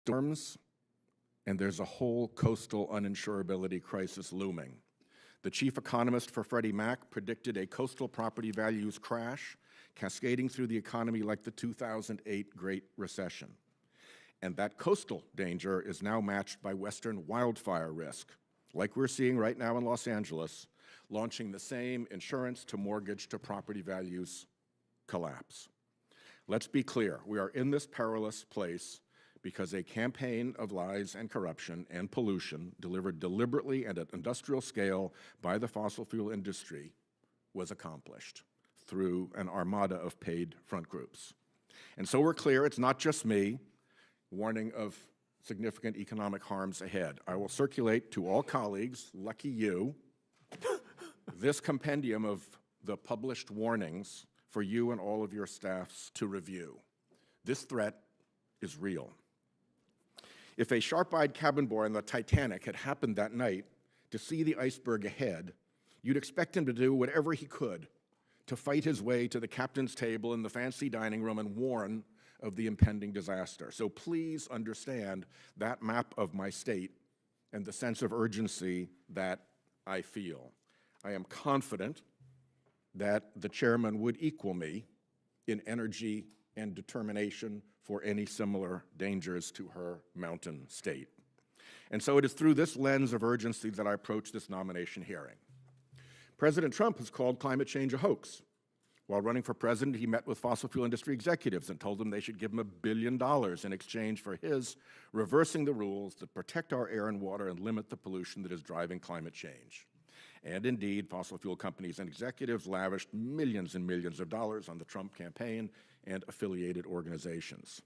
storms, and there's a whole coastal uninsurability crisis looming. The chief economist for Freddie Mac predicted a coastal property values crash cascading through the economy like the 2008 Great Recession. And that coastal danger is now matched by Western wildfire risk, like we're seeing right now in Los Angeles, launching the same insurance to mortgage to property values collapse. Let's be clear, we are in this perilous place because a campaign of lies and corruption and pollution delivered deliberately and at industrial scale by the fossil fuel industry was accomplished through an armada of paid front groups. And so we're clear, it's not just me, warning of significant economic harms ahead. I will circulate to all colleagues, lucky you, this compendium of the published warnings for you and all of your staffs to review. This threat is real. If a sharp-eyed cabin boy on the Titanic had happened that night to see the iceberg ahead, you'd expect him to do whatever he could to fight his way to the captain's table in the fancy dining room and warn of the impending disaster. So please understand that map of my state and the sense of urgency that I feel. I am confident that the chairman would equal me in energy and determination for any similar dangers to her mountain state. And so it is through this lens of urgency that I approach this nomination hearing. President Trump has called climate change a hoax. While running for president, he met with fossil fuel industry executives and told them they should give him $1 billion in exchange for his reversing the rules that protect our air and water and limit the pollution that is driving climate change. And indeed, fossil fuel companies and executives lavished millions and millions of dollars on the Trump campaign and affiliated organizations.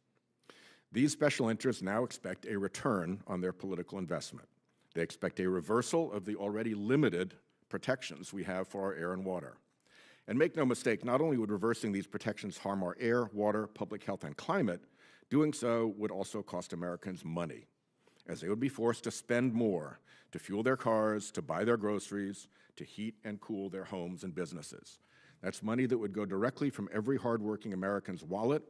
These special interests now expect a return on their political investment. They expect a reversal of the already limited protections we have for our air and water. And make no mistake, not only would reversing these protections harm our air, water, public health, and climate, doing so would also cost Americans money, as they would be forced to spend more to fuel their cars, to buy their groceries, to heat and cool their homes and businesses. That's money that would go directly from every hardworking American's wallet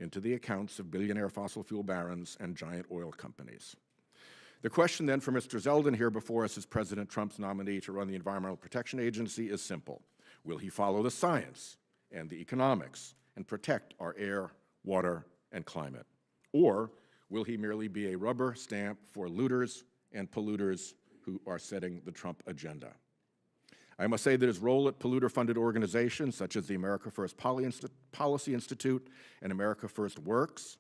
into the accounts of billionaire fossil fuel barons and giant oil companies. The question then for Mr. Zeldin here before us as President Trump's nominee to run the Environmental Protection Agency is simple. Will he follow the science and the economics and protect our air, water, and climate? Or will he merely be a rubber stamp for looters and polluters who are setting the Trump agenda? I must say that his role at polluter-funded organizations such as the America First Policy Institute and America First Works,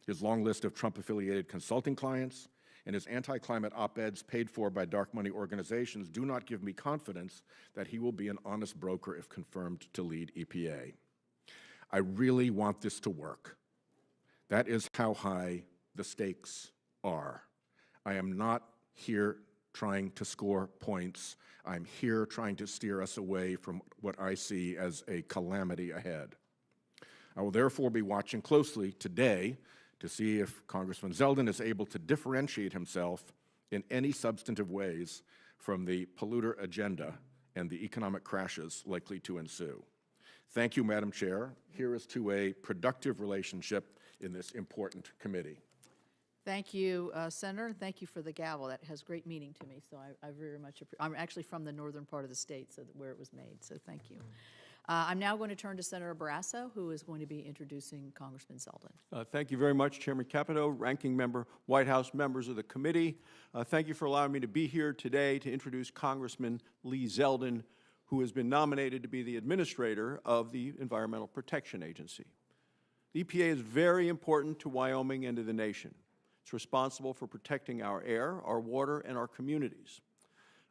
his long list of Trump-affiliated consulting clients, and his anti-climate op-eds paid for by dark money organizations do not give me confidence that he will be an honest broker if confirmed to lead EPA. I really want this to work. That is how high the stakes are. I am not here trying to score points. I'm here trying to steer us away from what I see as a calamity ahead. I will therefore be watching closely today to see if Congressman Zeldin is able to differentiate himself in any substantive ways from the polluter agenda and the economic crashes likely to ensue. Thank you, Madam Chair. Here is to a productive relationship in this important committee. Thank you, Senator. Thank you for the gavel. That has great meaning to me, so I very much appreciate it. I'm actually from the northern part of the state, so where it was made, so thank you. I'm now going to turn to Senator Barrasso, who is going to be introducing Congressman Zeldin. Thank you very much, Chairman Capito, Ranking Member, White House members of the committee. Thank you for allowing me to be here today to introduce Congressman Lee Zeldin, who has been nominated to be the administrator of the Environmental Protection Agency. The EPA is very important to Wyoming and to the nation. It's responsible for protecting our air, our water, and our communities.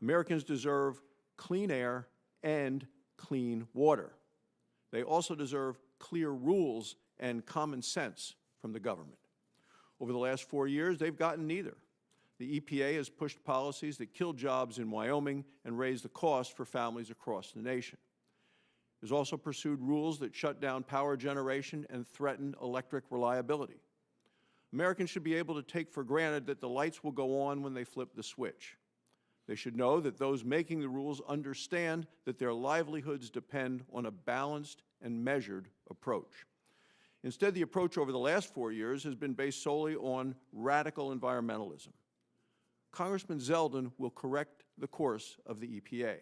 Americans deserve clean air and clean water. They also deserve clear rules and common sense from the government. Over the last 4 years, they've gotten neither. The EPA has pushed policies that kill jobs in Wyoming and raise the cost for families across the nation. It has also pursued rules that shut down power generation and threaten electric reliability. Americans should be able to take for granted that the lights will go on when they flip the switch. They should know that those making the rules understand that their livelihoods depend on a balanced and measured approach. Instead, the approach over the last 4 years has been based solely on radical environmentalism. Congressman Zeldin will correct the course of the EPA.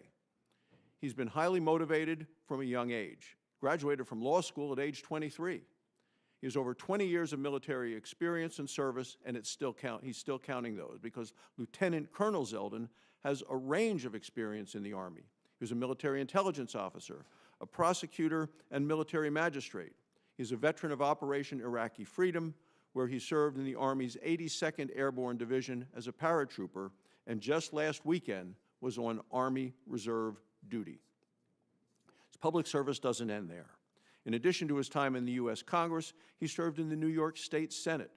He's been highly motivated from a young age, graduated from law school at age 23. He has over 20 years of military experience and service, and he's still counting those, because Lieutenant Colonel Zeldin has a range of experience in the Army. He was a military intelligence officer, a prosecutor, and military magistrate. He's a veteran of Operation Iraqi Freedom, where he served in the Army's 82nd Airborne Division as a paratrooper, and just last weekend was on Army Reserve duty. His public service doesn't end there. In addition to his time in the U.S. Congress, he served in the New York State Senate.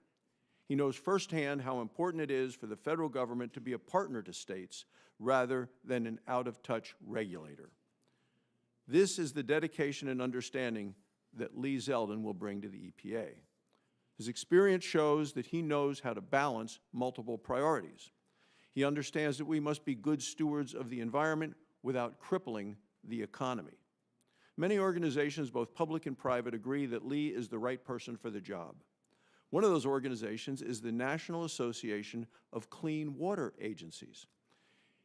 He knows firsthand how important it is for the federal government to be a partner to states rather than an out-of-touch regulator. This is the dedication and understanding that Lee Zeldin will bring to the EPA. His experience shows that he knows how to balance multiple priorities. He understands that we must be good stewards of the environment without crippling the economy. Many organizations, both public and private, agree that Lee is the right person for the job. One of those organizations is the National Association of Clean Water Agencies.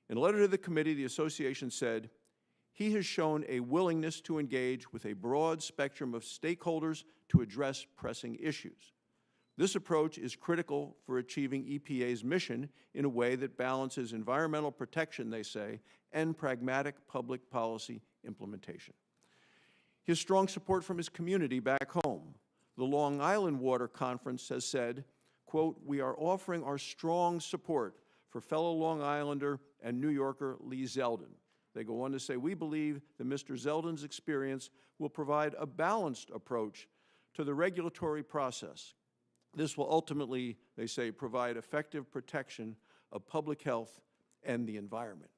In a letter to the committee, the association said, "He has shown a willingness to engage with a broad spectrum of stakeholders to address pressing issues. This approach is critical for achieving EPA's mission in a way that balances environmental protection," they say, "and pragmatic public policy implementation." His strong support from his community back home. The Long Island Water Conference has said, quote, "We are offering our strong support for fellow Long Islander and New Yorker Lee Zeldin." They go on to say, "We believe that Mr. Zeldin's experience will provide a balanced approach to the regulatory process. This will ultimately," they say, "provide effective protection of public health and the environment."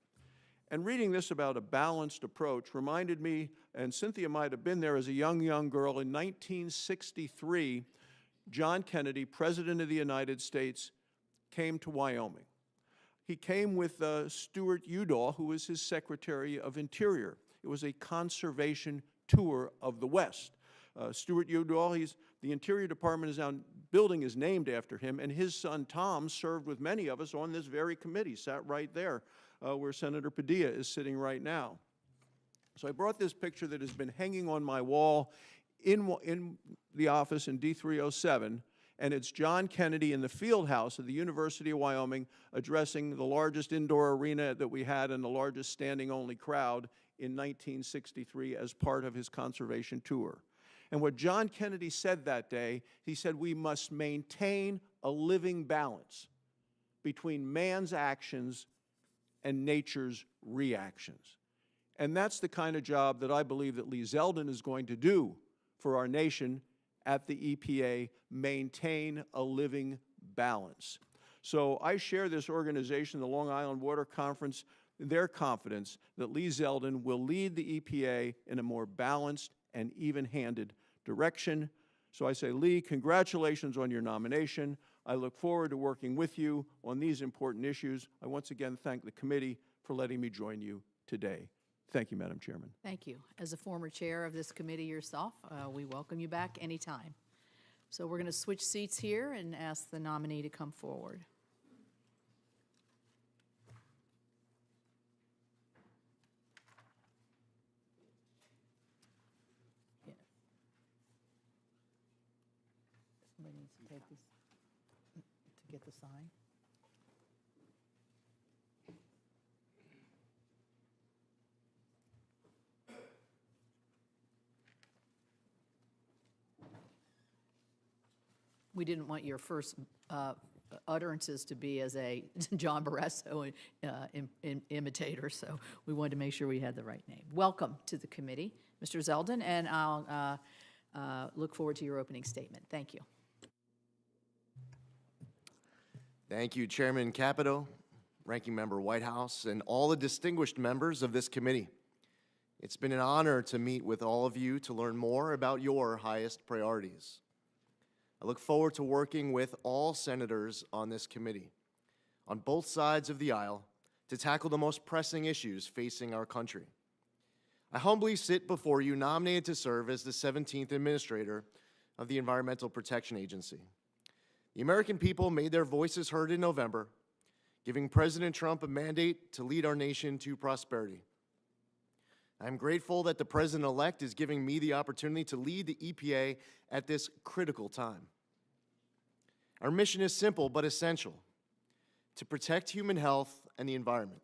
And reading this about a balanced approach reminded me, and Cynthia might have been there as a young girl, in 1963, John Kennedy, President of the United States, came to Wyoming. He came with Stuart Udall, who was his Secretary of Interior. It was a conservation tour of the West. Stuart Udall, the Interior Department is now, building is named after him, and his son Tom served with many of us on this very committee, sat right there where Senator Padilla is sitting right now. So I brought this picture that has been hanging on my wall in the office in D307, and it's John Kennedy in the field house of the University of Wyoming addressing the largest indoor arena that we had and the largest standing-only crowd in 1963 as part of his conservation tour. And what John Kennedy said that day, he said, "We must maintain a living balance between man's actions and nature's reactions." And that's the kind of job that I believe that Lee Zeldin is going to do for our nation at the EPA, maintain a living balance. So I share this organization, the Long Island Water Conference, their confidence that Lee Zeldin will lead the EPA in a more balanced and even-handed direction. So I say, Lee, congratulations on your nomination. I look forward to working with you on these important issues. I once again thank the committee for letting me join you today. Thank you, Madam Chairman. Thank you. As a former chair of this committee yourself, we welcome you back anytime. So we're going to switch seats here and ask the nominee to come forward. Yeah. Somebody needs to take this to get the sign. We didn't want your first utterances to be as a John Barresso imitator, so we wanted to make sure we had the right name. Welcome to the committee, Mr. Zeldin, and I'll look forward to your opening statement. Thank you. Thank you, Chairman Capito, Ranking Member Whitehouse, and all the distinguished members of this committee. It's been an honor to meet with all of you to learn more about your highest priorities. I look forward to working with all senators on this committee, on both sides of the aisle, to tackle the most pressing issues facing our country. I humbly sit before you nominated to serve as the 17th administrator of the Environmental Protection Agency. The American people made their voices heard in November, giving President Trump a mandate to lead our nation to prosperity. I'm grateful that the President-elect is giving me the opportunity to lead the EPA at this critical time. Our mission is simple but essential: to protect human health and the environment.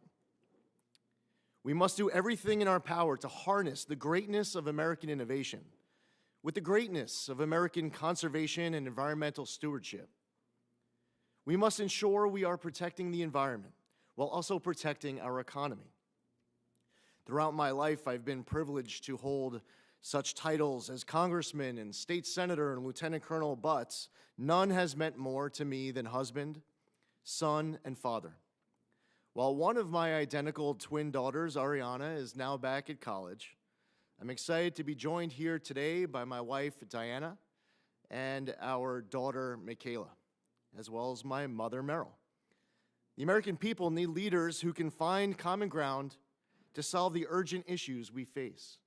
We must do everything in our power to harness the greatness of American innovation with the greatness of American conservation and environmental stewardship. We must ensure we are protecting the environment while also protecting our economy. Throughout my life, I've been privileged to hold such titles as congressman and state senator and lieutenant colonel, but none has meant more to me than husband, son, and father. While one of my identical twin daughters, Ariana, is now back at college, I'm excited to be joined here today by my wife, Diana, and our daughter, Michaela, as well as my mother, Merrill. The American people need leaders who can find common ground to solve the urgent issues we face.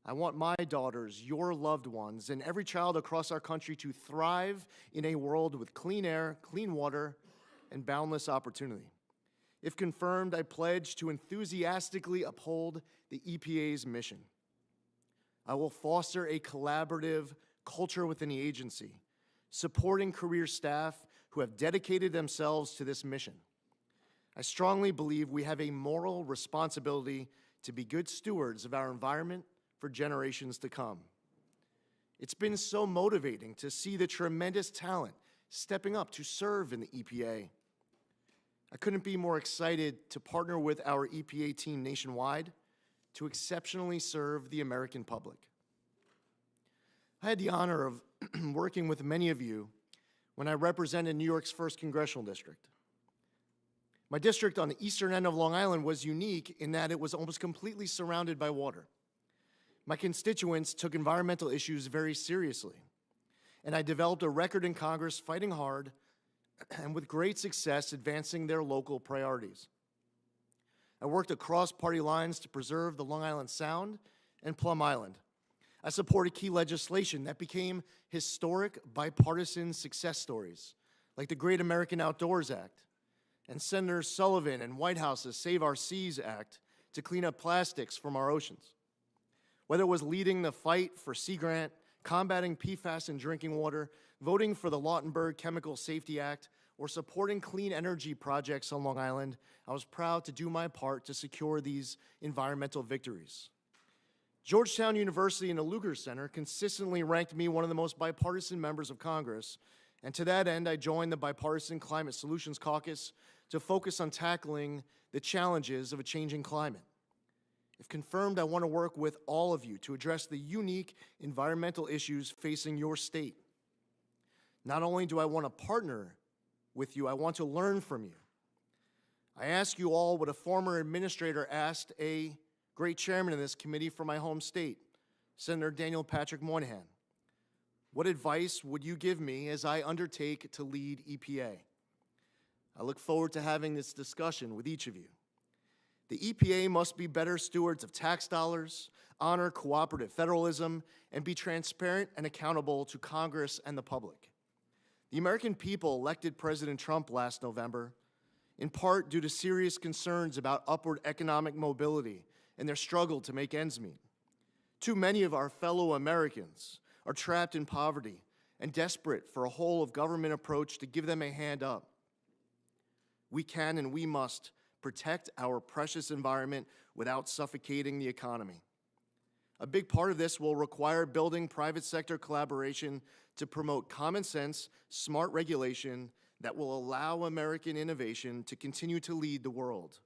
I want my daughters, your loved ones, and every child across our country to thrive in a world with clean air, clean water, and boundless opportunity. If confirmed, I pledge to enthusiastically uphold the EPA's mission. I will foster a collaborative culture within the agency, supporting career staff who have dedicated themselves to this mission. I strongly believe we have a moral responsibility to be good stewards of our environment for generations to come. It's been so motivating to see the tremendous talent stepping up to serve in the EPA. I couldn't be more excited to partner with our EPA team nationwide to exceptionally serve the American public. I had the honor of working with many of you when I represented New York's 1st Congressional District. My district on the eastern end of Long Island was unique in that it was almost completely surrounded by water. My constituents took environmental issues very seriously, and I developed a record in Congress fighting hard and with great success advancing their local priorities. I worked across party lines to preserve the Long Island Sound and Plum Island. I supported key legislation that became historic bipartisan success stories, like the Great American Outdoors Act, and Senators Sullivan and Whitehouse's Save Our Seas Act to clean up plastics from our oceans. Whether it was leading the fight for Sea Grant, combating PFAS in drinking water, voting for the Lautenberg Chemical Safety Act, or supporting clean energy projects on Long Island, I was proud to do my part to secure these environmental victories. Georgetown University and the Lugar Center consistently ranked me one of the most bipartisan members of Congress, and to that end, I joined the Bipartisan Climate Solutions Caucus to focus on tackling the challenges of a changing climate. If confirmed, I want to work with all of you to address the unique environmental issues facing your state. Not only do I want to partner with you, I want to learn from you. I ask you all what a former administrator asked a great chairman of this committee from my home state, Senator Daniel Patrick Moynihan. What advice would you give me as I undertake to lead EPA? I look forward to having this discussion with each of you. The EPA must be better stewards of tax dollars, honor cooperative federalism, and be transparent and accountable to Congress and the public. The American people elected President Trump last November, in part due to serious concerns about upward economic mobility and their struggle to make ends meet. Too many of our fellow Americans are trapped in poverty and desperate for a whole-of-government approach to give them a hand up. We can and we must protect our precious environment without suffocating the economy. A big part of this will require building private sector collaboration to promote common sense, smart regulation that will allow American innovation to continue to lead the world.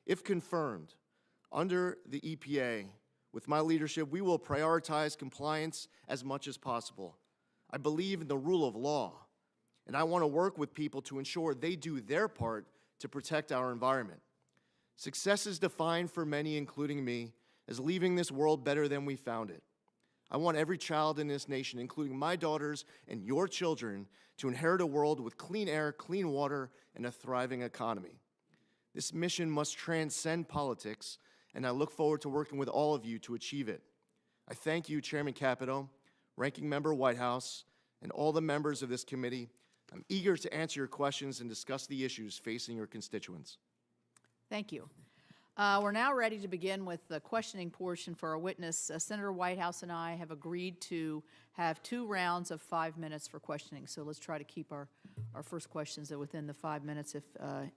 If confirmed, under the EPA, with my leadership, we will prioritize compliance as much as possible. I believe in the rule of law, and I want to work with people to ensure they do their part to protect our environment. Success is defined for many, including me, as leaving this world better than we found it. I want every child in this nation, including my daughters and your children, to inherit a world with clean air, clean water, and a thriving economy. This mission must transcend politics, and I look forward to working with all of you to achieve it. I thank you, Chairman Capito, Ranking Member Whitehouse, and all the members of this committee. I'm eager to answer your questions and discuss the issues facing your constituents. Thank you. We're now ready to begin with the questioning portion for our witness. Senator Whitehouse and I have agreed to have 2 rounds of 5 minutes for questioning. So let's try to keep our first questions within the 5 minutes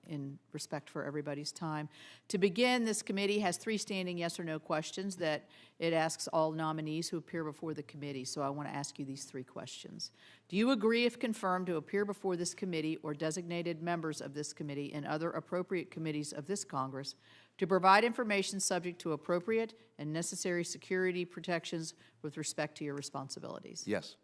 in respect for everybody's time. To begin, this committee has 3 standing yes or no questions that it asks all nominees who appear before the committee. So I want to ask you these 3 questions. Do you agree, if confirmed, to appear before this committee or designated members of this committee and other appropriate committees of this Congress to provide information subject to appropriate and necessary security protections with respect to your responsibilities? Yes.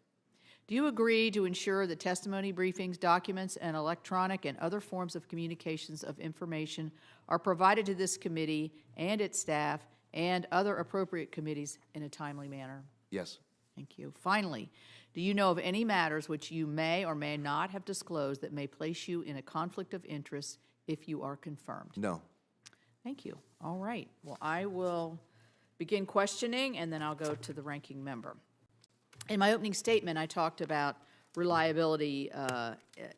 Do you agree to ensure that testimony, briefings, documents, and electronic and other forms of communications of information are provided to this committee and its staff and other appropriate committees in a timely manner? Yes. Thank you. Finally, do you know of any matters which you may or may not have disclosed that may place you in a conflict of interest if you are confirmed? No. Thank you. All right. Well, I will begin questioning, and then I'll go to the ranking member. In my opening statement, I talked about reliability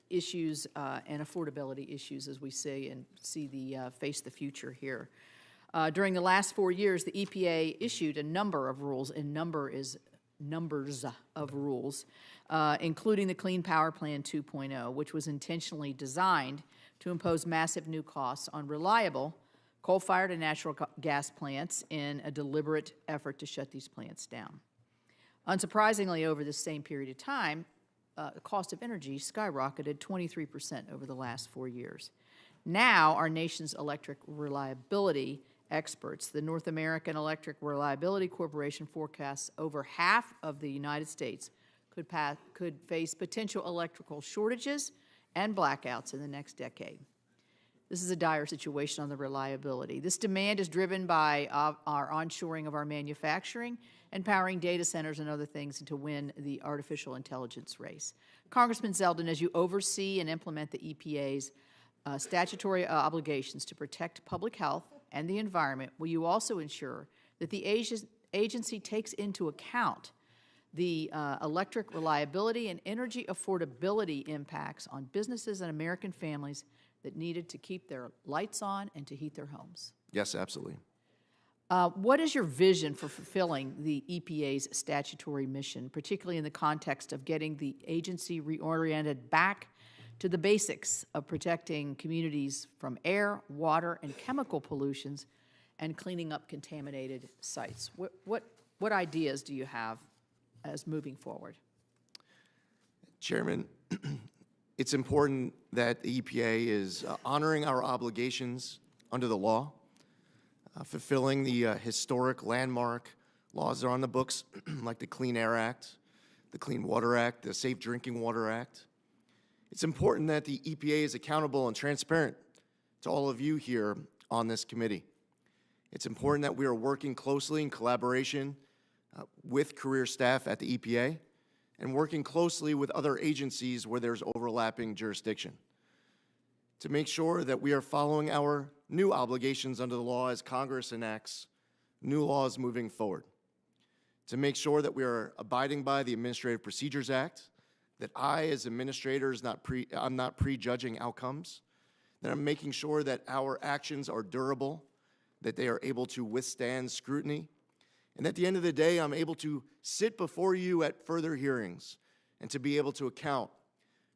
issues and affordability issues as we see face the future here. During the last 4 years, the EPA issued a number of rules, and numbers of rules, including the Clean Power Plan 2.0, which was intentionally designed to impose massive new costs on reliable coal-fired and natural gas plants in a deliberate effort to shut these plants down. Unsurprisingly, over this same period of time, the cost of energy skyrocketed 23% over the last 4 years. Now, our nation's electric reliability experts, the North American Electric Reliability Corporation, forecasts over half of the United States could face potential electrical shortages and blackouts in the next decade. This is a dire situation on the reliability. This demand is driven by our onshoring of our manufacturing and powering data centers and other things to win the artificial intelligence race. Congressman Zeldin, as you oversee and implement the EPA's statutory obligations to protect public health and the environment, will you also ensure that the agency takes into account the electric reliability and energy affordability impacts on businesses and American families that needed to keep their lights on and to heat their homes? Yes, absolutely. What is your vision for fulfilling the EPA's statutory mission, particularly in the context of getting the agency reoriented back to the basics of protecting communities from air, water, and chemical pollutions and cleaning up contaminated sites? What ideas do you have as moving forward? Chairman, it's important that the EPA is honoring our obligations under the law, fulfilling the historic landmark laws that are on the books, like the Clean Air Act, the Clean Water Act, the Safe Drinking Water Act. It's important that the EPA is accountable and transparent to all of you here on this committee. It's important that we are working closely in collaboration with career staff at the EPA and working closely with other agencies where there's overlapping jurisdiction to make sure that we are following our new obligations under the law as Congress enacts new laws moving forward, to make sure that we are abiding by the Administrative Procedures Act, that I, as administrator, I'm not prejudging outcomes, that I'm making sure that our actions are durable, that they are able to withstand scrutiny, and at the end of the day, I'm able to sit before you at further hearings and to be able to account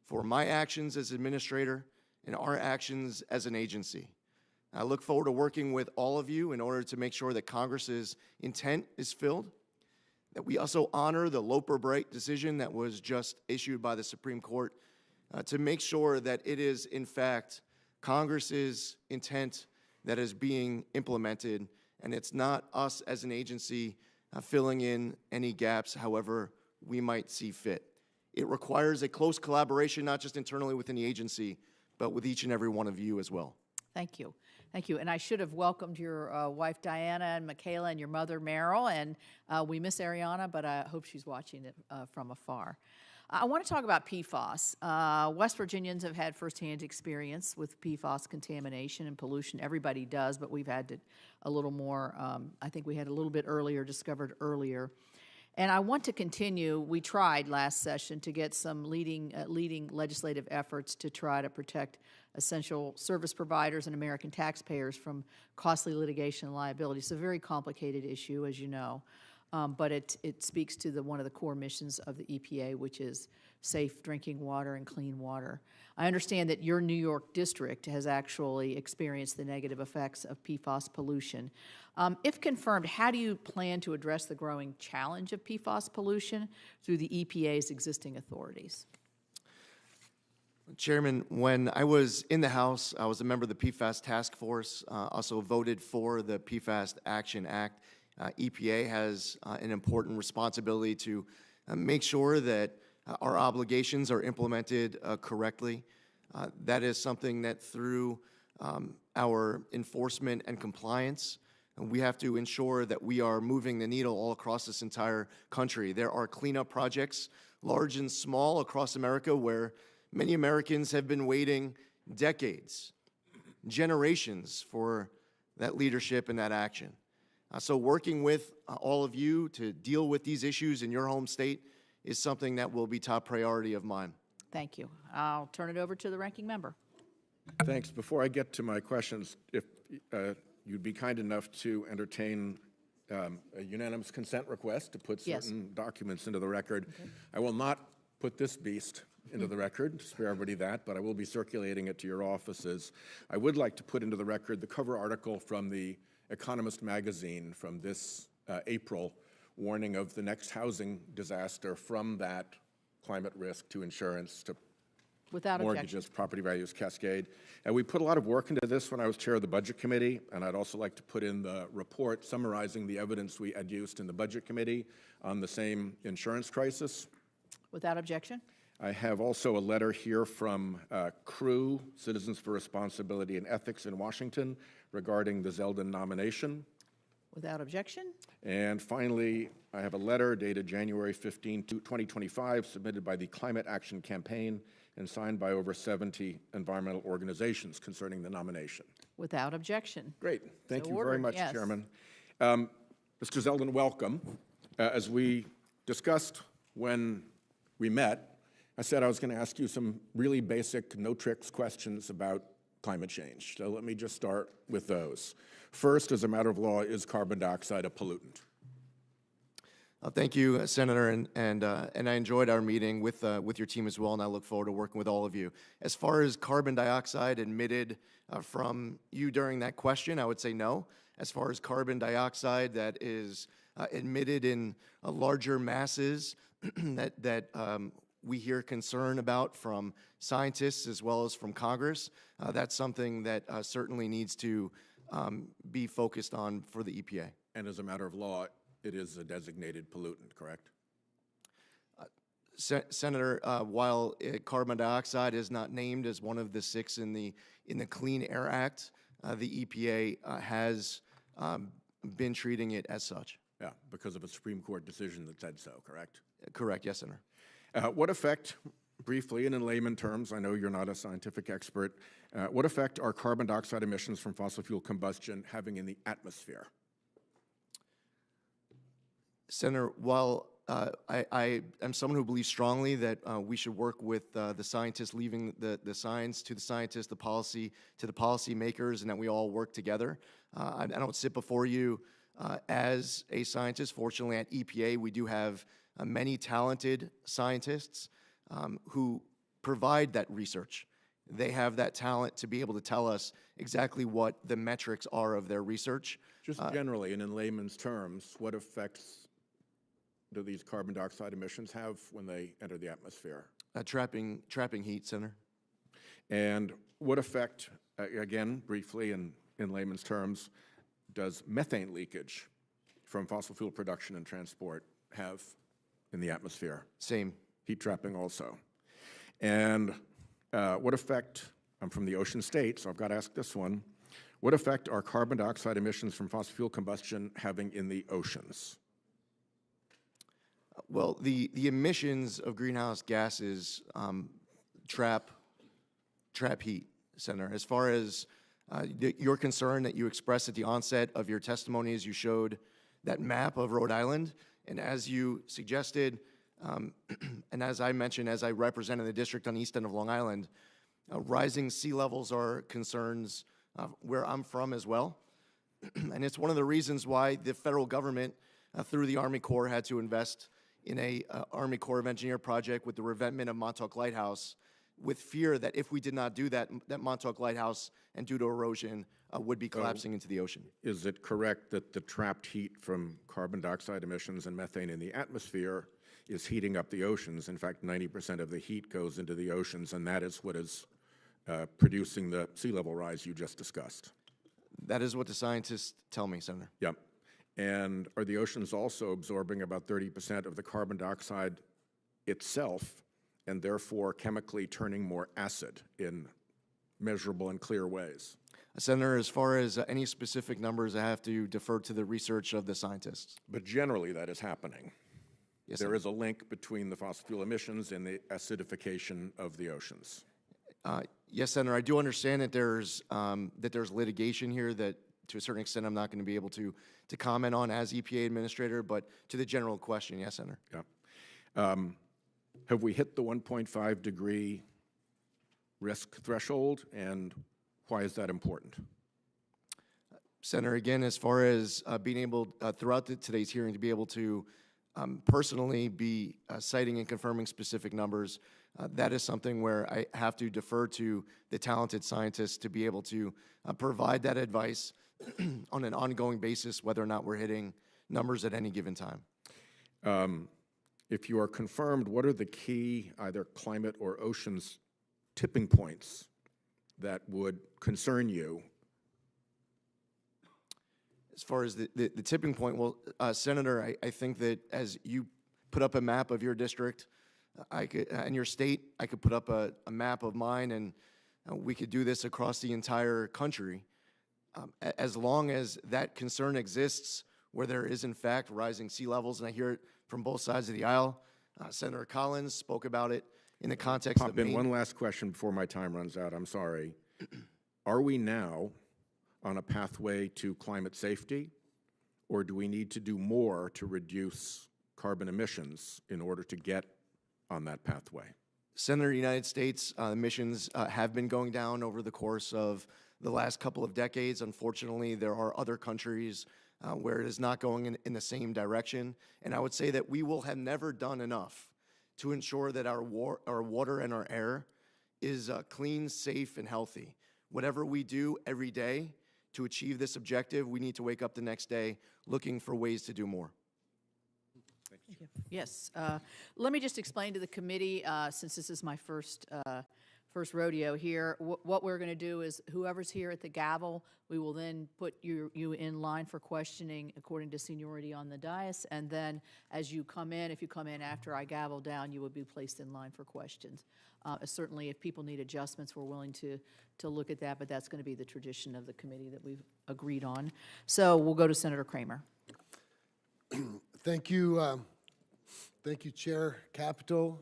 for my actions as administrator and our actions as an agency. I look forward to working with all of you in order to make sure that Congress's intent is filled, that we also honor the Loper-Bright decision that was just issued by the Supreme Court to make sure that it is, in fact, Congress's intent that is being implemented, and it's not us as an agency filling in any gaps however we might see fit. It requires a close collaboration, not just internally within the agency, but with each and every one of you as well. Thank you. Thank you. And I should have welcomed your wife, Diana, and Michaela, and your mother, Meryl. And we miss Ariana, but I hope she's watching it from afar. I want to talk about PFAS. West Virginians have had firsthand experience with PFAS contamination and pollution. Everybody does, but we've had a little more, I think we had a little bit earlier, discovered earlier. And I want to continue, we tried last session to get some leading legislative efforts to try to protect essential service providers and American taxpayers from costly litigation and liability. It's a very complicated issue, as you know, but it speaks to one of the core missions of the EPA, which is safe drinking water and clean water. I understand that your New York district has actually experienced the negative effects of PFAS pollution. If confirmed, how do you plan to address the growing challenge of PFAS pollution through the EPA's existing authorities? Chairman, when I was in the House, I was a member of the PFAS task force, also voted for the PFAS Action Act. EPA has an important responsibility to make sure that our obligations are implemented correctly. That is something that through our enforcement and compliance, we have to ensure that we are moving the needle all across this entire country. There are cleanup projects, large and small, across America where many Americans have been waiting decades, generations for that leadership and that action. So working with all of you to deal with these issues in your home state is something that will be top priority of mine. Thank you. I'll turn it over to the ranking member. Thanks. Before I get to my questions, if you'd be kind enough to entertain a unanimous consent request to put Yes. certain documents into the record. Okay. I will not put this beast into the record, to spare everybody that, but I will be circulating it to your offices. I would like to put into the record the cover article from the Economist magazine from this April, warning of the next housing disaster from that climate risk to insurance to Without mortgages, objection. property values cascade. And we put a lot of work into this when I was chair of the Budget Committee, and I'd also like to put in the report summarizing the evidence we had used in the Budget Committee on the same insurance crisis. Without objection. I have also a letter here from CREW, Citizens for Responsibility and Ethics in Washington, regarding the Zeldin nomination. Without objection. And finally, I have a letter dated January 15, 2025, submitted by the Climate Action Campaign and signed by over 70 environmental organizations concerning the nomination. Without objection. Great. Thank So you very ordered, much, yes. Chairman. Mr. Zeldin, welcome. As we discussed when we met, I said I was going to ask you some really basic, no-tricks questions about climate change. So let me just start with those. First, as a matter of law, is carbon dioxide a pollutant? Thank you, Senator, and I enjoyed our meeting with your team as well, and I look forward to working with all of you. As far as carbon dioxide emitted from you during that question, I would say no. As far as carbon dioxide that is emitted in larger masses that we hear concern about from scientists as well as from Congress, that's something that certainly needs to be focused on for the EPA. And as a matter of law, it is a designated pollutant, correct? Senator, while carbon dioxide is not named as one of the 6 in the Clean Air Act, the EPA has been treating it as such. Yeah, because of a Supreme Court decision that said so, correct? Correct, yes, Senator. What effect, briefly and in layman terms, I know you're not a scientific expert, what effect are carbon dioxide emissions from fossil fuel combustion having in the atmosphere? Senator, while I am someone who believes strongly that we should work with the scientists, leaving the science to the scientists, the policy to the policymakers, and that we all work together. I don't sit before you as a scientist. Fortunately, at EPA, we do have many talented scientists who provide that research. They have that talent to be able to tell us exactly what the metrics are of their research. Just generally and in layman's terms, what effects do these carbon dioxide emissions have when they enter the atmosphere? Trapping heat, Senator. And what effect, again, briefly and in layman's terms, does methane leakage from fossil fuel production and transport have in the atmosphere? Same. Heat trapping also. And what effect, I'm from the ocean state, so I've got to ask this one, what effect are carbon dioxide emissions from fossil fuel combustion having in the oceans? Well, the emissions of greenhouse gases trap heat, Senator. As far as your concern that you expressed at the onset of your testimony as you showed that map of Rhode Island, And as you suggested, and as I mentioned, as I represent in the district on the east end of Long Island, rising sea levels are concerns where I'm from as well. And it's one of the reasons why the federal government, through the Army Corps, had to invest in a Army Corps of Engineer project with the revetment of Montauk Lighthouse, with fear that if we did not do that, that Montauk Lighthouse, and due to erosion, would be collapsing into the ocean. Is it correct that the trapped heat from carbon dioxide emissions and methane in the atmosphere is heating up the oceans? In fact, 90% of the heat goes into the oceans, and that is what is producing the sea level rise you just discussed. That is what the scientists tell me, Senator. Yep. And are the oceans also absorbing about 30% of the carbon dioxide itself, and therefore chemically turning more acid in measurable and clear ways? Senator, as far as any specific numbers, I have to defer to the research of the scientists. But generally that is happening. Yes, There sir. is a link between the fossil fuel emissions and the acidification of the oceans. Yes, Senator, I do understand that there's litigation here that, to a certain extent, I'm not going to be able to comment on as EPA administrator, but to the general question, yes, Senator. Yeah. Have we hit the 1.5 degree risk threshold, and why is that important? Senator, again, as far as being able, throughout today's hearing, to be able to personally be citing and confirming specific numbers, that is something where I have to defer to the talented scientists to be able to provide that advice on an ongoing basis, whether or not we're hitting numbers at any given time. If you are confirmed, what are the key either climate or oceans tipping points that would concern you? As far as the tipping point, well, Senator, I think that as you put up a map of your district, I could, and your state, I could put up a map of mine, and we could do this across the entire country. As long as that concern exists, where there is in fact rising sea levels, and I hear it from both sides of the aisle. Senator Collins spoke about it in the context of Pop in Maine. one last question before my time runs out. I'm sorry. Are we now on a pathway to climate safety, or do we need to do more to reduce carbon emissions in order to get on that pathway? Senator, United States emissions have been going down over the course of the last couple of decades. Unfortunately, there are other countries where it is not going in the same direction. And I would say that we will have never done enough to ensure that our water and our air is clean, safe, and healthy. Whatever we do every day to achieve this objective, we need to wake up the next day looking for ways to do more. Yes. Let me just explain to the committee, since this is my first rodeo here, what we're going to do is whoever's here at the gavel, we will then put you in line for questioning according to seniority on the dais, and then as you come in, if you come in after I gavel down, you will be placed in line for questions. Certainly, if people need adjustments, we're willing to look at that, but that's going to be the tradition of the committee that we've agreed on. So we'll go to Senator Kramer. Thank you. Thank you, Chair Capito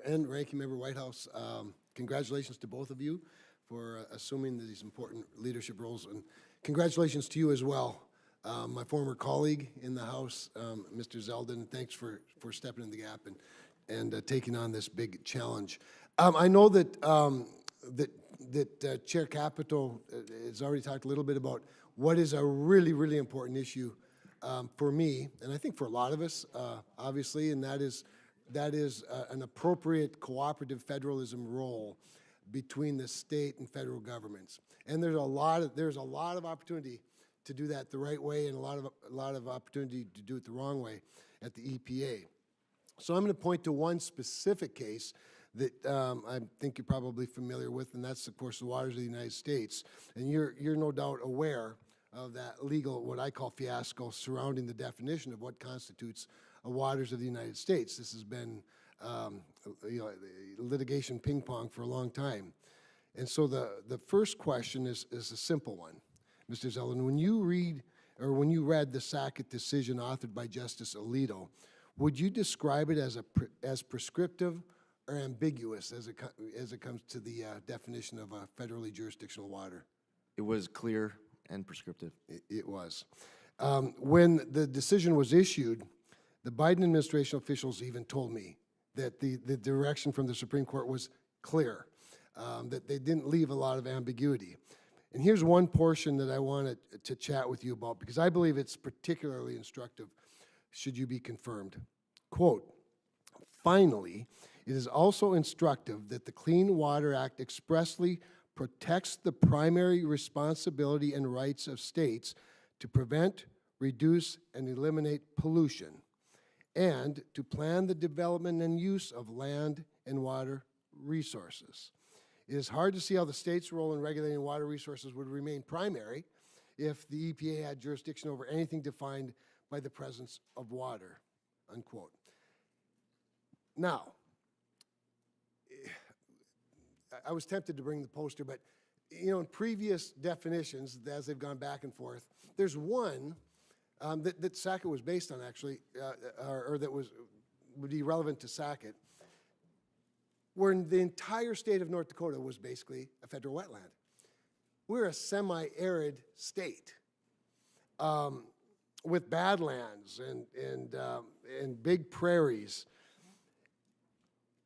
and Ranking Member Whitehouse. Congratulations to both of you for assuming these important leadership roles, and congratulations to you as well. My former colleague in the House, Mr. Zeldin, thanks for stepping in the gap and taking on this big challenge. I know that Chair Capito has already talked a little bit about what is a really, really important issue for me, and I think for a lot of us, obviously, and that is an appropriate cooperative federalism role between the state and federal governments. And there's a lot of opportunity to do that the right way, and a lot of opportunity to do it the wrong way at the EPA. So I'm going to point to one specific case that I think you're probably familiar with, and that's, of course, the waters of the United States. And you're no doubt aware of that legal, what I call fiasco, surrounding the definition of what constitutes waters of the United States. This has been litigation ping pong for a long time. And so the first question is a simple one. Mr. Zeldin, when you read the Sackett decision authored by Justice Alito, would you describe it as prescriptive or ambiguous as it comes to the definition of a federally jurisdictional water? It was clear and prescriptive. It was. When the decision was issued, The Biden administration officials even told me that the direction from the Supreme Court was clear, that they didn't leave a lot of ambiguity. And here's one portion that I wanted to chat with you about, because I believe it's particularly instructive should you be confirmed. Quote, finally, it is also instructive that the Clean Water Act expressly protects the primary responsibility and rights of states to prevent, reduce, and eliminate pollution, and to plan the development and use of land and water resources. It is hard to see how the state's role in regulating water resources would remain primary if the EPA had jurisdiction over anything defined by the presence of water, unquote. Now, I was tempted to bring the poster, but you know, in previous definitions, as they've gone back and forth, there's one that Sackett was based on, actually, or that would be relevant to Sackett, where the entire state of North Dakota was basically a federal wetland. We're a semi-arid state with badlands and big prairies.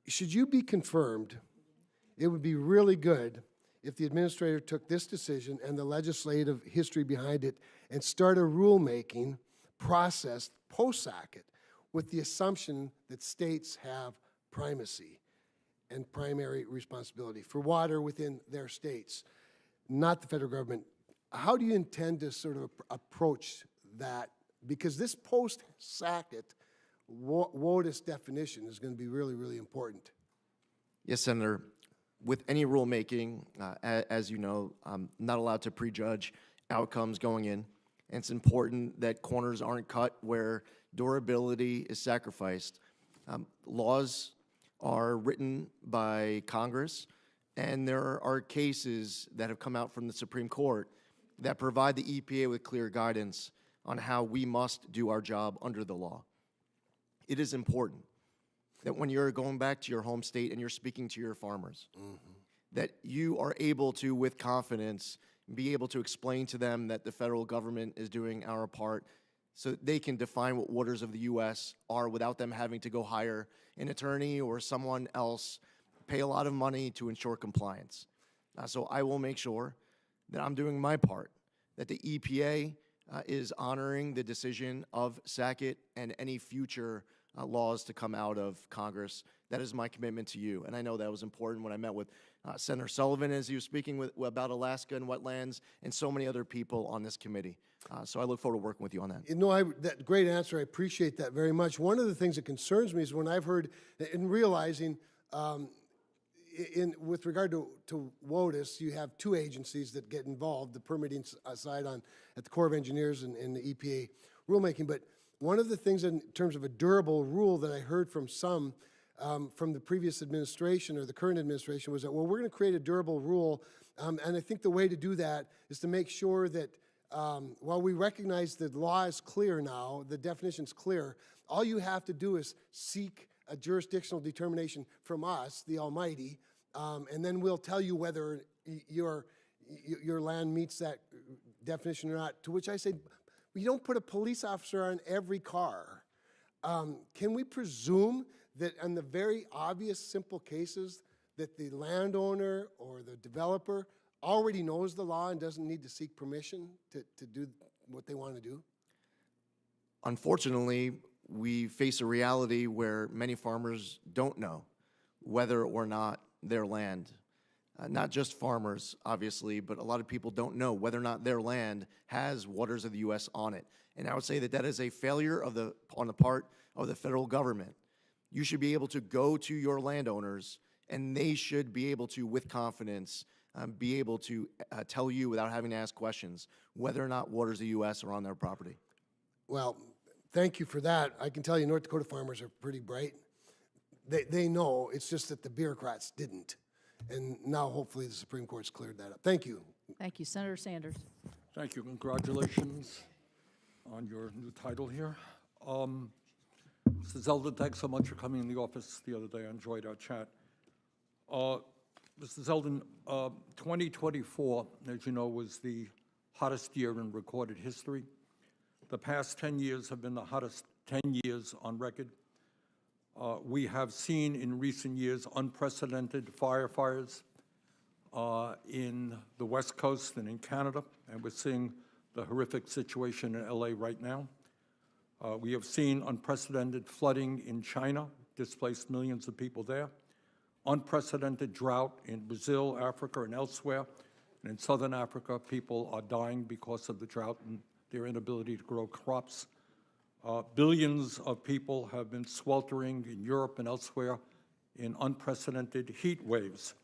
Should you be confirmed, it would be really good if the administrator took this decision and the legislative history behind it and start a rulemaking process post-Sackett with the assumption that states have primacy and primary responsibility for water within their states, not the federal government. How do you intend to sort of approach that? Because this post-Sackett WOTUS definition is going to be really, really important. Yes, Senator. With any rulemaking, as you know, I'm not allowed to prejudge outcomes going in. And it's important that corners aren't cut where durability is sacrificed. Laws are written by Congress, and there are cases that have come out from the Supreme Court that provide the EPA with clear guidance on how we must do our job under the law. It is important that when you're going back to your home state and you're speaking to your farmers, that you are able to, with confidence, be able to explain to them that the federal government is doing our part so that they can define what waters of the U.S. are without them having to go hire an attorney or someone else, pay a lot of money to ensure compliance. So I will make sure that I'm doing my part, that the EPA is honoring the decision of Sackett and any future laws to come out of Congress. That is my commitment to you. And I know that was important when I met with Senator Sullivan as he was speaking about Alaska and wetlands and so many other people on this committee. So I look forward to working with you on that. You know, that great answer. I appreciate that very much. One of the things that concerns me is when I've heard, in realizing, with regard to WOTUS, you have two agencies that get involved, the permitting side at the Corps of Engineers and the EPA rulemaking. But one of the things in terms of a durable rule that I heard from some from the previous administration or the current administration was that, well, we're going to create a durable rule. And I think the way to do that is to make sure that while we recognize the law is clear now, the definition's clear, all you have to do is seek a jurisdictional determination from us, the Almighty, and then we'll tell you whether your land meets that definition or not, to which I say, you don't put a police officer on every car. Can we presume that in the very obvious, simple cases that the landowner or the developer already knows the law and doesn't need to seek permission to do what they want to do? Unfortunately, we face a reality where many farmers don't know whether or not their land, not just farmers, obviously, but a lot of people don't know whether or not their land has waters of the U.S. on it. And I would say that that is a failure on the part of the federal government. You should be able to go to your landowners, and they should be able to, with confidence, be able to tell you without having to ask questions whether or not waters of the U.S. are on their property. Well, thank you for that. I can tell you North Dakota farmers are pretty bright. They know, it's just that the bureaucrats didn't. And now hopefully the Supreme Court's cleared that up. Thank you. Thank you. Senator Sanders. Thank you. Congratulations on your new title here. Mr. Zeldin, thanks so much for coming in the office the other day. I enjoyed our chat. Mr. Zeldin, 2024, as you know, was the hottest year in recorded history. The past 10 years have been the hottest 10 years on record. We have seen in recent years unprecedented fires in the West Coast and in Canada, and we're seeing the horrific situation in LA right now. We have seen unprecedented flooding in China, displaced millions of people there, unprecedented drought in Brazil, Africa, and elsewhere. And in Southern Africa, people are dying because of the drought and their inability to grow crops. Billions of people have been sweltering in Europe and elsewhere in unprecedented heat waves.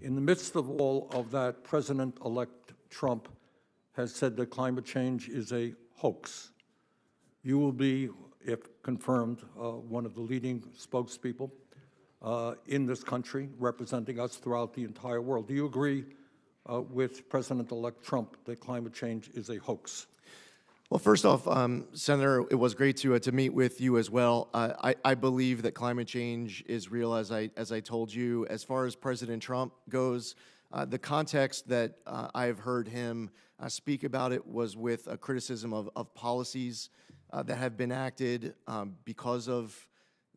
In the midst of all of that, President-elect Trump has said that climate change is a hoax. You will be, if confirmed, one of the leading spokespeople in this country, representing us throughout the entire world. Do you agree with President-elect Trump that climate change is a hoax? Well, first off, Senator, it was great to meet with you as well. I believe that climate change is real, as I told you. As far as President Trump goes, the context that I've heard him speak about it was with a criticism of policies that have been acted because of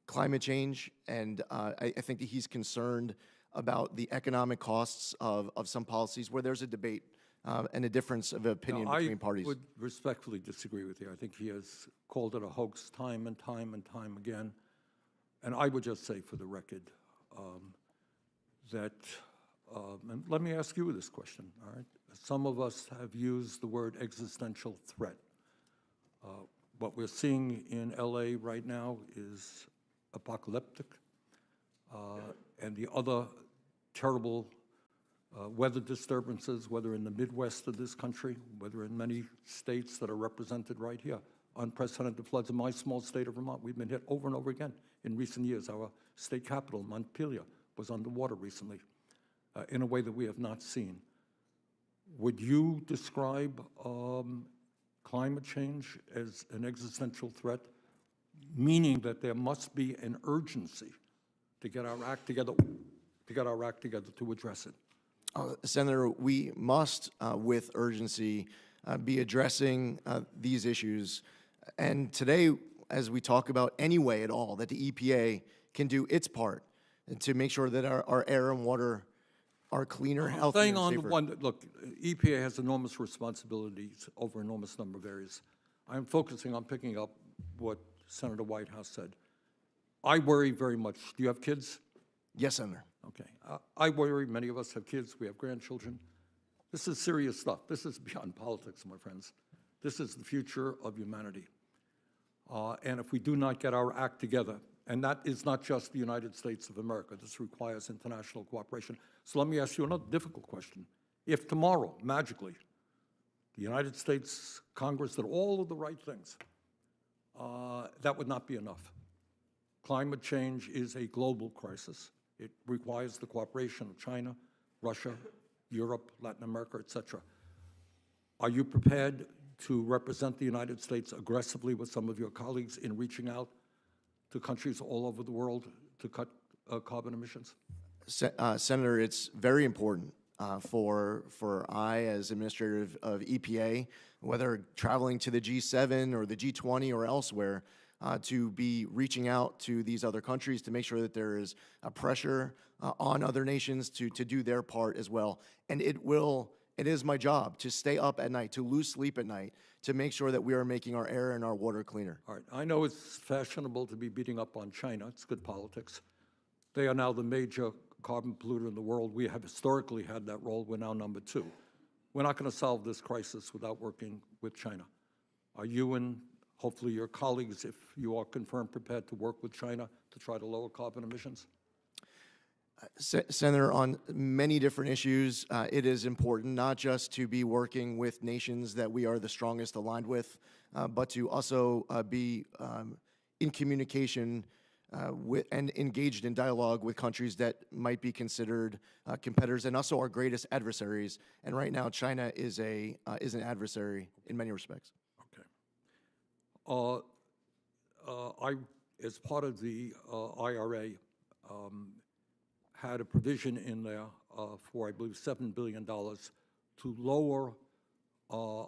climate change, and I think that he's concerned about the economic costs of some policies where there's a debate and a difference of opinion between parties. I would respectfully disagree with you. I think he has called it a hoax time and time and time again. And I would just say for the record that, and let me ask you this question, all right? Some of us have used the word existential threat. What we're seeing in LA right now is apocalyptic, and the other terrible weather disturbances, whether in the Midwest of this country, whether in many states that are represented right here. Unprecedented floods in my small state of Vermont. We've been hit over and over again in recent years. Our state capital, Montpelier, was underwater recently in a way that we have not seen. Would you describe climate change as an existential threat, meaning that there must be an urgency to get our act together, to address it? Senator, we must, with urgency, be addressing these issues. And today, as we talk about any way at all that the EPA can do its part to make sure that our air and water are cleaner, healthier, Staying and on safer. the one, look, EPA has enormous responsibilities over an enormous number of areas. I'm focusing on picking up what Senator Whitehouse said. I worry very much. Do you have kids? Yes, Senator. Okay. I worry, many of us have kids, we have grandchildren. This is serious stuff. This is beyond politics, my friends. This is the future of humanity. And if we do not get our act together, and that is not just the United States of America, this requires international cooperation. So let me ask you another difficult question. If tomorrow, magically, the United States Congress did all of the right things, that would not be enough. Climate change is a global crisis. It requires the cooperation of China, Russia, Europe, Latin America, etc. Are you prepared to represent the United States aggressively with some of your colleagues in reaching out to countries all over the world to cut carbon emissions? Senator, it's very important for I, as administrator of EPA, whether traveling to the G7 or the G20 or elsewhere, to be reaching out to these other countries to make sure that there is a pressure on other nations to do their part as well. And it is my job to stay up at night, to lose sleep at night, to make sure that we are making our air and our water cleaner. All right. I know it's fashionable to be beating up on China. It's good politics. They are now the major carbon polluter in the world. We have historically had that role. We're now number 2. We're not going to solve this crisis without working with China. Are you and hopefully your colleagues, if you are confirmed, prepared to work with China to try to lower carbon emissions? Senator, on many different issues, it is important not just to be working with nations that we are the strongest aligned with, but to also be in communication and engaged in dialogue with countries that might be considered competitors and also our greatest adversaries. And right now, China is an adversary in many respects. Okay. As part of the IRA, had a provision in there for, I believe, $7 billion to lower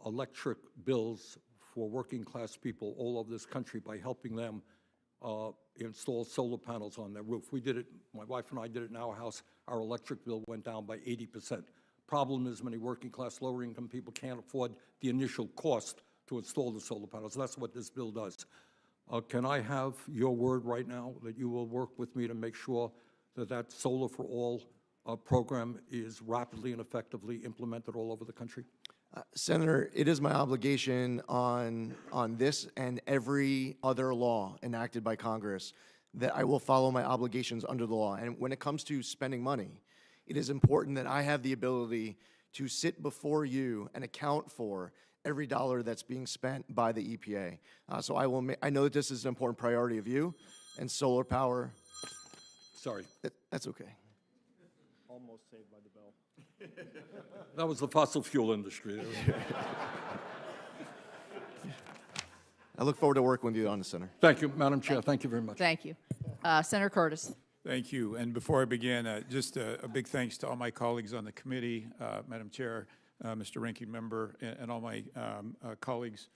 electric bills for working-class people all over this country by helping them install solar panels on their roof. We did it, my wife and I did it in our house. Our electric bill went down by 80%. Problem is many working-class, lower-income people can't afford the initial cost to install the solar panels. That's what this bill does. Can I have your word right now that you will work with me to make sure that that Solar for All program is rapidly and effectively implemented all over the country? Senator, it is my obligation on this and every other law enacted by Congress that I will follow my obligations under the law. And when it comes to spending money, it is important that I have the ability to sit before you and account for every dollar that's being spent by the EPA. So I know that this is an important priority of you, and solar power. Sorry. That's okay. Almost saved by the bell. That was the fossil fuel industry. I look forward to working with you on this, Senator. Thank you, Madam Chair. Thank you very much. Thank you. Senator Curtis. Thank you. And before I begin, just a big thanks to all my colleagues on the committee, Madam Chair, Mr. Ranking Member, and all my colleagues.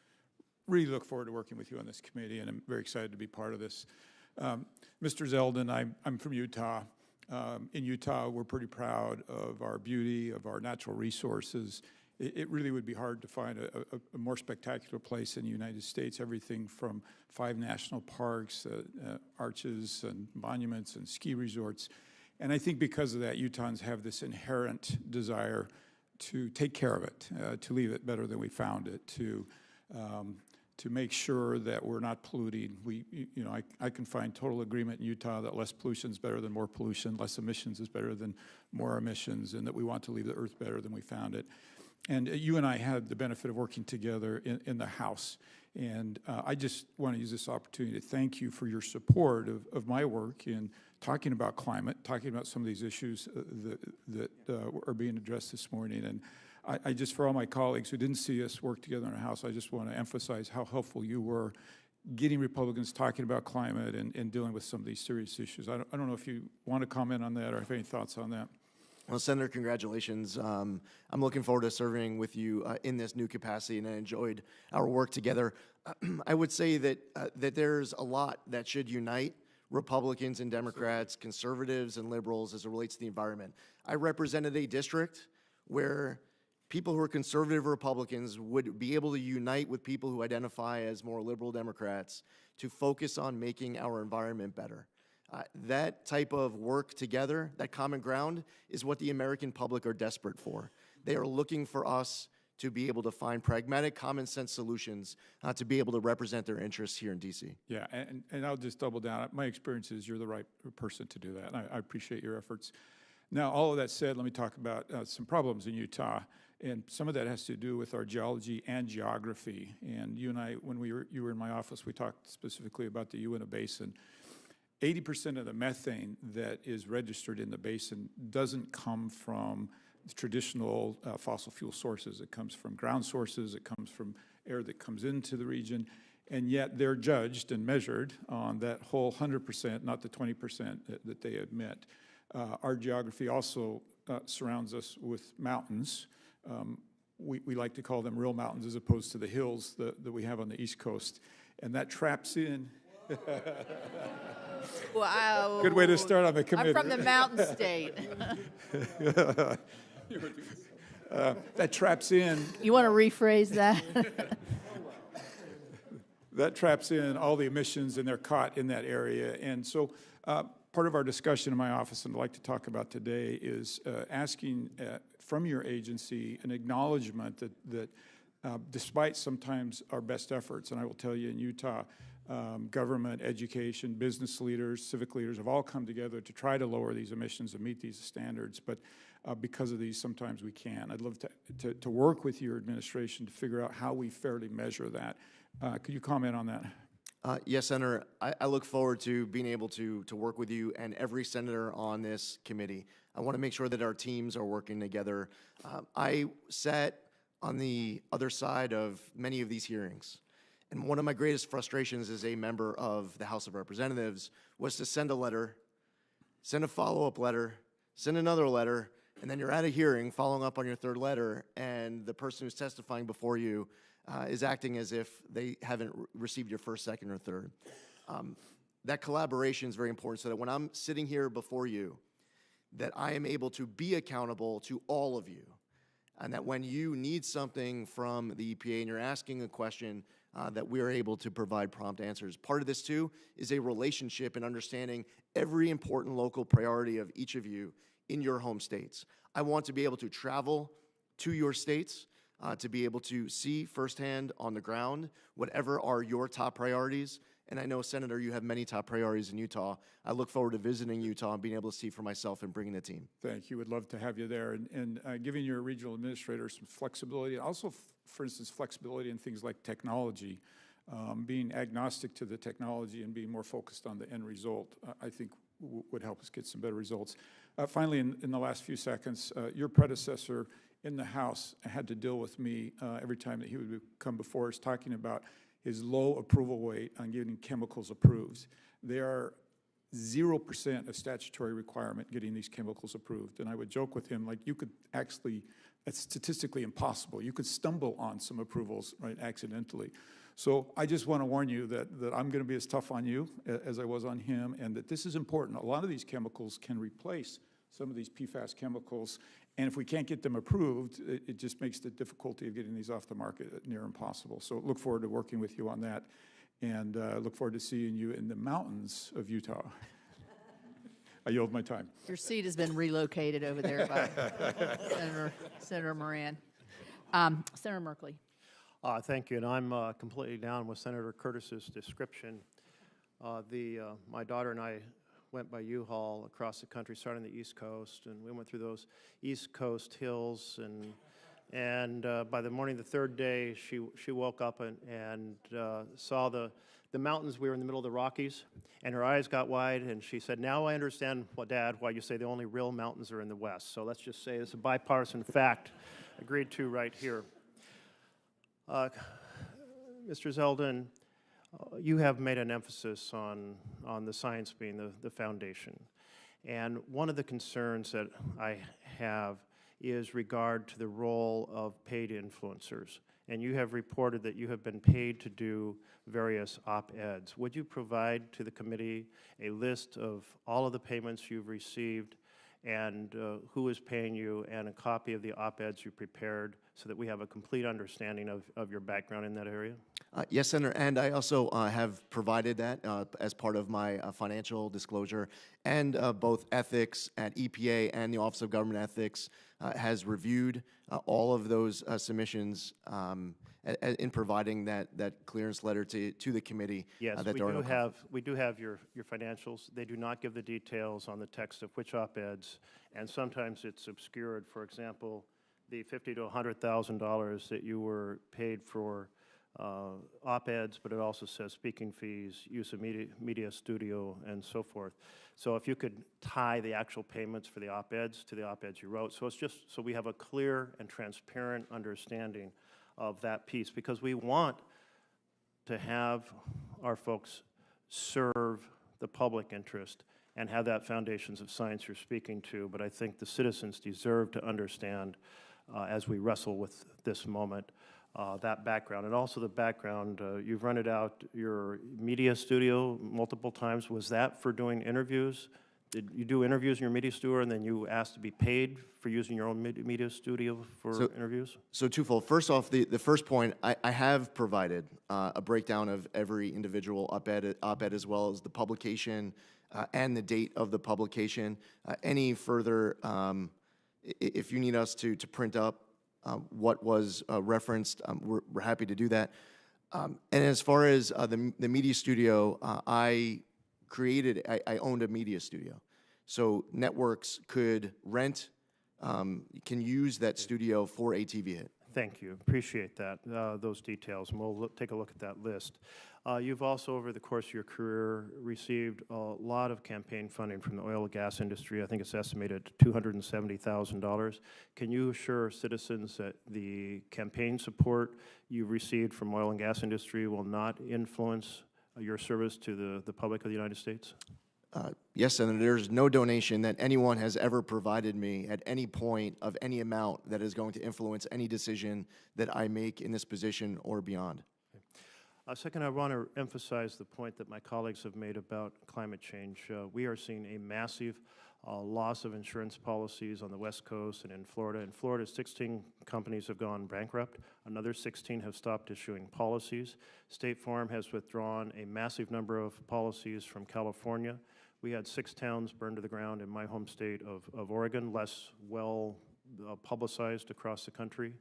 Really look forward to working with you on this committee, and I'm very excited to be part of this. Mr. Zeldin, I'm from Utah. In Utah, we're pretty proud of our beauty, of our natural resources. It really would be hard to find a more spectacular place in the United States. Everything from 5 national parks, arches and monuments and ski resorts. And I think because of that, Utahns have this inherent desire to take care of it, to leave it better than we found it, to make sure that we're not polluting. I can find total agreement in Utah that less pollution is better than more pollution, less emissions is better than more emissions, and that we want to leave the earth better than we found it. And you and I had the benefit of working together in the House. And I just want to use this opportunity to thank you for your support of my work in talking about climate, talking about some of these issues that are being addressed this morning. And I just, for all my colleagues who didn't see us work together in the House, I just want to emphasize how helpful you were getting Republicans talking about climate and dealing with some of these serious issues. I don't know if you want to comment on that or have any thoughts on that. Well, Senator, congratulations. I'm looking forward to serving with you in this new capacity, and I enjoyed our work together. I would say that there's a lot that should unite Republicans and Democrats, conservatives and liberals as it relates to the environment. I represented a district where people who are conservative Republicans would be able to unite with people who identify as more liberal Democrats to focus on making our environment better. That type of work together, that common ground, is what the American public are desperate for. They are looking for us to be able to find pragmatic, common sense solutions to be able to represent their interests here in D.C. Yeah, and I'll just double down. My experience is you're the right person to do that, and I appreciate your efforts. Now, all of that said, let me talk about some problems in Utah, and some of that has to do with our geology and geography. And you and I, when you were in my office, we talked specifically about the Uinta Basin. 80% of the methane that is registered in the basin doesn't come from traditional fossil fuel sources. It comes from ground sources. It comes from air that comes into the region. And yet they're judged and measured on that whole 100%, not the 20% that they admit. Our geography also surrounds us with mountains. We like to call them real mountains as opposed to the hills that we have on the East Coast. And that traps in... Wow. Good way to start on the committee. I'm from the mountain state. That traps in... You want to rephrase that? That traps in all the emissions, and they're caught in that area. And so part of our discussion in my office, and I'd like to talk about today, is asking from your agency an acknowledgement that despite sometimes our best efforts, and I will tell you in Utah, government, education, business leaders, civic leaders have all come together to try to lower these emissions and meet these standards. But because of these, sometimes we can't. I'd love to work with your administration to figure out how we fairly measure that. Could you comment on that? Yes, Senator. I look forward to being able to work with you and every senator on this committee. I want to make sure that our teams are working together. I sat on the other side of many of these hearings. And one of my greatest frustrations as a member of the House of Representatives was to send a letter, send a follow-up letter, send another letter, and then you're at a hearing following up on your third letter, and the person who's testifying before you is acting as if they haven't received your first, second, or third. That collaboration is very important so that when I'm sitting here before you, that I am able to be accountable to all of you. And that when you need something from the EPA and you're asking a question, that we're able to provide prompt answers. Part of this, too, is a relationship and understanding every important local priority of each of you in your home states. I want to be able to travel to your states, to be able to see firsthand on the ground whatever are your top priorities. And I know, Senator, you have many top priorities in Utah. I look forward to visiting Utah and being able to see for myself and bringing a team. Thank you. Would love to have you there. And giving your regional administrator some flexibility, also, for instance, flexibility in things like technology, being agnostic to the technology and being more focused on the end result, I think would help us get some better results. Finally, in the last few seconds, your predecessor in the House had to deal with me every time that he would come before us talking about his low approval rate on getting chemicals approved. They are 0% of statutory requirement getting these chemicals approved. And I would joke with him, like, you could actually, that's statistically impossible. You could stumble on some approvals, right, accidentally. So I just want to warn you that I'm going to be as tough on you as I was on him, and that this is important. A lot of these chemicals can replace some of these PFAS chemicals, and if we can't get them approved, it just makes the difficulty of getting these off the market near impossible. So look forward to working with you on that, and look forward to seeing you in the mountains of Utah. I yield my time. Your seat has been relocated over there by Senator Moran. Senator Merkley. Thank you, and I'm completely down with Senator Curtis's description. My daughter and I went by U-Haul across the country, starting on the East Coast, and we went through those East Coast hills, and by the morning of the third day, she woke up and saw the mountains. We were in the middle of the Rockies, and her eyes got wide, and she said, "Now I understand, Dad, why you say the only real mountains are in the West." So let's just say it's a bipartisan fact agreed to right here. Mr. Zeldin, you have made an emphasis on the science being the foundation. And one of the concerns that I have is regard to the role of paid influencers. And you have reported that you have been paid to do various op-eds. Would you provide to the committee a list of all of the payments you've received and who is paying you, and a copy of the op-eds you prepared so that we have a complete understanding of your background in that area? Yes, Senator, and I also have provided that as part of my financial disclosure, and both ethics at EPA and the Office of Government Ethics has reviewed all of those submissions in providing that clearance letter to the committee. Yes, that we do have your financials. They do not give the details on the text of which op-eds, and sometimes it's obscured. For example, the $50,000 to $100,000 that you were paid for op-eds, but it also says speaking fees, use of media studio, and so forth. So if you could tie the actual payments for the op-eds to the op-eds you wrote, so it's just so we have a clear and transparent understanding of that piece, because we want to have our folks serve the public interest and have that foundations of science you're speaking to, but I think the citizens deserve to understand as we wrestle with this moment, that background. And also the background, you've rented out your media studio multiple times. Was that for doing interviews? Did you do interviews in your media studio and then you asked to be paid for using your own media studio for interviews? So twofold. First off, the first point, I have provided a breakdown of every individual op-ed as well as the publication and the date of the publication. Any further, if you need us to print up what was referenced, we're happy to do that. And as far as the media studio, I owned a media studio. So networks could rent, can use that studio for a TV hit. Thank you. Appreciate that, those details, and we'll take a look at that list. You've also, over the course of your career, received a lot of campaign funding from the oil and gas industry. I think it's estimated at $270,000. Can you assure citizens that the campaign support you received from oil and gas industry will not influence your service to the public of the United States? Yes, Senator, there's no donation that anyone has ever provided me at any point of any amount that is going to influence any decision that I make in this position or beyond. Second, I want to emphasize the point that my colleagues have made about climate change. We are seeing a massive loss of insurance policies on the West Coast and in Florida. In Florida, 16 companies have gone bankrupt. Another 16 have stopped issuing policies. State Farm has withdrawn a massive number of policies from California. We had 6 towns burned to the ground in my home state of Oregon, less well publicized across the country.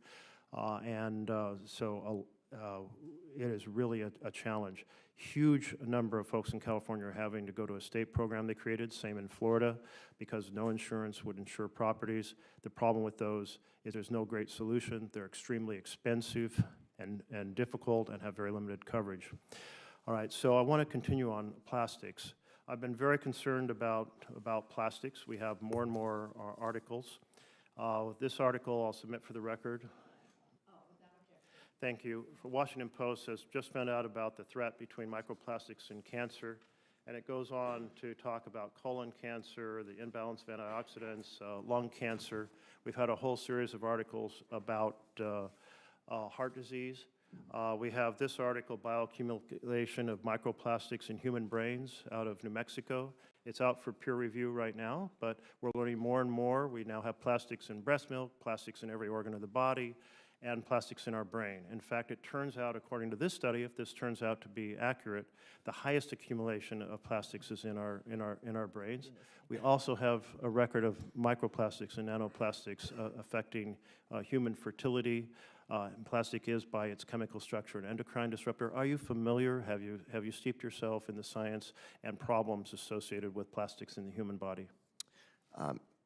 It is really a challenge. Huge number of folks in California are having to go to a state program they created, same in Florida, because no insurance would insure properties. The problem with those is there's no great solution. They're extremely expensive and difficult and have very limited coverage. All right, so I want to continue on plastics. I've been very concerned about plastics. We have more and more articles. This article I'll submit for the record. Thank you. The Washington Post has just found out about the threat between microplastics and cancer, and it goes on to talk about colon cancer, the imbalance of antioxidants, lung cancer. We've had a whole series of articles about heart disease. We have this article, Bioaccumulation of Microplastics in Human Brains, out of New Mexico. It's out for peer review right now, but we're learning more and more. We now have plastics in breast milk, plastics in every organ of the body, and plastics in our brain. In fact, it turns out, according to this study, if this turns out to be accurate, the highest accumulation of plastics is in our brains. We also have a record of microplastics and nanoplastics affecting human fertility. Plastic is, by its chemical structure, an endocrine disruptor. Are you familiar? Have you steeped yourself in the science and problems associated with plastics in the human body?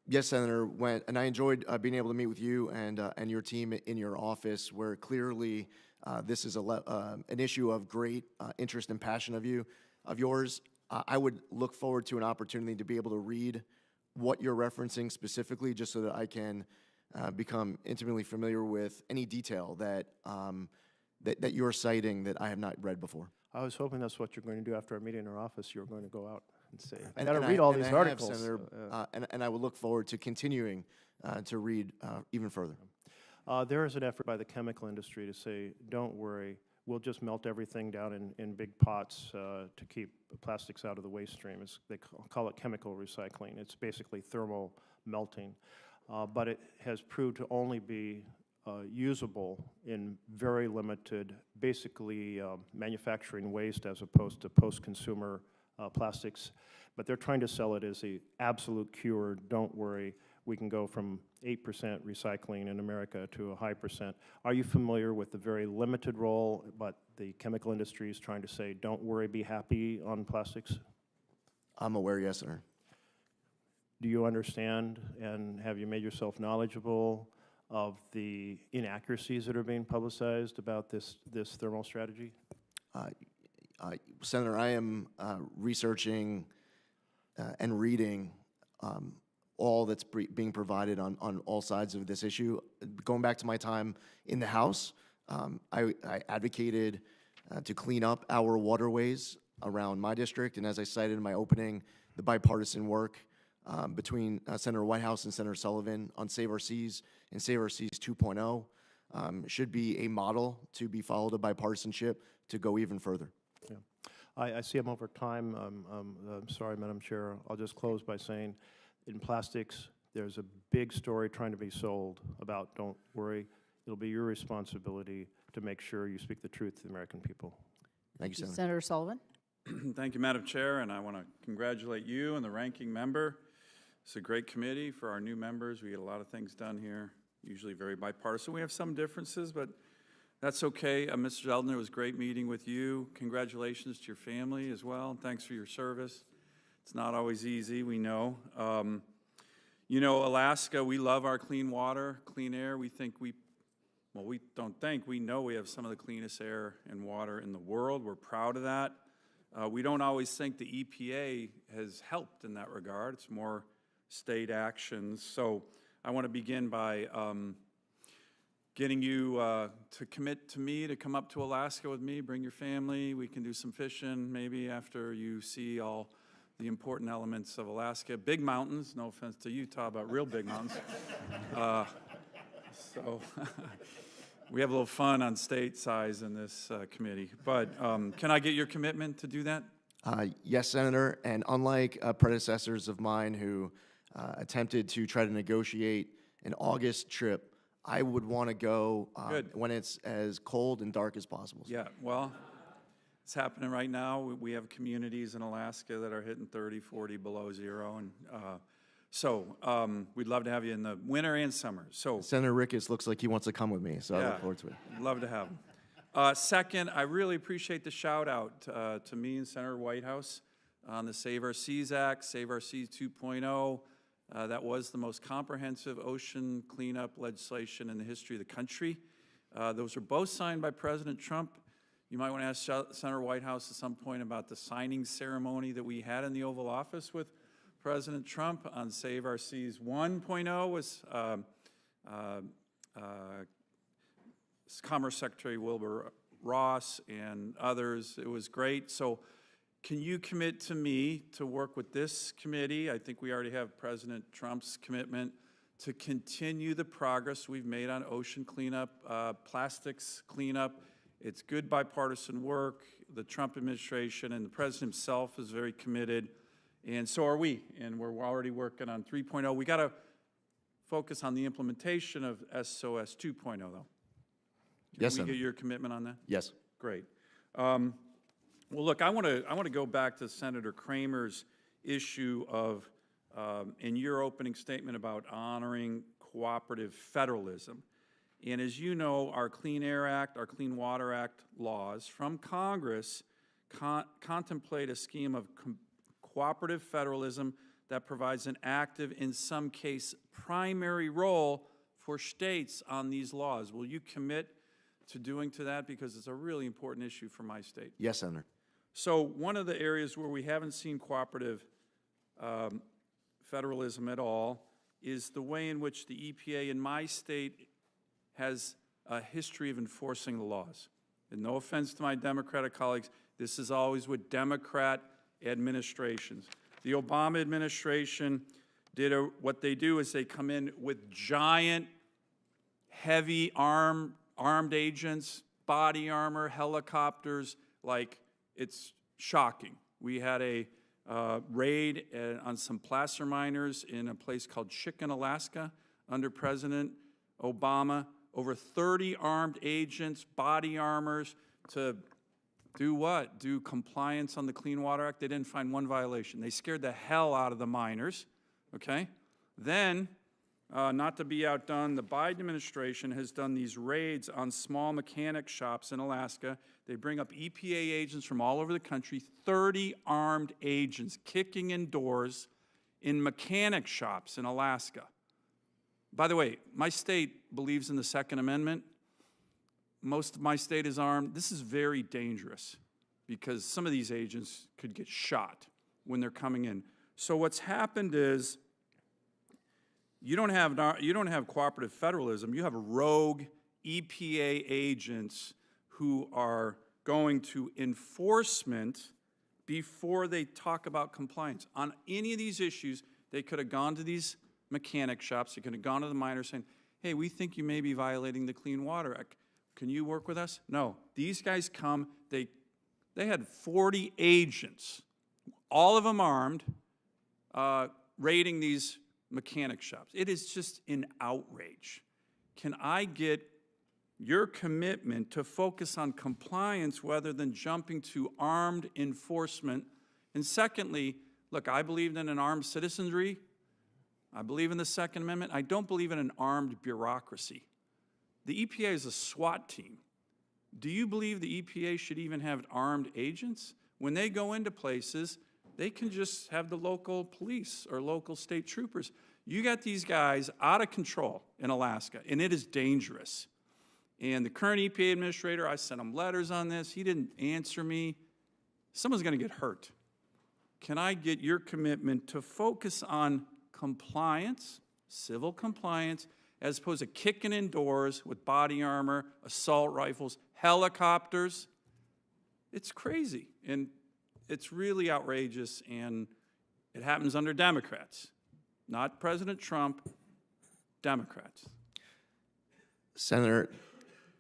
Yes, Senator, and I enjoyed being able to meet with you and your team in your office, where clearly this is an issue of great interest and passion of yours. I would look forward to an opportunity to be able to read what you're referencing specifically, just so that I can become intimately familiar with any detail that you're citing that I have not read before. I was hoping that's what you're going to do after our meeting in our office. You're going to go out and say, I got to read all these articles. Senator, and I would look forward to continuing to read even further. There is an effort by the chemical industry to say, don't worry, we'll just melt everything down in big pots to keep plastics out of the waste stream. They call it chemical recycling. It's basically thermal melting. But it has proved to only be usable in very limited, basically manufacturing waste as opposed to post-consumer plastics. But they're trying to sell it as the absolute cure. Don't worry, we can go from 8% recycling in America to a high percent. Are you familiar with the very limited role, but the chemical industry is trying to say, don't worry, be happy on plastics? I'm aware, yes, sir. Do you understand, and have you made yourself knowledgeable of the inaccuracies that are being publicized about this thermal strategy? Senator, I am researching and reading all that's being provided on all sides of this issue. Going back to my time in the House, I advocated to clean up our waterways around my district, and as I cited in my opening, the bipartisan work between Senator Whitehouse and Senator Sullivan on Save Our Seas and Save Our Seas 2.0 should be a model to be followed of bipartisanship to go even further. Yeah. I see I'm over time. I'm sorry, Madam Chair. I'll just close by saying, in plastics, there's a big story trying to be sold about don't worry. It'll be your responsibility to make sure you speak the truth to the American people. Thank you, Senator. Senator Sullivan. Thank you, Madam Chair, and I want to congratulate you and the ranking member. It's a great committee for our new members. We get a lot of things done here, usually very bipartisan. We have some differences, but that's okay. Mr. Zeldin, it was great meeting with you. Congratulations to your family as well, and thanks for your service. It's not always easy, we know. You know, Alaska, we love our clean water, clean air. We don't think, we know we have some of the cleanest air and water in the world. We're proud of that. We don't always think the EPA has helped in that regard. It's more state actions. So I want to begin by getting you to commit to me to come up to Alaska with me, bring your family. We can do some fishing maybe after you see all the important elements of Alaska. Big mountains, no offense to Utah, but real big mountains. So we have a little fun on state size in this committee. But can I get your commitment to do that? Yes, Senator, and unlike predecessors of mine who attempted to try to negotiate an August trip, I would want to go when it's as cold and dark as possible. Yeah, well, it's happening right now. We have communities in Alaska that are hitting 30, 40 below zero, and so we'd love to have you in the winter and summer. So Senator Ricketts looks like he wants to come with me, so I look forward to it. Love to have him. Second, I really appreciate the shout out to me and Senator Whitehouse on the Save Our Seas Act, Save Our Seas 2.0. That was the most comprehensive ocean cleanup legislation in the history of the country. Those were both signed by President Trump. You might want to ask Senator Whitehouse at some point about the signing ceremony that we had in the Oval Office with President Trump on Save Our Seas 1.0 was Commerce Secretary Wilbur Ross and others. It was great. So can you commit to me to work with this committee? I think we already have President Trump's commitment to continue the progress we've made on ocean cleanup, plastics cleanup. It's good bipartisan work. The Trump administration and the president himself is very committed, and so are we. And we're already working on 3.0. We got to focus on the implementation of SOS 2.0, though. Yes, Can we Senator. get your commitment on that? Yes. Great. Well, look, I want to go back to Senator Kramer's issue of, in your opening statement about honoring cooperative federalism. And as you know, our Clean Air Act, our Clean Water Act laws from Congress contemplate a scheme of cooperative federalism that provides an active, in some case, primary role for states on these laws. Will you commit to doing to that? Because it's a really important issue for my state. Yes, Senator. So one of the areas where we haven't seen cooperative federalism at all is the way in which the EPA in my state has a history of enforcing the laws. And no offense to my Democratic colleagues, this is always with Democrat administrations. The Obama administration did what they do is they come in with giant, heavy armed agents, body armor, helicopters, like it's shocking. We had a raid on some placer miners in a place called Chicken, Alaska, under President Obama. Over 30 armed agents, body armors, to do what? Do compliance on the Clean Water Act. They didn't find one violation. They scared the hell out of the miners, okay? Then, not to be outdone, the Biden administration has done these raids on small mechanic shops in Alaska. They bring up EPA agents from all over the country, 30 armed agents kicking in doors in mechanic shops in Alaska. By the way, my state believes in the Second Amendment. Most of my state is armed. This is very dangerous because some of these agents could get shot when they're coming in. So what's happened is you don't have cooperative federalism. You have rogue EPA agents who are going to enforcement before they talk about compliance. On any of these issues, they could have gone to these mechanic shops. They could have gone to the miners saying, hey, we think you may be violating the Clean Water Act. Can you work with us? No. These guys come. They had 40 agents, all of them armed, raiding these mechanic shops. It is just an outrage. Can I get your commitment to focus on compliance rather than jumping to armed enforcement? And secondly, look, I believe in an armed citizenry. I believe in the Second Amendment. I don't believe in an armed bureaucracy. The EPA is a SWAT team. Do you believe the EPA should even have armed agents? When they go into places, they can just have the local police or local state troopers. You got these guys out of control in Alaska, and it is dangerous. And the current EPA administrator, I sent him letters on this. He didn't answer me. Someone's going to get hurt. Can I get your commitment to focus on compliance, civil compliance, as opposed to kicking in doors with body armor, assault rifles, helicopters? It's crazy, and it's really outrageous, and It happens under Democrats, not President Trump, Democrats. Senator,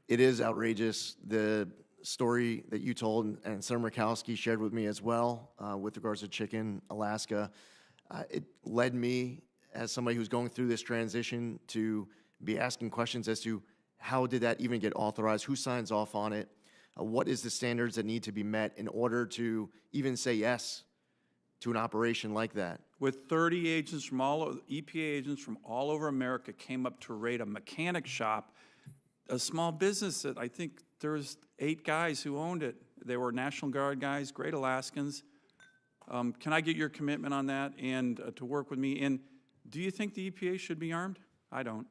it is outrageous, the story that you told and Senator Murkowski shared with me as well with regards to Chicken, Alaska. It led me, as somebody who's going through this transition, to be asking questions as to how did that even get authorized, who signs off on it, what is the standards that need to be met in order to even say yes to an operation like that. With 30 agents from EPA agents from all over America came up to raid a mechanic shop, a small business that I think there was 8 guys who owned it. They were National Guard guys, great Alaskans. Can I get your commitment on that and to work with me? And do you think the EPA should be armed? I don't.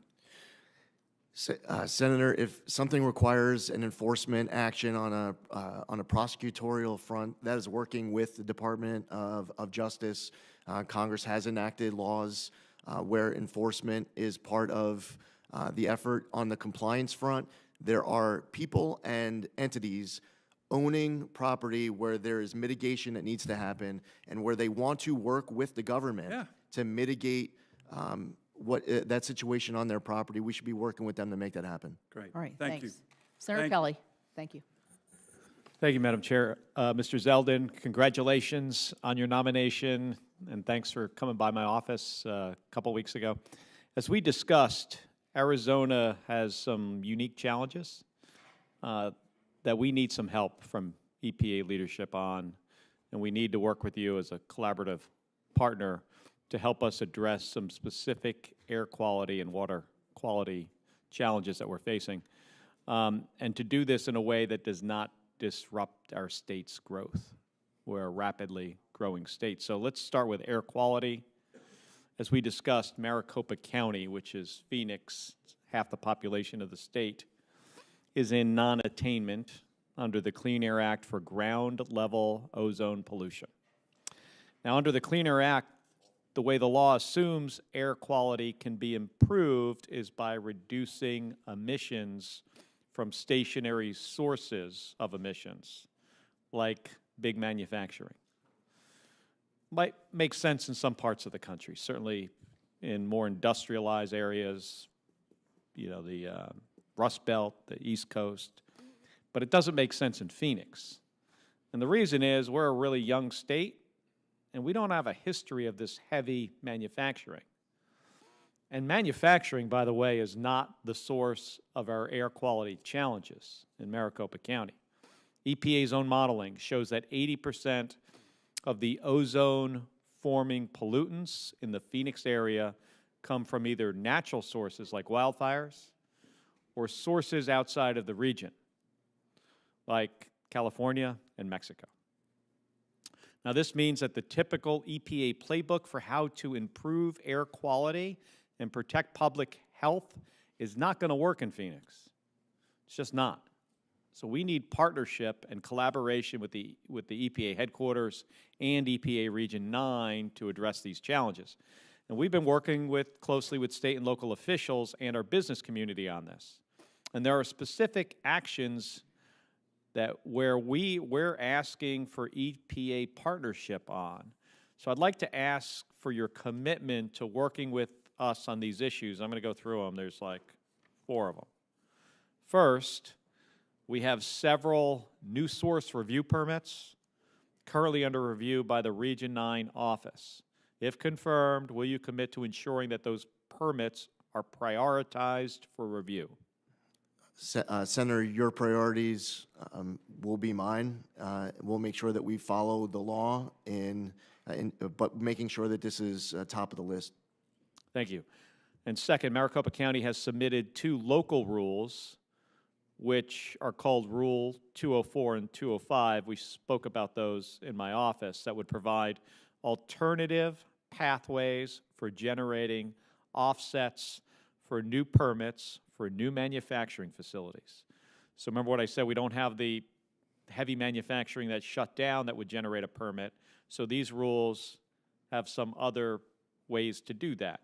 Senator, if something requires an enforcement action on a prosecutorial front, that is working with the Department of Justice. Congress has enacted laws where enforcement is part of the effort. On the compliance front, there are people and entities owning property where there is mitigation that needs to happen and where they want to work with the government to mitigate that situation on their property. We should be working with them to make that happen. Great. All right, Thank thanks. you. Senator Thank Kelly, thank you. Thank you, Madam Chair. Mr. Zeldin, congratulations on your nomination, and thanks for coming by my office a couple weeks ago. As we discussed, Arizona has some unique challenges that we need some help from EPA leadership on, and we need to work with you as a collaborative partner to help us address some specific air quality and water quality challenges that we're facing, and to do this in a way that does not disrupt our state's growth. We're a rapidly growing state. So let's start with air quality. As we discussed, Maricopa County, which is Phoenix, half the population of the state, is in non-attainment under the Clean Air Act for ground-level ozone pollution. Now, under the Clean Air Act, the way the law assumes air quality can be improved is by reducing emissions from stationary sources of emissions, like big manufacturing. Might make sense in some parts of the country, certainly in more industrialized areas, the Rust Belt, the East Coast, but it doesn't make sense in Phoenix. And the reason is we're a really young state, and we don't have a history of this heavy manufacturing. And manufacturing, by the way, is not the source of our air quality challenges in Maricopa County. EPA's own modeling shows that 80% of the ozone-forming pollutants in the Phoenix area come from either natural sources like wildfires or sources outside of the region, like California and Mexico. Now, this means that the typical EPA playbook for how to improve air quality and protect public health is not going to work in Phoenix. It's just not. So we need partnership and collaboration with the EPA headquarters and EPA Region 9 to address these challenges. And we've been working closely with state and local officials and our business community on this. And there are specific actions that we're asking for EPA partnership on. So I'd like to ask for your commitment to working with us on these issues. I'm going to go through them. There's like 4 of them. First, we have several new source review permits currently under review by the Region 9 office. If confirmed, will you commit to ensuring that those permits are prioritized for review? Senator, your priorities will be mine. We'll make sure that we follow the law, but making sure that this is top of the list. Thank you. And second, Maricopa County has submitted 2 local rules, which are called Rule 204 and 205. We spoke about those in my office that would provide alternative pathways for generating offsets for new permits for new manufacturing facilities. So remember what I said, we don't have the heavy manufacturing that's shut down that would generate a permit. So these rules have some other ways to do that.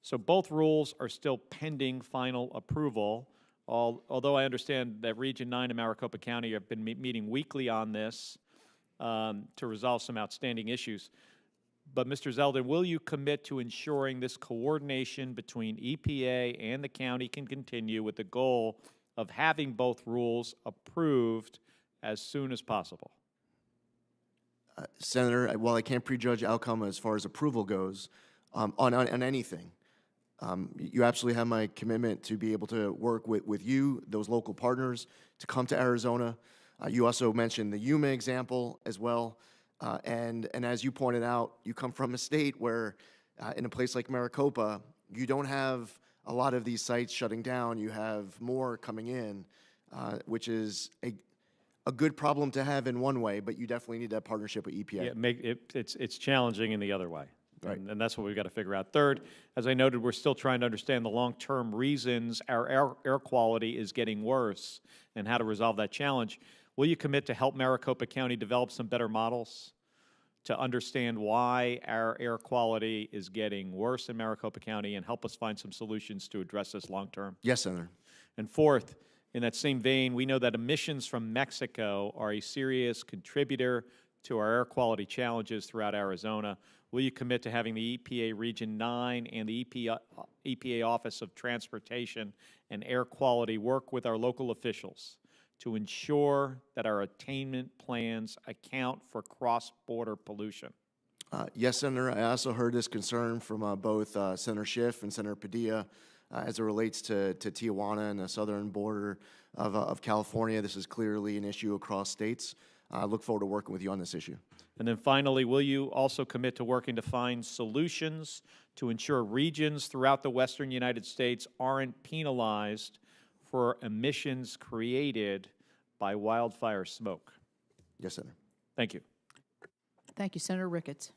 So both rules are still pending final approval, although I understand that Region 9 and Maricopa County have been meeting weekly on this to resolve some outstanding issues. But Mr. Zeldin, will you commit to ensuring this coordination between EPA and the county can continue with the goal of having both rules approved as soon as possible? Senator, while I can't prejudge outcome as far as approval goes, on anything, you absolutely have my commitment to be able to work with you, those local partners, to come to Arizona. You also mentioned the Yuma example as well. And as you pointed out, you come from a state where, in a place like Maricopa, you don't have a lot of these sites shutting down. You have more coming in, which is a good problem to have in one way, but you definitely need that partnership with EPA. Yeah, it's challenging in the other way. Right. And that's what we've got to figure out. Third, as I noted, we're still trying to understand the long-term reasons our air quality is getting worse and how to resolve that challenge. Will you commit to help Maricopa County develop some better models to understand why our air quality is getting worse in Maricopa County and help us find some solutions to address this long-term? Yes, Senator. And fourth, in that same vein, we know that emissions from Mexico are a serious contributor to our air quality challenges throughout Arizona. Will you commit to having the EPA Region 9 and the EPA Office of Transportation and Air Quality work with our local officials to ensure that our attainment plans account for cross-border pollution? Yes, Senator. I also heard this concern from both Senator Schiff and Senator Padilla as it relates to Tijuana and the southern border of California. This is clearly an issue across states. I look forward to working with you on this issue. And then finally, will you also commit to working to find solutions to ensure regions throughout the western United States aren't penalized for emissions created by wildfire smoke? Yes, Senator. Thank you. Thank you, Senator Ricketts.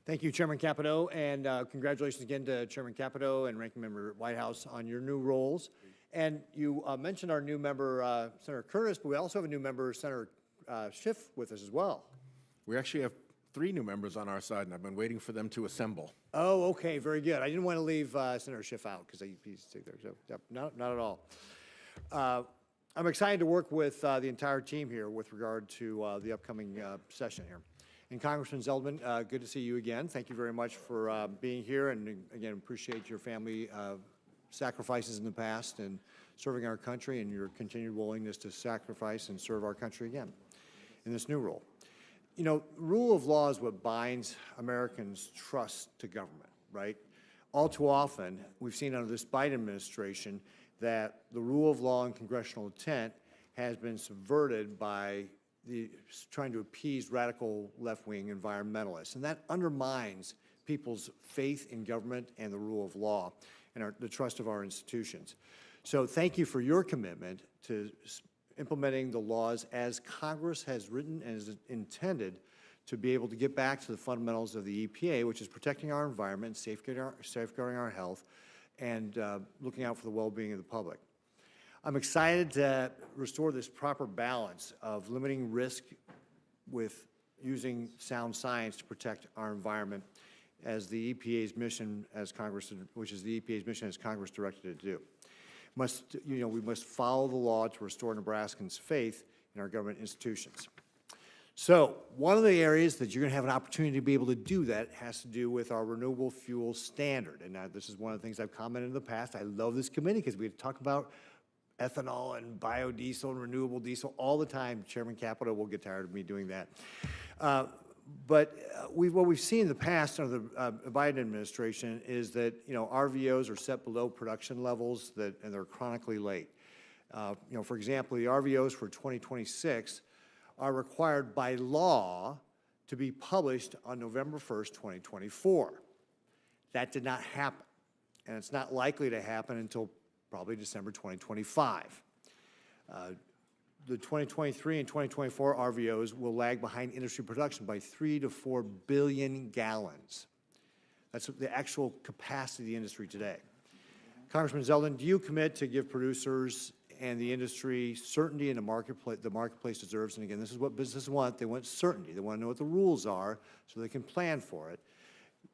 Thank you, Chairman Capito, and congratulations again to Chairman Capito and Ranking Member Whitehouse on your new roles. And you mentioned our new member, Senator Curtis, but we also have a new member, Senator Schiff, with us as well. We actually have 3 new members on our side, and I've been waiting for them to assemble. Oh, okay, very good. I didn't want to leave Senator Schiff out because he's there. So, yep, not at all. I'm excited to work with the entire team here with regard to the upcoming session here. And Congressman Zeldin, good to see you again. Thank you very much for being here, and again, appreciate your family sacrifices in the past and serving our country, and your continued willingness to sacrifice and serve our country again in this new role. You know, rule of law is what binds Americans' trust to government, right? All too often, we've seen under this Biden administration that the rule of law and congressional intent has been subverted by trying to appease radical left-wing environmentalists. And that undermines people's faith in government and the rule of law and the trust of our institutions. So thank you for your commitment to implementing the laws as Congress has written and is intended to be able to get back to the fundamentals of the EPA, which is protecting our environment, safeguarding our health, and looking out for the well-being of the public. I'm excited to restore this proper balance of limiting risk with using sound science to protect our environment as the EPA's mission as Congress, which is the EPA's mission as Congress directed it to do. We must follow the law to restore Nebraskans' faith in our government institutions. So one of the areas that you're going to have an opportunity to be able to do that has to do with our renewable fuel standard. And this is one of the things I've commented in the past. I love this committee because we talk about ethanol and biodiesel and renewable diesel all the time. Chairman Capito will get tired of me doing that. But what we've seen in the past under the Biden administration is that RVOs are set below production levels and they're chronically late. For example, the RVOs for 2026 are required by law to be published on November 1st, 2024. That did not happen, and it's not likely to happen until probably December 2025. The 2023 and 2024 RVOs will lag behind industry production by 3 to 4 billion gallons. That's the actual capacity of the industry today. Congressman Zeldin, do you commit to give producers and the industry certainty in the marketplace deserves? And again, this is what businesses want. They want certainty. They want to know what the rules are so they can plan for it.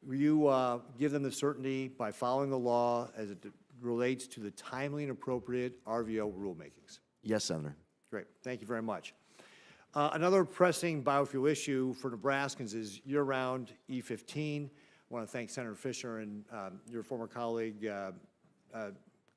Will you give them the certainty by following the law as it relates to the timely and appropriate RVO rulemakings? Yes, Senator. Great. Thank you very much. Another pressing biofuel issue for Nebraskans is year-round E15. I want to thank Senator Fisher and your former colleague,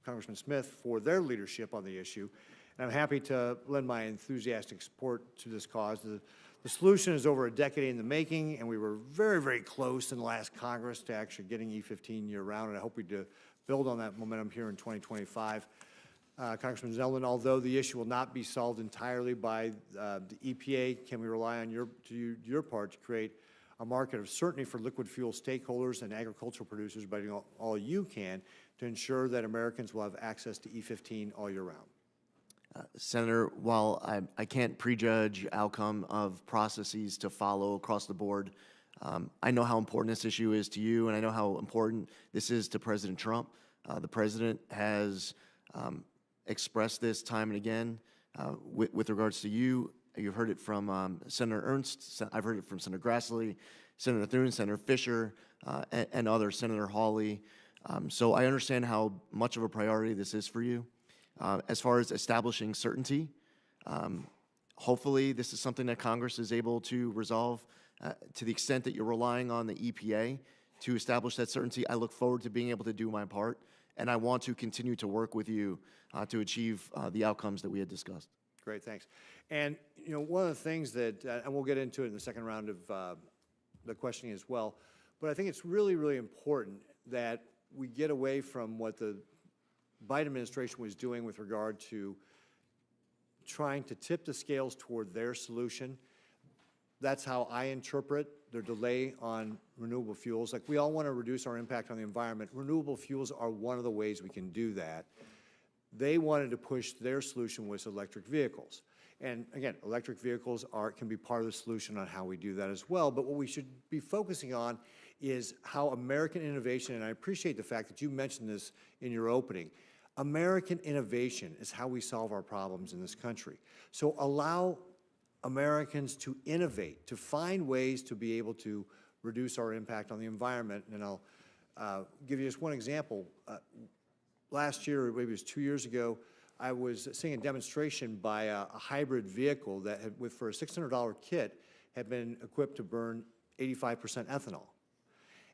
Congressman Smith, for their leadership on the issue. And I'm happy to lend my enthusiastic support to this cause. The solution is over a decade in the making, and we were very, very close in the last Congress to actually getting E15 year-round, and I hope we do build on that momentum here in 2025. Congressman Zeldin, although the issue will not be solved entirely by the EPA, can we rely on your part to create a market of certainty for liquid fuel stakeholders and agricultural producers by doing all you can to ensure that Americans will have access to E15 all year round? Senator, while I can't prejudge outcome of processes to follow across the board, I know how important this issue is to you, and I know how important this is to President Trump. The president has expressed this time and again with regards to you. You've heard it from Senator Ernst. I've heard it from Senator Grassley, Senator Thune, Senator Fisher, and others, Senator Hawley. So I understand how much of a priority this is for you. As far as establishing certainty, hopefully this is something that Congress is able to resolve to the extent that you're relying on the EPA to establish that certainty. I look forward to being able to do my part, and I want to continue to work with you to achieve the outcomes that we had discussed. Great, thanks. And you know, one of the things that, and we'll get into it in the second round of the questioning as well, but I think it's really, really important that we get away from what the Biden administration was doing with regard to trying to tip the scales toward their solution. That's how I interpret their delay on renewable fuels. Like, we all want to reduce our impact on the environment. Renewable fuels are one of the ways we can do that. They wanted to push their solution with electric vehicles. And again, electric vehicles can be part of the solution on how we do that as well. But what we should be focusing on is how American innovation, and I appreciate the fact that you mentioned this in your opening, American innovation is how we solve our problems in this country. So allow Americans to innovate, to find ways to be able to reduce our impact on the environment. And I'll give you just one example. Last year, or maybe it was 2 years ago, I was seeing a demonstration by a hybrid vehicle that had, for a $600 kit, had been equipped to burn 85% ethanol.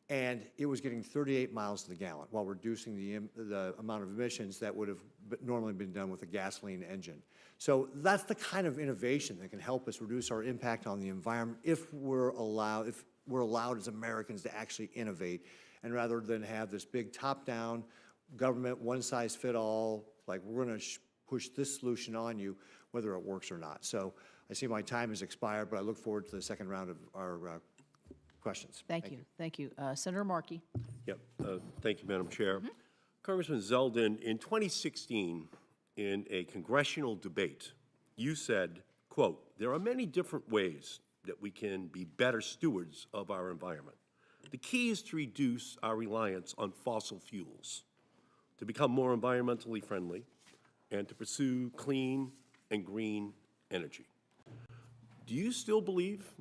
And it was getting 38 miles to the gallon while reducing the amount of emissions that would have normally been done with a gasoline engine. So that's the kind of innovation that can help us reduce our impact on the environment if we're allowed as Americans to actually innovate, and rather than have this big top-down government one-size-fit-all, like, we're going to push this solution on you, whether it works or not. So I see my time has expired, but I look forward to the second round of our questions. Thank you. Thank you. Senator Markey. Yep. Thank you, Madam Chair. Congressman Zeldin, in 2016, in a congressional debate, you said, quote, "There are many different ways that we can be better stewards of our environment. The key is to reduce our reliance on fossil fuels, to become more environmentally friendly, and to pursue clean and green energy." Do you still believe,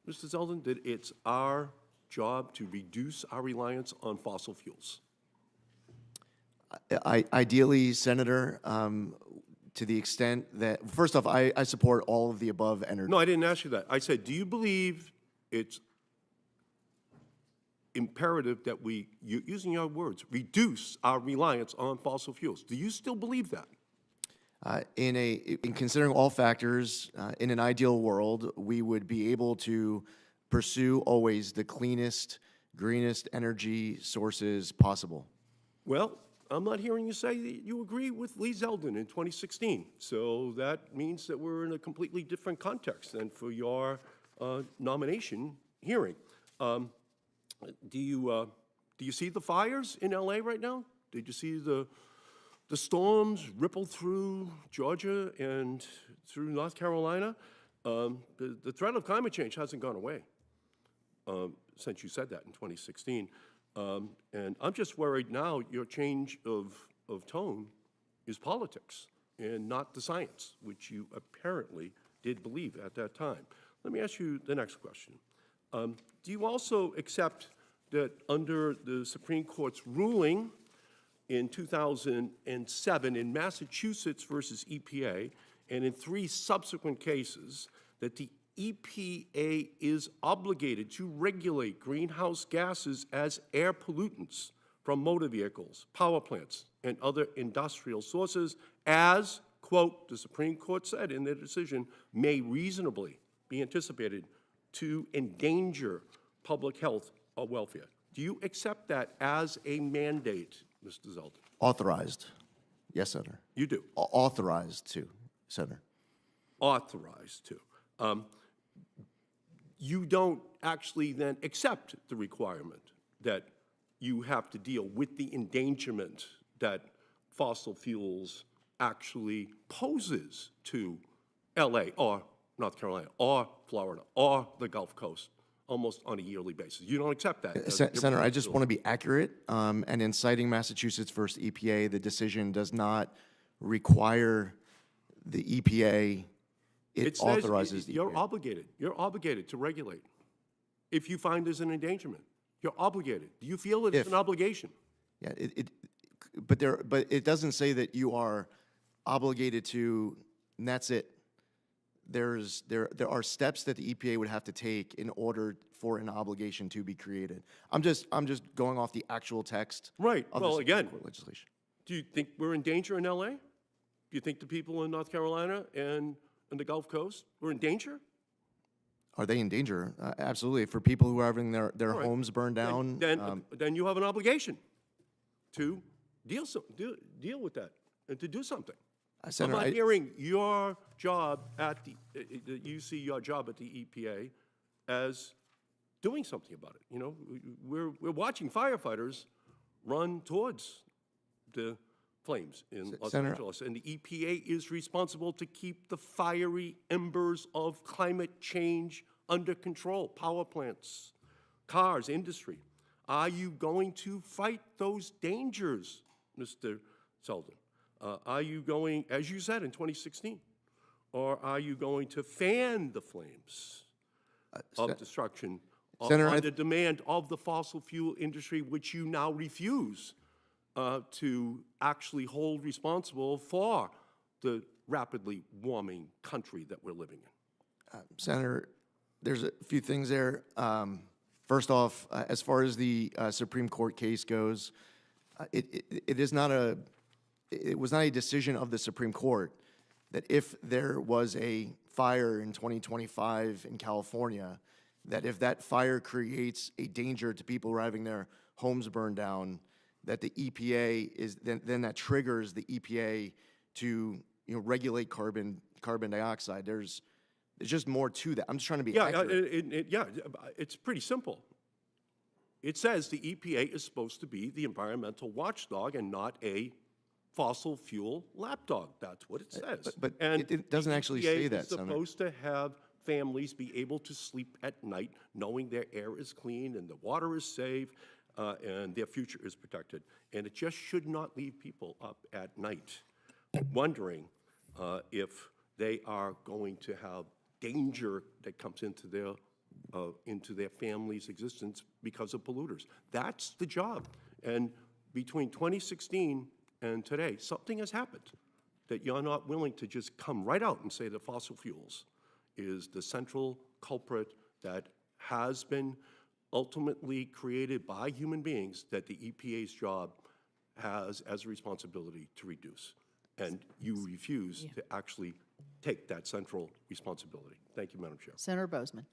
Mr. Zeldin, that it's our job to reduce our reliance on fossil fuels? Ideally, Senator, to the extent that, first off, I support all of the above energy. No, I didn't ask you that. I said, do you believe it's imperative that we, using your words, reduce our reliance on fossil fuels? Do you still believe that? In considering all factors, in an ideal world, we would be able to pursue always the cleanest, greenest energy sources possible. Well, I'm not hearing you say that you agree with Lee Zeldin in 2016. So that means that we're in a completely different context than for your nomination hearing. Do you see the fires in LA right now? Did you see the storms ripple through Georgia and through North Carolina? The threat of climate change hasn't gone away since you said that in 2016. And I'm just worried now your change of tone is politics and not the science, which you apparently did believe at that time. Let me ask you the next question. Do you also accept that under the Supreme Court's ruling in 2007 in Massachusetts versus EPA, and in 3 subsequent cases, that the EPA is obligated to regulate greenhouse gases as air pollutants from motor vehicles, power plants, and other industrial sources as, quote, the Supreme Court said in their decision, may reasonably be anticipated to endanger public health or welfare. Do you accept that as a mandate, Mr. Zeldin? Authorized. Yes, Senator. You do. Authorized to, Senator. Authorized to. You don't actually then accept the requirement that you have to deal with the endangerment that fossil fuels actually poses to LA or North Carolina or Florida or the Gulf Coast almost on a yearly basis. You don't accept that. Senator, I just want to be accurate, and in citing Massachusetts versus EPA, the decision does not require the EPA. It says authorizes the you're EPA. obligated. You're obligated to regulate. If you find there's an endangerment, you're obligated. Do you feel it's an obligation? Yeah, but it doesn't say that you are obligated to, and that's it. There are steps that the EPA would have to take in order for an obligation to be created. I'm just going off the actual text. Right. Of Well, the Supreme again, Court legislation. Do you think we're in danger in LA? Do you think the people in North Carolina and the Gulf Coast were in danger? Are they in danger? Absolutely. For people who are having their right. homes burned down. Then you have an obligation to deal with that and to do something. Senator, I'm not hearing your job at you see your job at the EPA as doing something about it. You know, we're watching firefighters run towards the flames in Los Angeles, and the EPA is responsible to keep the fiery embers of climate change under control. Power plants, cars, industry. Are you going to fight those dangers, Mr. Zeldin? Are you going, as you said in 2016, or are you going to fan the flames of destruction Senator, on the demand of the fossil fuel industry, which you now refuse to actually hold responsible for the rapidly warming country that we're living in? Senator, there's a few things there. First off, as far as the Supreme Court case goes, it was not a decision of the Supreme Court that if there was a fire in 2025 in California, that if that fire creates a danger to people who are having their homes burned down, that the EPA is then that triggers the EPA to regulate carbon dioxide. There's just more to that. I'm just trying to be accurate. It's pretty simple. It says the EPA is supposed to be the environmental watchdog and not a fossil fuel lapdog. That's what it says. But and it doesn't actually say that, Senator. It's supposed to have families be able to sleep at night knowing their air is clean and the water is safe and their future is protected. And it just should not leave people up at night wondering if they are going to have danger that comes into their family's existence because of polluters. That's the job. And between 2016 and today, something has happened that you're not willing to just come right out and say that fossil fuels is the central culprit that has been ultimately created by human beings that the EPA's job has as a responsibility to reduce. And you refuse to actually take that central responsibility. Thank you, Madam Chair. Senator Bozeman.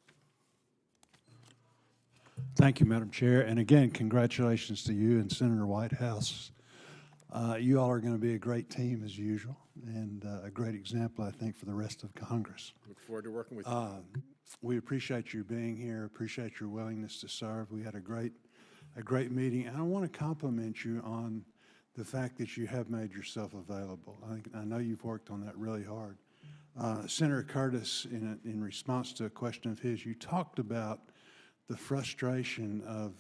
Thank you, Madam Chair. And again, congratulations to you and Senator Whitehouse. You all are going to be a great team as usual, and a great example, I think, for the rest of Congress. Look forward to working with you. We appreciate you being here, appreciate your willingness to serve. We had a great meeting, and I want to compliment you on the fact that you have made yourself available. I know you've worked on that really hard. Senator Curtis, in response to a question of his, you talked about the frustration of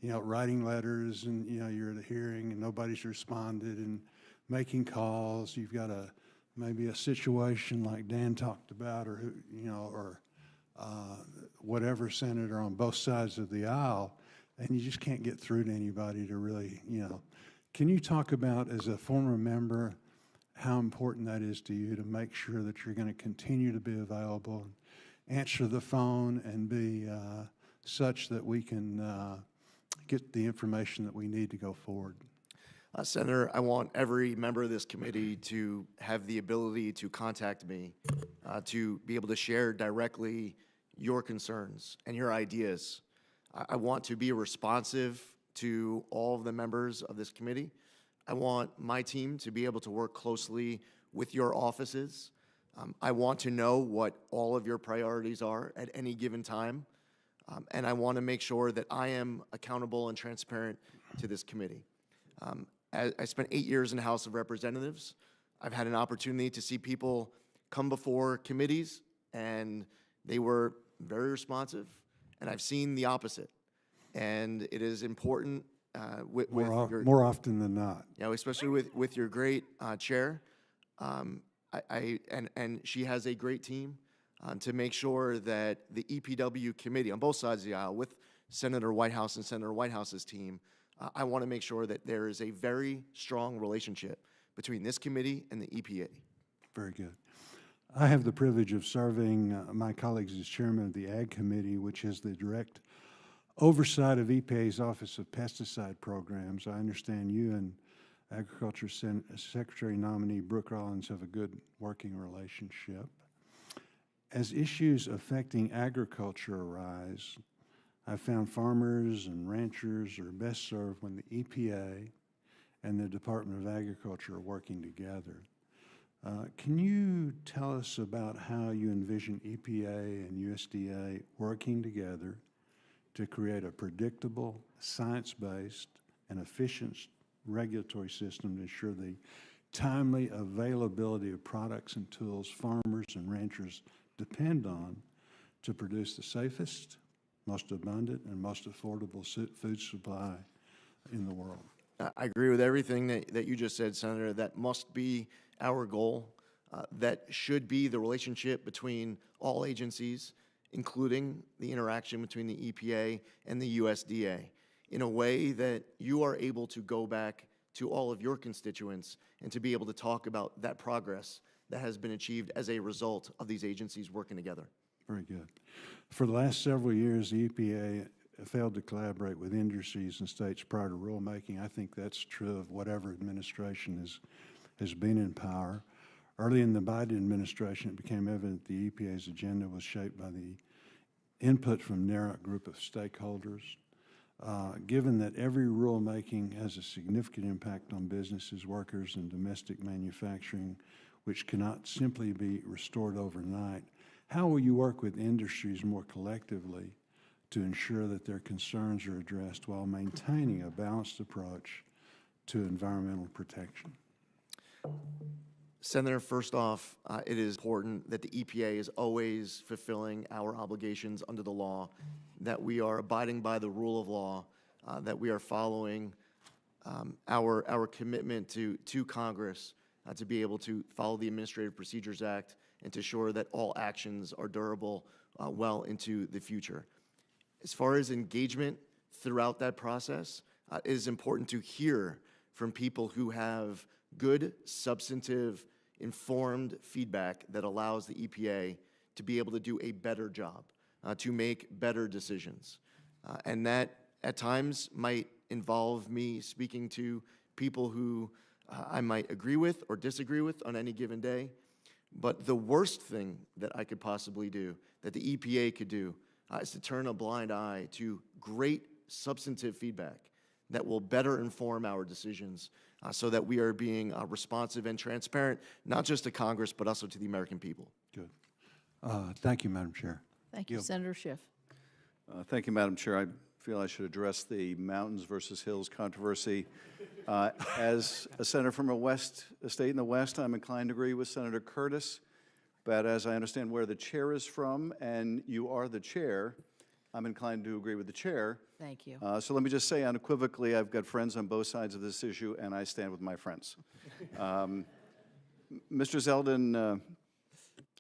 writing letters and, you're at a hearing and nobody's responded and making calls. You've got maybe a situation like Dan talked about or whatever senator on both sides of the aisle, and you just can't get through to anybody to really, Can you talk about, as a former member, how important that is to you to make sure that you're going to continue to be available answer the phone and be such that we can get the information that we need to go forward. Senator, I want every member of this committee to have the ability to contact me, to be able to share directly your concerns and your ideas. I want to be responsive to all of the members of this committee. I want my team to be able to work closely with your offices. I want to know what all of your priorities are at any given time. And I want to make sure that I am accountable and transparent to this committee. I spent 8 years in the House of Representatives. I've had an opportunity to see people come before committees, and they were very responsive, and I've seen the opposite. And it is important More often than not. you know, especially with your great chair, and she has a great team to make sure that the EPW committee on both sides of the aisle, with Senator Whitehouse and Senator Whitehouse's team, I want to make sure that there is a very strong relationship between this committee and the EPA. Very good. I have the privilege of serving my colleagues as chairman of the Ag Committee, which has the direct oversight of EPA's Office of Pesticide Programs. I understand you and Agriculture Secretary nominee Brooke Rollins have a good working relationship. As issues affecting agriculture arise, I found farmers and ranchers are best served when the EPA and the Department of Agriculture are working together. Can you tell us about how you envision EPA and USDA working together to create a predictable, science-based, and efficient regulatory system to ensure the timely availability of products and tools farmers and ranchers depend on to produce the safest, most abundant, and most affordable food supply in the world? I agree with everything that you just said, Senator. That must be our goal. That should be the relationship between all agencies, including the interaction between the EPA and the USDA, in a way that you are able to go back to all of your constituents and to be able to talk about that progress that has been achieved as a result of these agencies working together. Very good. For the last several years, the EPA failed to collaborate with industries and states prior to rulemaking. I think that's true of whatever administration has been in power. Early in the Biden administration, it became evident the EPA's agenda was shaped by the input from a narrow group of stakeholders. Given that every rulemaking has a significant impact on businesses, workers, and domestic manufacturing, which cannot simply be restored overnight, how will you work with industries more collectively to ensure that their concerns are addressed while maintaining a balanced approach to environmental protection? Senator, first off, it is important that the EPA is always fulfilling our obligations under the law, that we are abiding by the rule of law, that we are following our commitment to Congress to be able to follow the Administrative Procedures Act and to ensure that all actions are durable well into the future. As far as engagement throughout that process, it is important to hear from people who have good, substantive, informed feedback that allows the EPA to be able to do a better job, to make better decisions. And that, at times, might involve me speaking to people who I might agree with or disagree with on any given day. But the worst thing that I could possibly do, that the EPA could do, is to turn a blind eye to great substantive feedback that will better inform our decisions so that we are being responsive and transparent, not just to Congress, but also to the American people. Good. Thank you, Madam Chair. Thank you, Senator Schiff. Thank you, Madam Chair. I feel I should address the mountains versus hills controversy. As a senator from a state in the West, I'm inclined to agree with Senator Curtis. But as I understand where the chair is from, and you are the chair, I'm inclined to agree with the chair. Thank you. So let me just say unequivocally, I've got friends on both sides of this issue, and I stand with my friends. Mr. Zeldin,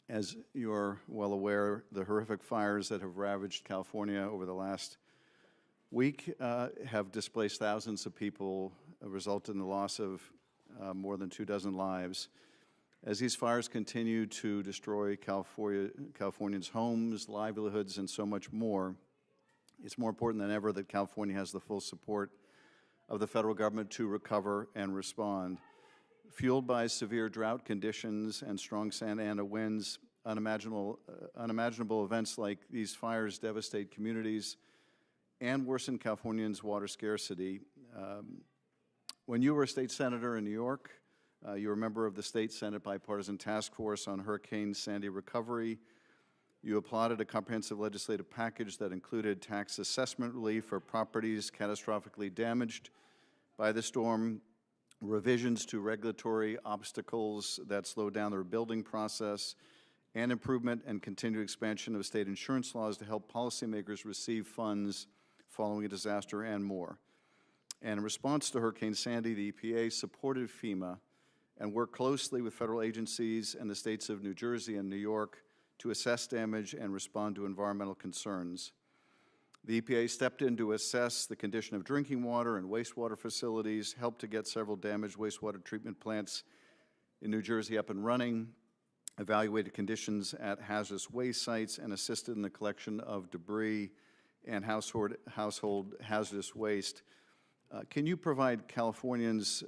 as you're well aware, the horrific fires that have ravaged California over the last week have displaced thousands of people, resulted in the loss of more than 24 lives. As these fires continue to destroy Californians' homes, livelihoods, and so much more, it's more important than ever that California has the full support of the federal government to recover and respond. Fueled by severe drought conditions and strong Santa Ana winds, unimaginable events like these fires devastate communities and worsen Californians' water scarcity. When you were a state senator in New York, you were a member of the State Senate Bipartisan Task Force on Hurricane Sandy recovery. You applauded a comprehensive legislative package that included tax assessment relief for properties catastrophically damaged by the storm, revisions to regulatory obstacles that slowed down the rebuilding process, and improvement and continued expansion of state insurance laws to help policymakers receive funds following a disaster, and more. And in response to Hurricane Sandy, the EPA supported FEMA and worked closely with federal agencies and the states of New Jersey and New York to assess damage and respond to environmental concerns. The EPA stepped in to assess the condition of drinking water and wastewater facilities, helped to get several damaged wastewater treatment plants in New Jersey up and running, evaluated conditions at hazardous waste sites, and assisted in the collection of debris and household hazardous waste. Can you provide Californians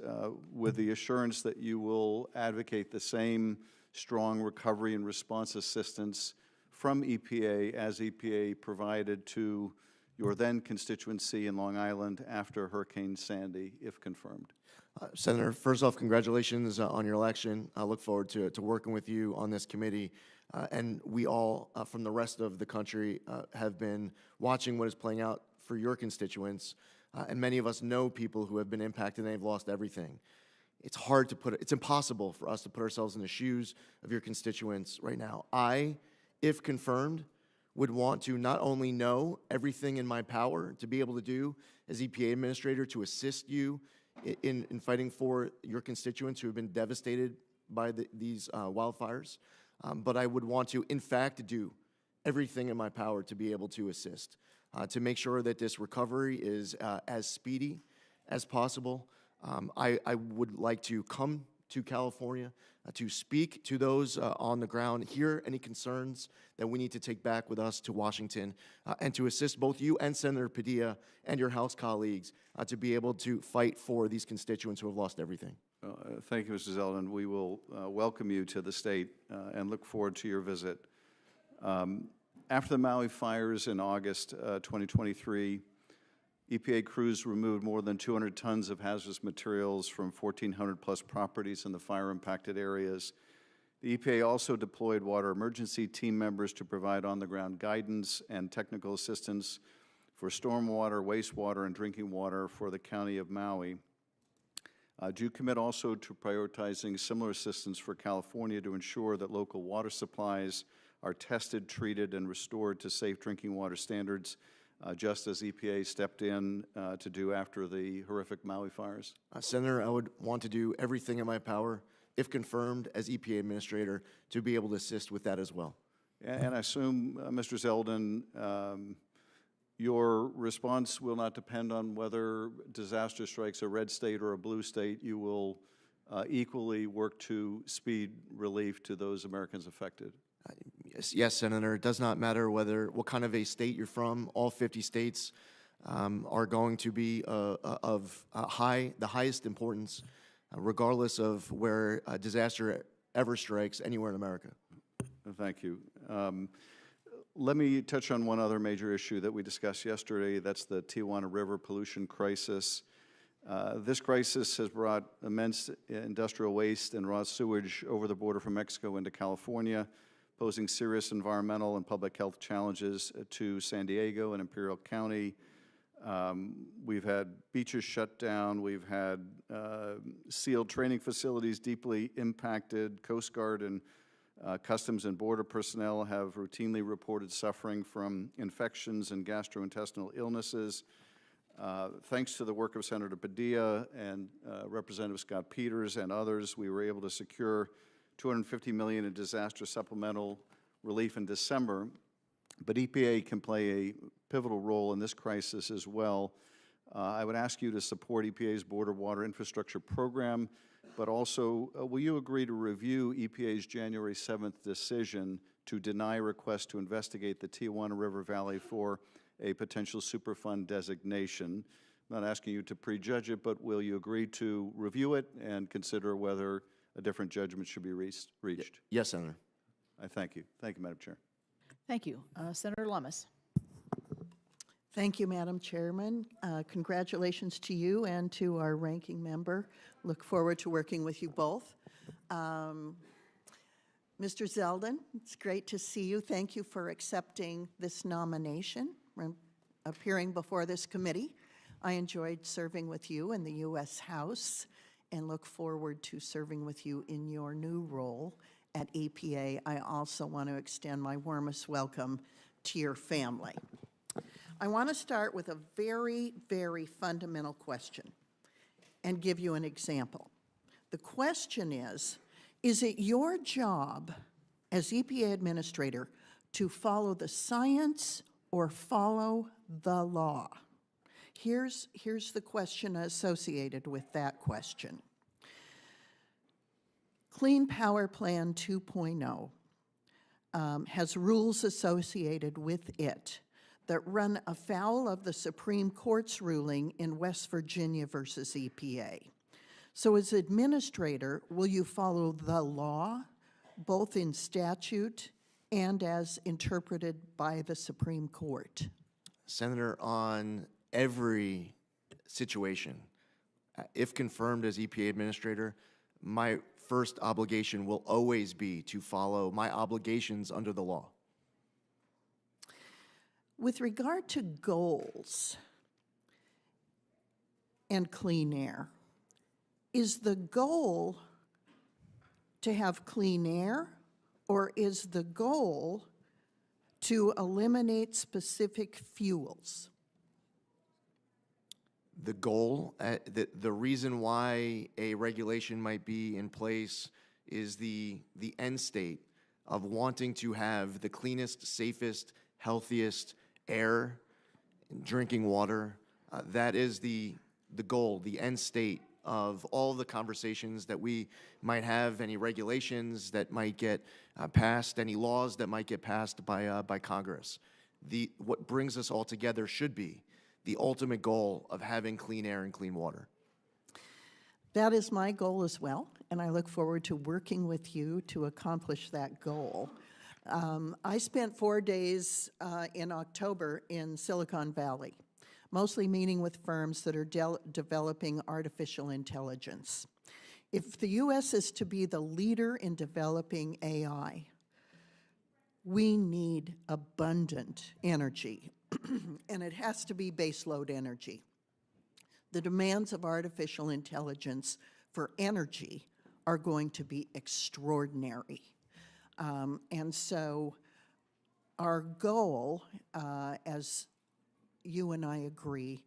with the assurance that you will advocate the same strong recovery and response assistance from EPA as EPA provided to your then constituency in Long Island after Hurricane Sandy, if confirmed? Senator, first off, congratulations on your election. I look forward to working with you on this committee. And we all, from the rest of the country, have been watching what is playing out for your constituents. And many of us know people who have been impacted and they've lost everything. It's hard to it's impossible for us to put ourselves in the shoes of your constituents right now. I, if confirmed, would want to not only know everything in my power to be able to do as EPA administrator to assist you in fighting for your constituents who have been devastated by these wildfires, but I would want to, in fact, do everything in my power to be able to assist, to make sure that this recovery is as speedy as possible. I would like to come to California to speak to those on the ground, hear any concerns that we need to take back with us to Washington, and to assist both you and Senator Padilla and your House colleagues to be able to fight for these constituents who have lost everything. Thank you, Mr. Zeldin. We will welcome you to the state and look forward to your visit. After the Maui fires in August 2023, EPA crews removed more than 200 tons of hazardous materials from 1,400 plus properties in the fire-impacted areas. The EPA also deployed water emergency team members to provide on-the-ground guidance and technical assistance for stormwater, wastewater, and drinking water for the county of Maui. Do you commit also to prioritizing similar assistance for California to ensure that local water supplies are tested, treated, and restored to safe drinking water standards, just as EPA stepped in to do after the horrific Maui fires? Senator, I would want to do everything in my power, if confirmed as EPA administrator, to be able to assist with that as well. And I assume, Mr. Zeldin, your response will not depend on whether disaster strikes a red state or a blue state. You will equally work to speed relief to those Americans affected. Yes, Senator. It does not matter what kind of a state you're from. All 50 states are going to be of the highest importance, regardless of where a disaster ever strikes anywhere in America. Thank you. Let me touch on one other major issue that we discussed yesterday. That's the Tijuana River pollution crisis. This crisis has brought immense industrial waste and raw sewage over the border from Mexico into California, posing serious environmental and public health challenges to San Diego and Imperial County. We've had beaches shut down. We've had sealed training facilities deeply impacted. Coast Guard and Customs and Border personnel have routinely reported suffering from infections and gastrointestinal illnesses. Thanks to the work of Senator Padilla and Representative Scott Peters and others, we were able to secure $250 million in disaster supplemental relief in December, but EPA can play a pivotal role in this crisis as well. I would ask you to support EPA's Border Water Infrastructure Program but also, will you agree to review EPA's January 7th decision to deny request to investigate the Tijuana River Valley for a potential Superfund designation? I'm not asking you to prejudge it, but will you agree to review it and consider whether a different judgment should be reached? Yes, Senator. I thank you. Thank you, Madam Chair. Thank you. Senator Lummis. Thank you, Madam Chairman. Congratulations to you and to our ranking member. Look forward to working with you both. Mr. Zeldin, it's great to see you. Thank you for accepting this nomination, appearing before this committee. I enjoyed serving with you in the U.S. House and look forward to serving with you in your new role at EPA. I also want to extend my warmest welcome to your family. I want to start with a very, very fundamental question and give you an example. The question is it your job as EPA administrator to follow the science or follow the law? Here's the question associated with that question. Clean Power Plan 2.0 has rules associated with it that run afoul of the Supreme Court's ruling in West Virginia versus EPA. So as administrator, will you follow the law, both in statute and as interpreted by the Supreme Court? Senator, on every situation, if confirmed as EPA administrator, my first obligation will always be to follow my obligations under the law. With regard to goals and clean air, is the goal to have clean air, or is the goal to eliminate specific fuels? The goal, the reason why a regulation might be in place is the end state of wanting to have the cleanest, safest, healthiest air, drinking water. That is the goal, the end state of all the conversations that we might have, any regulations that might get passed, any laws that might get passed by Congress. What brings us all together should be the ultimate goal of having clean air and clean water. That is my goal as well, and I look forward to working with you to accomplish that goal. I spent 4 days in October in Silicon Valley, mostly meeting with firms that are developing artificial intelligence. If the U.S. is to be the leader in developing AI, we need abundant energy, and it has to be baseload energy. The demands of artificial intelligence for energy are going to be extraordinary. And so our goal, as you and I agree,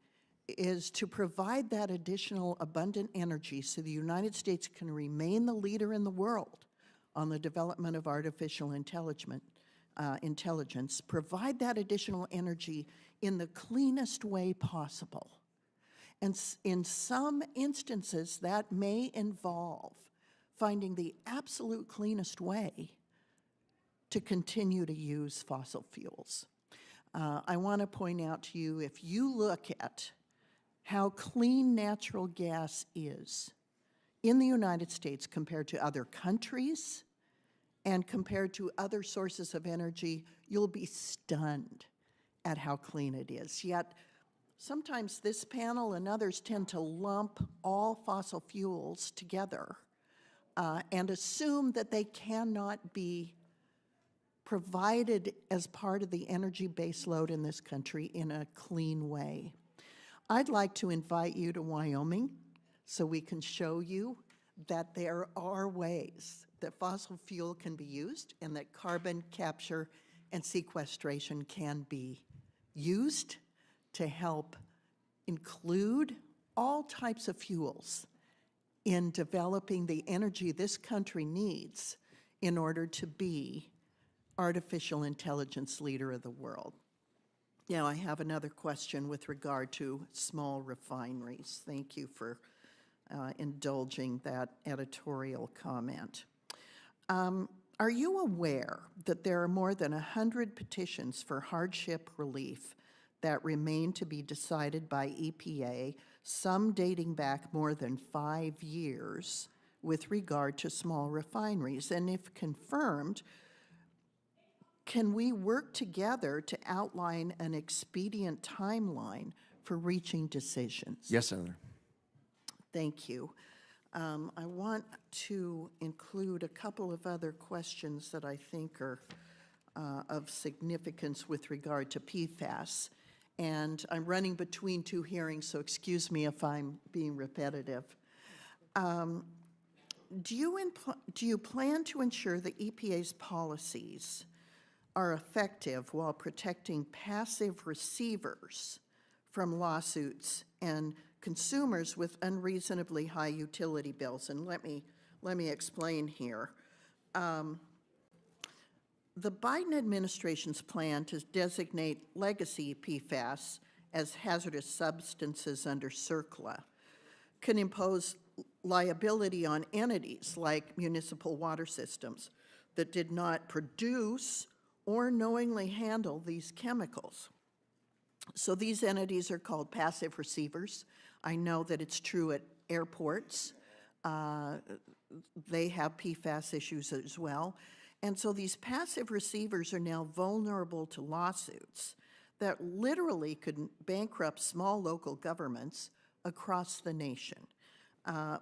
is to provide that additional abundant energy so the United States can remain the leader in the world on the development of artificial intelligence, provide that additional energy in the cleanest way possible. And in some instances, that may involve finding the absolute cleanest way to continue to use fossil fuels. I want to point out to you, if you look at how clean natural gas is in the United States compared to other countries and compared to other sources of energy, you'll be stunned at how clean it is. Yet, sometimes this panel and others tend to lump all fossil fuels together and assume that they cannot be provided as part of the energy base load in this country in a clean way. I'd like to invite you to Wyoming so we can show you that there are ways that fossil fuel can be used and that carbon capture and sequestration can be used to help include all types of fuels in developing the energy this country needs in order to be artificial intelligence leader of the world. Now, I have another question with regard to small refineries. Thank you for indulging that editorial comment. Are you aware that there are more than 100 petitions for hardship relief that remain to be decided by EPA, some dating back more than 5 years with regard to small refineries? And if confirmed, can we work together to outline an expedient timeline for reaching decisions? Yes, Senator. Thank you. I want to include a couple of other questions that I think are of significance with regard to PFAS. And I'm running between two hearings, so excuse me if I'm being repetitive. Do you plan to ensure that EPA's policies are effective while protecting passive receivers from lawsuits and consumers with unreasonably high utility bills? And let me explain here. The Biden administration's plan to designate legacy PFAS as hazardous substances under CERCLA can impose liability on entities like municipal water systems that did not produce or knowingly handle these chemicals. So these entities are called passive receivers. I know that it's true at airports. They have PFAS issues as well. And so these passive receivers are now vulnerable to lawsuits that literally could bankrupt small local governments across the nation.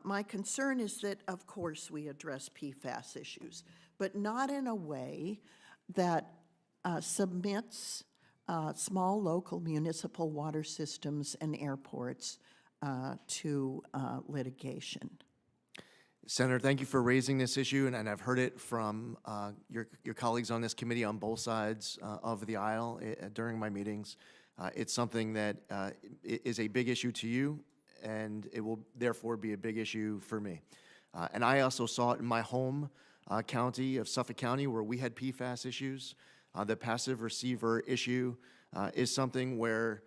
My concern is that, of course, we address PFAS issues, but not in a way that submits small local municipal water systems and airports to litigation. Senator, thank you for raising this issue, and I've heard it from your colleagues on this committee on both sides of the aisle during my meetings. It's something that is a big issue to you, and it will therefore be a big issue for me. And I also saw it in my home county of Suffolk County, where we had PFAS issues. The passive receiver issue is something where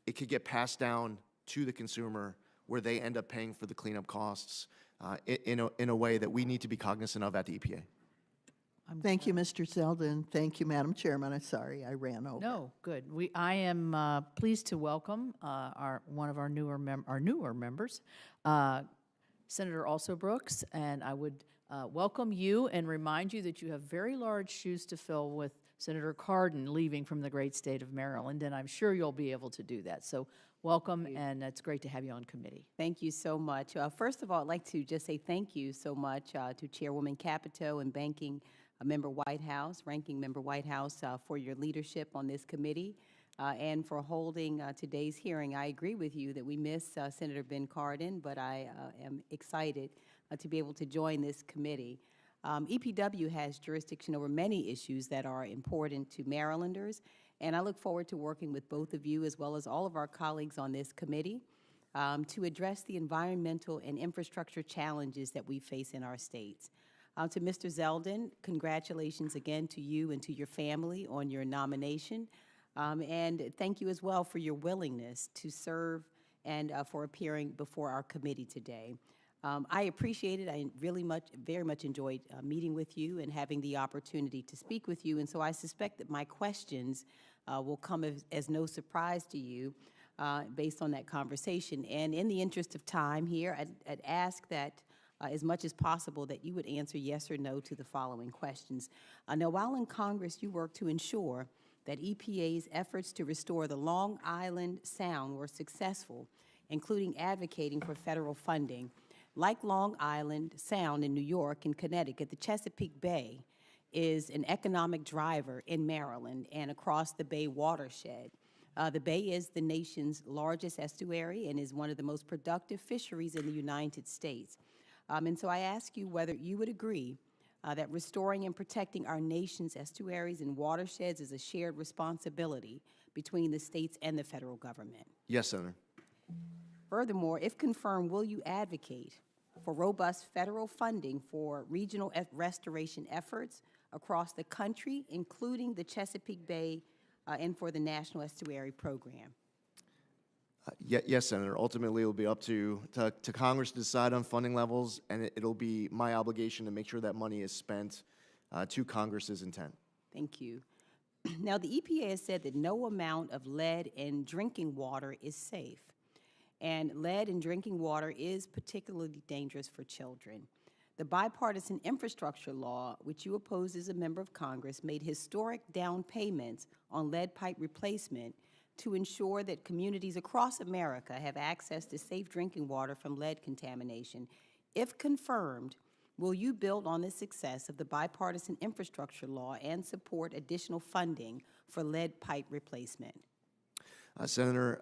it could get passed down to the consumer, where they end up paying for the cleanup costs in a way that we need to be cognizant of at the EPA. Thank you, Mr. Zeldin. Thank you, Madam Chairman. I'm sorry I ran over. No, good. I am pleased to welcome one of our newer members, Senator Also Brooks, and I would welcome you and remind you that you have very large shoes to fill with Senator Cardin leaving from the great state of Maryland, and I'm sure you'll be able to do that. So welcome, and it's great to have you on committee. Thank you so much. First of all, I'd like to just say thank you so much to Chairwoman Capito and Ranking Member Whitehouse, for your leadership on this committee and for holding today's hearing. I agree with you that we miss Senator Ben Cardin, but I am excited to be able to join this committee. EPW has jurisdiction over many issues that are important to Marylanders, and I look forward to working with both of you as well as all of our colleagues on this committee to address the environmental and infrastructure challenges that we face in our states. To Mr. Zeldin, congratulations again to you and to your family on your nomination, and thank you as well for your willingness to serve and for appearing before our committee today. I appreciate it. I very much enjoyed meeting with you and having the opportunity to speak with you. And so I suspect that my questions will come as no surprise to you based on that conversation. And in the interest of time here, I'd ask that as much as possible that you would answer yes or no to the following questions. Now, while in Congress, you work to ensure that EPA's efforts to restore the Long Island Sound were successful, including advocating for federal funding. Like Long Island Sound in New York and Connecticut, the Chesapeake Bay is an economic driver in Maryland and across the Bay watershed. The Bay is the nation's largest estuary and is one of the most productive fisheries in the United States. And so I ask you whether you would agree that restoring and protecting our nation's estuaries and watersheds is a shared responsibility between the states and the federal government. Yes, Senator. Furthermore, if confirmed, will you advocate for robust federal funding for regional restoration efforts across the country, including the Chesapeake Bay and for the National Estuary Program? Yes, Senator. Ultimately, it'll be up to Congress to decide on funding levels, and it'll be my obligation to make sure that money is spent to Congress's intent. Thank you. Now, the EPA has said that no amount of lead in drinking water is safe. And lead in drinking water is particularly dangerous for children. The bipartisan infrastructure law, which you oppose as a member of Congress, made historic down payments on lead pipe replacement to ensure that communities across America have access to safe drinking water from lead contamination. If confirmed, will you build on the success of the bipartisan infrastructure law and support additional funding for lead pipe replacement? Senator,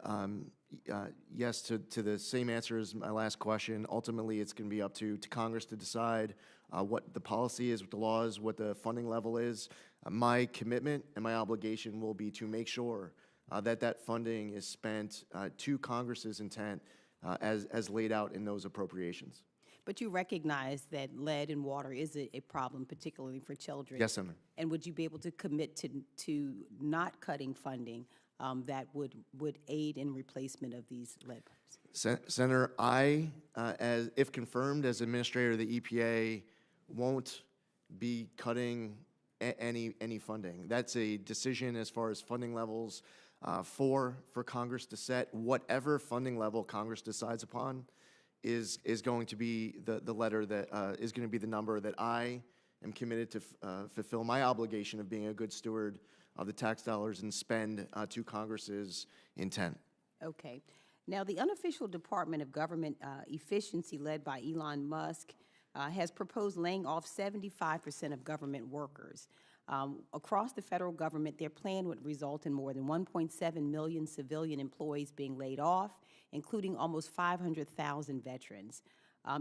yes to the same answer as my last question. Ultimately, it's going to be up to Congress to decide what the policy is, what the law is, what the funding level is. My commitment and my obligation will be to make sure that funding is spent to Congress's intent as laid out in those appropriations. But you recognize that lead in water is a problem, particularly for children. Yes, Senator. And would you be able to commit to not cutting funding that would aid in replacement of these lead pipes? Senator, if confirmed as administrator of the EPA, won't be cutting any funding. That's a decision as far as funding levels for Congress to set. Whatever funding level Congress decides upon is going to be the letter that is going to be the number that I am committed to fulfill my obligation of being a good steward of the tax dollars and spend to Congress's intent. Okay. Now, the unofficial Department of Government Efficiency, led by Elon Musk, has proposed laying off 75% of government workers. Across the federal government, their plan would result in more than 1.7 million civilian employees being laid off, including almost 500,000 veterans.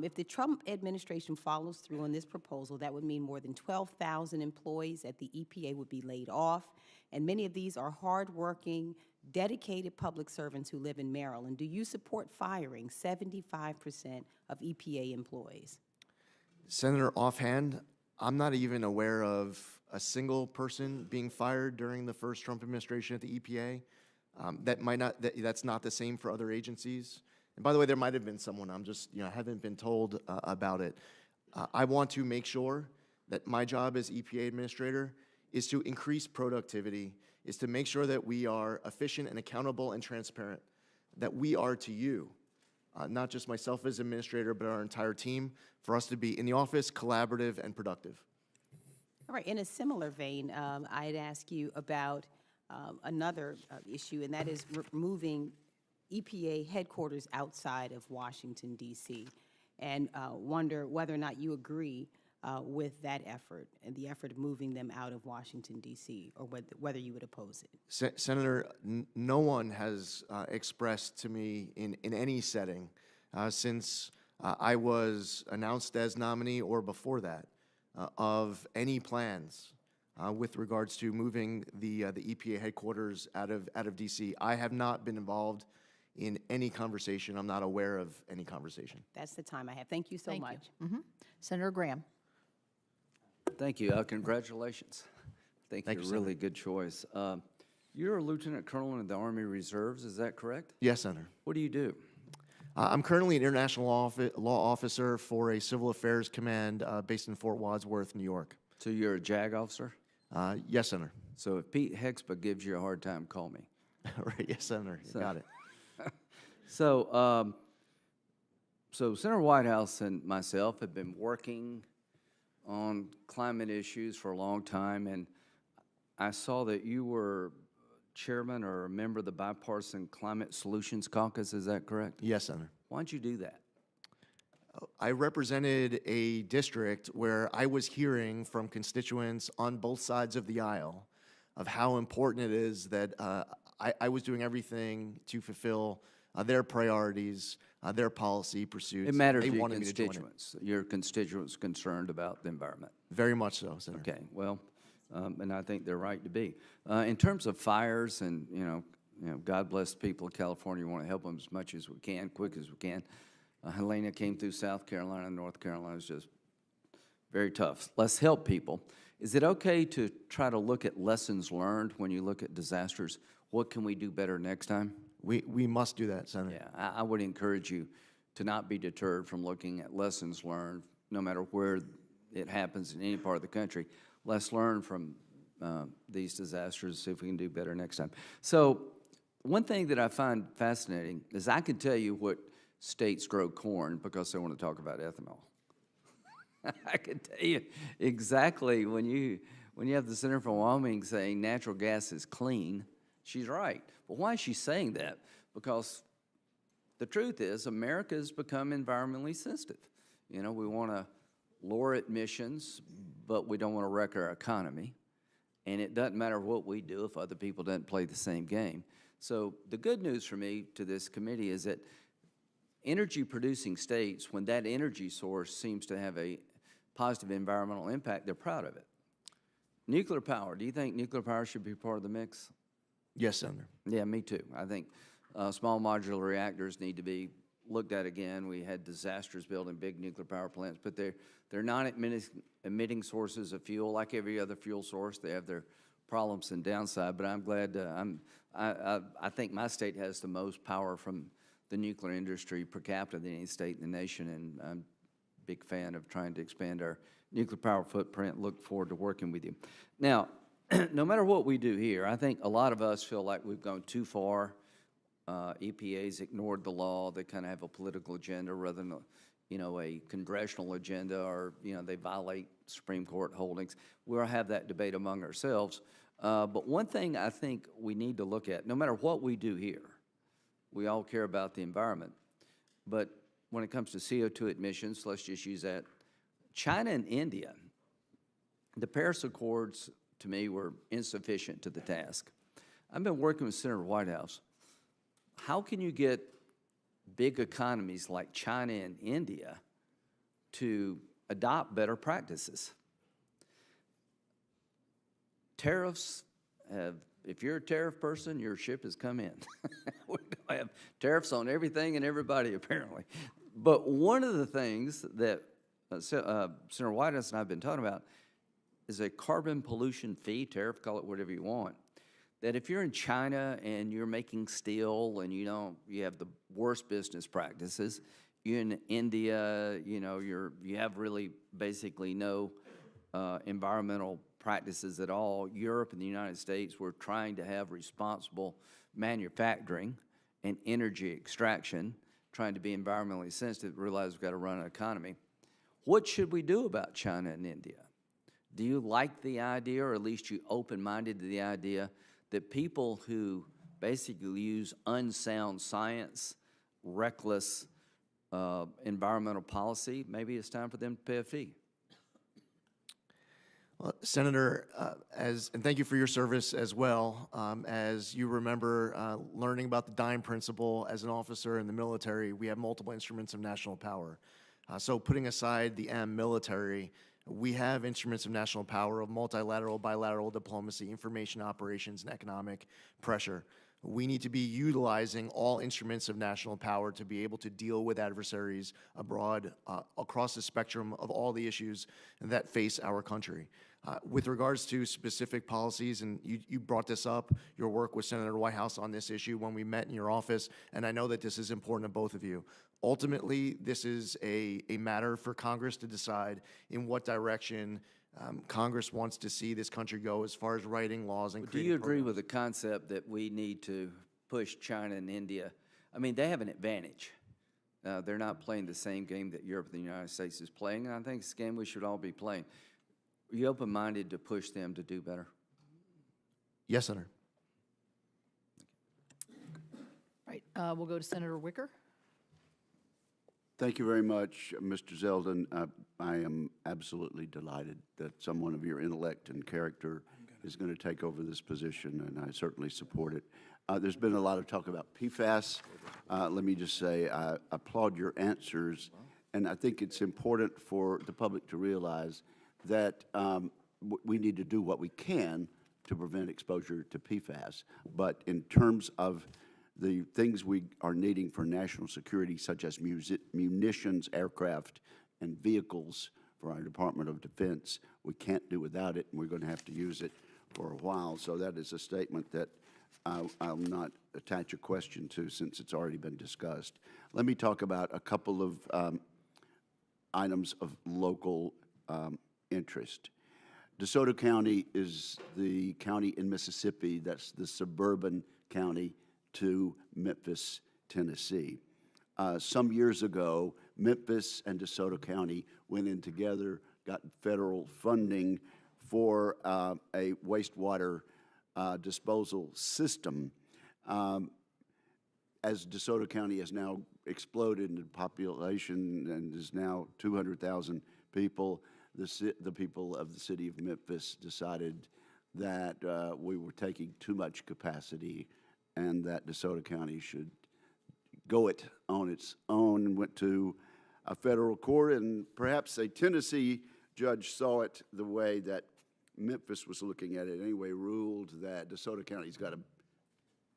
If the Trump administration follows through on this proposal, that would mean more than 12,000 employees at the EPA would be laid off, and many of these are hardworking, dedicated public servants who live in Maryland. Do you support firing 75% of EPA employees? Senator, offhand, I'm not even aware of a single person being fired during the first Trump administration at the EPA. That's not the same for other agencies. And by the way, there might have been someone. I'm just, haven't been told about it. I want to make sure that my job as EPA administrator is to increase productivity, is to make sure that we are efficient and accountable and transparent, that we are to you, not just myself as administrator, but our entire team, for us to be in the office, collaborative and productive. All right, in a similar vein, I'd ask you about another issue, and that is moving EPA headquarters outside of Washington, D.C., and wonder whether or not you agree with that effort and the effort of moving them out of Washington, D.C., or whether you would oppose it. Senator, no one has expressed to me in any setting since I was announced as nominee or before that of any plans with regards to moving the EPA headquarters out of D.C. I have not been involved in any conversation. I'm not aware of any conversation. That's the time I have. Thank you so much. Senator Graham. Thank you. Congratulations. Thank you. you, Really good choice. You're a lieutenant colonel in the Army Reserves, is that correct? Yes, Senator. What do you do? I'm currently an international law officer for a civil affairs command based in Fort Wadsworth, New York. So you're a JAG officer? Yes, Senator. So if Pete Hexba gives you a hard time, call me. Right, yes, Senator. You got it. So, so Senator Whitehouse and myself have been working on climate issues for a long time, and I saw that you were chairman or a member of the Bipartisan Climate Solutions Caucus, is that correct? Yes, Senator. Why'd you do that? I represented a district where I was hearing from constituents on both sides of the aisle of how important it is that I was doing everything to fulfill their priorities, their policy pursuits. It matters they to your wanted me to join it. constituents. Your constituents concerned about the environment. Very much so, Senator. Okay, well, and I think they're right to be. In terms of fires, and you know, God bless the people of California. We want to help them as much as we can, quick as we can. Helena came through South Carolina and North Carolina. It's just very tough. Let's help people. Is it okay to try to look at lessons learned when you look at disasters? What can we do better next time? We must do that, Senator. Yeah, I would encourage you to not be deterred from looking at lessons learned, no matter where it happens in any part of the country. Let's learn from these disasters, see if we can do better next time. So one thing that I find fascinating is I can tell you what states grow corn because they want to talk about ethanol. I can tell you exactly when you have the senator from Wyoming saying natural gas is clean, she's right. But why is she saying that? Because the truth is America has become environmentally sensitive. You know, we want to lower emissions, but we don't want to wreck our economy. And it doesn't matter what we do if other people don't play the same game. So the good news for me to this committee is that energy-producing states, when that energy source seems to have a positive environmental impact, they're proud of it. Nuclear power, do you think nuclear power should be part of the mix? Yes, Senator. Yeah, me too. I think small modular reactors need to be looked at again. We had disasters building big nuclear power plants, but they're non-emitting sources of fuel. Like every other fuel source, they have their problems and downside, but I'm glad, I think my state has the most power from the nuclear industry per capita than any state in the nation, and I'm a big fan of trying to expand our nuclear power footprint. Look forward to working with you. Now, no matter what we do here, I think a lot of us feel like we've gone too far. EPA's ignored the law. They kind of have a political agenda rather than a congressional agenda, or they violate Supreme Court holdings. We'll have that debate among ourselves. But one thing I think we need to look at, no matter what we do here, we all care about the environment. But when it comes to CO2 emissions, let's just use that. China and India, the Paris Accords, to me, were insufficient to the task. I've been working with Senator Whitehouse. How can you get big economies like China and India to adopt better practices? Tariffs have, if you're a tariff person, your ship has come in. We have tariffs on everything and everybody, apparently. But one of the things that Senator Whitehouse and I have been talking about is a carbon pollution fee, tariff, call it whatever you want, that if you're in China and you're making steel and you have the worst business practices, you're in India, you have really basically no environmental practices at all. Europe and the United States, we're trying to have responsible manufacturing and energy extraction, trying to be environmentally sensitive, realize we've got to run an economy. What should we do about China and India? Do you like the idea, or at least you open-minded to the idea, that people who basically use unsound science, reckless environmental policy, maybe it's time for them to pay a fee? Well, Senator, and thank you for your service as well. As you remember learning about the DIME principle as an officer in the military, we have multiple instruments of national power. So putting aside the military, we have instruments of national power of multilateral, bilateral diplomacy, information operations, and economic pressure. We need to be utilizing all instruments of national power to be able to deal with adversaries abroad across the spectrum of all the issues that face our country. With regards to specific policies, and you brought this up, your work with Senator Whitehouse on this issue when we met in your office, and I know that this is important to both of you. Ultimately, this is a matter for Congress to decide in what direction Congress wants to see this country go as far as writing laws and creating programs. Do you agree with the concept that we need to push China and India? I mean, they have an advantage. They're not playing the same game that Europe and the United States is playing, and I think it's a game we should all be playing. Are you open-minded to push them to do better? Yes, Senator. All right, we'll go to Senator Wicker. Thank you very much, Mr. Zeldin. I am absolutely delighted that someone of your intellect and character is going to take over this position, and I certainly support it. There's been a lot of talk about PFAS. Let me just say I applaud your answers, and I think it's important for the public to realize that we need to do what we can to prevent exposure to PFAS. But in terms of the things we are needing for national security, such as munitions, aircraft, and vehicles for our Department of Defense, we can't do without it, and we're going to have to use it for a while. So that is a statement that I'll not attach a question to since it's already been discussed. Let me talk about a couple of items of local interest. DeSoto County is the county in Mississippi that's the suburban county to Memphis, Tennessee. Some years ago, Memphis and DeSoto County went in together, got federal funding for a wastewater disposal system. As DeSoto County has now exploded in population and is now 200,000 people, the people of the city of Memphis decided that we were taking too much capacity and that DeSoto County should go it on its own, and went to a federal court, and perhaps a Tennessee judge saw it the way that Memphis was looking at it anyway, ruled that DeSoto County's got to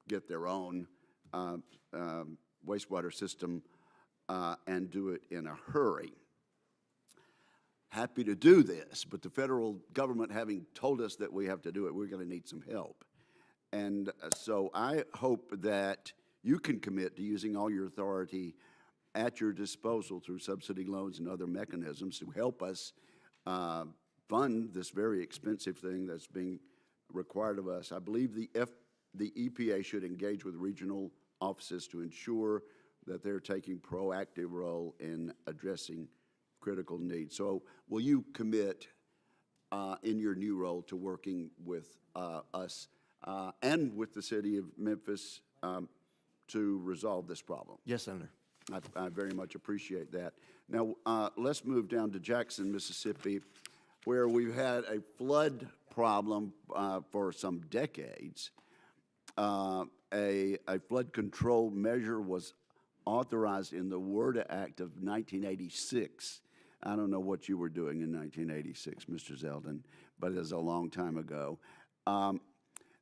get their own wastewater system and do it in a hurry. Happy to do this, but the federal government having told us that we have to do it, we're going to need some help. And so I hope that you can commit to using all your authority at your disposal through subsidy loans and other mechanisms to help us fund this very expensive thing that's being required of us. I believe the EPA should engage with regional offices to ensure that they're taking proactive role in addressing critical needs. So will you commit in your new role to working with us and with the city of Memphis to resolve this problem? Yes, Senator. I very much appreciate that. Now, let's move down to Jackson, Mississippi, where we've had a flood problem for some decades. A flood control measure was authorized in the WRDA Act of 1986. I don't know what you were doing in 1986, Mr. Zeldin, but it was a long time ago.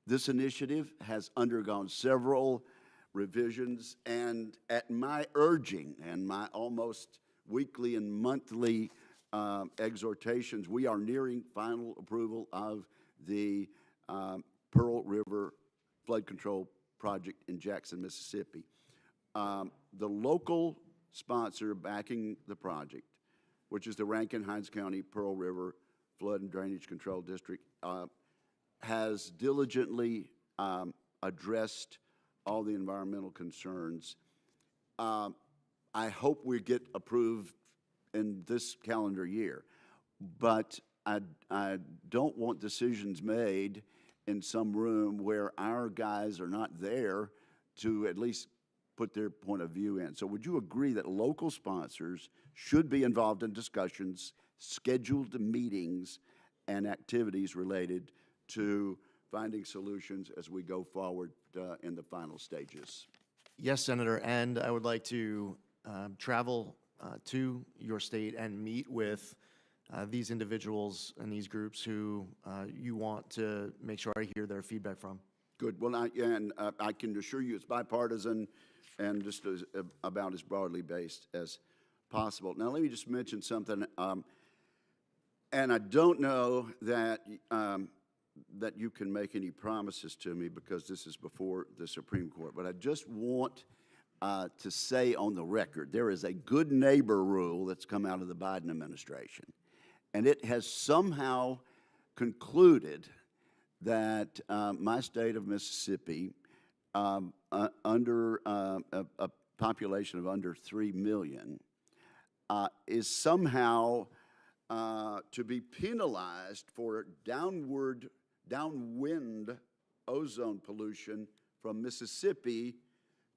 This initiative has undergone several revisions, and at my urging and my almost weekly and monthly exhortations, we are nearing final approval of the Pearl River Flood Control Project in Jackson, Mississippi. The local sponsor backing the project, which is the Rankin-Hinds County Pearl River Flood and Drainage Control District, has diligently addressed all the environmental concerns. I hope we get approved in this calendar year, but I don't want decisions made in some room where our guys are not there to at least put their point of view in. So would you agree that local sponsors should be involved in discussions, scheduled meetings, and activities related to finding solutions as we go forward in the final stages? Yes, Senator, and I would like to travel to your state and meet with these individuals and these groups who you want to make sure I hear their feedback from. Good. Well, I can assure you it's bipartisan and just about as broadly based as possible. Now, let me just mention something, and I don't know that that you can make any promises to me because this is before the Supreme Court, but I just want to say on the record, there is a good neighbor rule that's come out of the Biden administration, and it has somehow concluded that my state of Mississippi, under a population of under 3 million, is somehow to be penalized for downwind ozone pollution from Mississippi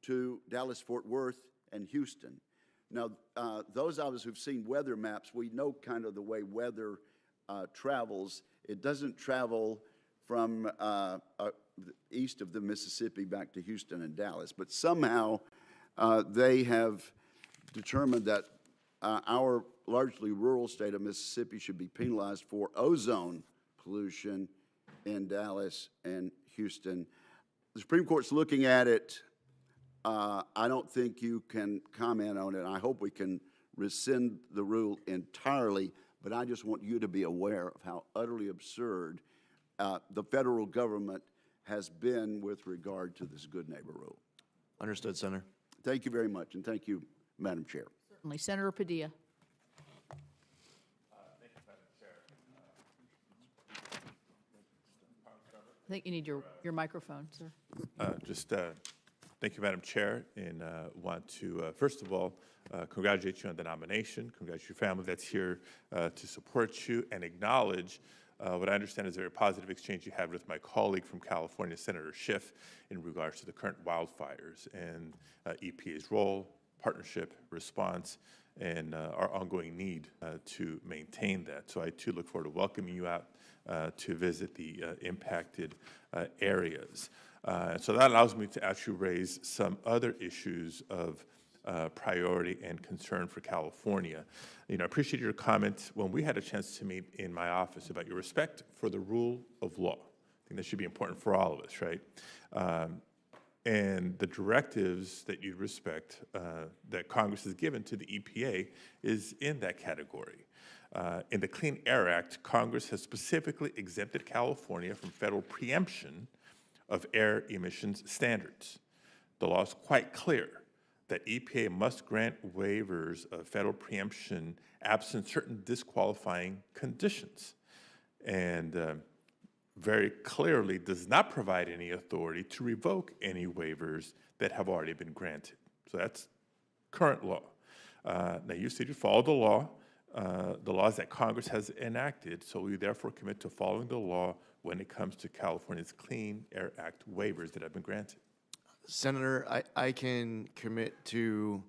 to Dallas-Fort Worth and Houston. Now, those of us who've seen weather maps, we know kind of the way weather travels. It doesn't travel from east of the Mississippi back to Houston and Dallas, but somehow they have determined that our largely rural state of Mississippi should be penalized for ozone pollution in Dallas and Houston. The Supreme Court's looking at it. I don't think you can comment on it. I hope we can rescind the rule entirely, but I just want you to be aware of how utterly absurd the federal government has been with regard to this good neighbor rule. Understood, Senator. Thank you very much, and thank you, Madam Chair. Certainly. Senator Padilla. I think you need your microphone, sir. Thank you, Madam Chair, and want to, first of all, congratulate you on the nomination, congratulate your family that's here to support you, and acknowledge what I understand is a very positive exchange you had with my colleague from California, Senator Schiff, in regards to the current wildfires and EPA's role, partnership, response, and our ongoing need to maintain that. So I, too, look forward to welcoming you out to visit the impacted areas. So that allows me to actually raise some other issues of priority and concern for California. You know, I appreciate your comment when we had a chance to meet in my office about your respect for the rule of law. I think that should be important for all of us, right? And the directives that you respect that Congress has given to the EPA is in that category. In the Clean Air Act, Congress has specifically exempted California from federal preemption of air emissions standards. The law is quite clear that EPA must grant waivers of federal preemption absent certain disqualifying conditions, and very clearly does not provide any authority to revoke any waivers that have already been granted. So that's current law. Now, you said you follow the laws that Congress has enacted, so we therefore commit to following the law when it comes to California's Clean Air Act waivers that have been granted. Senator, I can commit to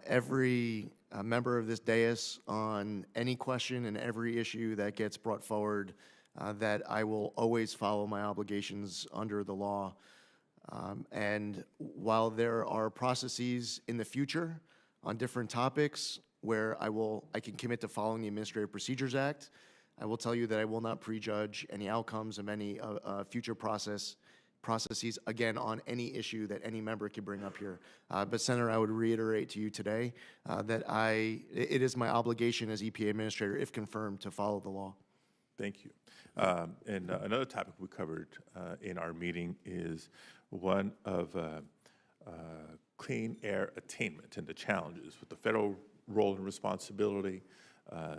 every member of this dais on any question and every issue that gets brought forward that I will always follow my obligations under the law. And while there are processes in the future on different topics where I can commit to following the Administrative Procedures Act, I will tell you that I will not prejudge any outcomes of any future processes, again, on any issue that any member could bring up here. But Senator, I would reiterate to you today that it is my obligation as EPA Administrator, if confirmed, to follow the law. Thank you. And another topic we covered in our meeting is one of clean air attainment and the challenges with the federal role and responsibility,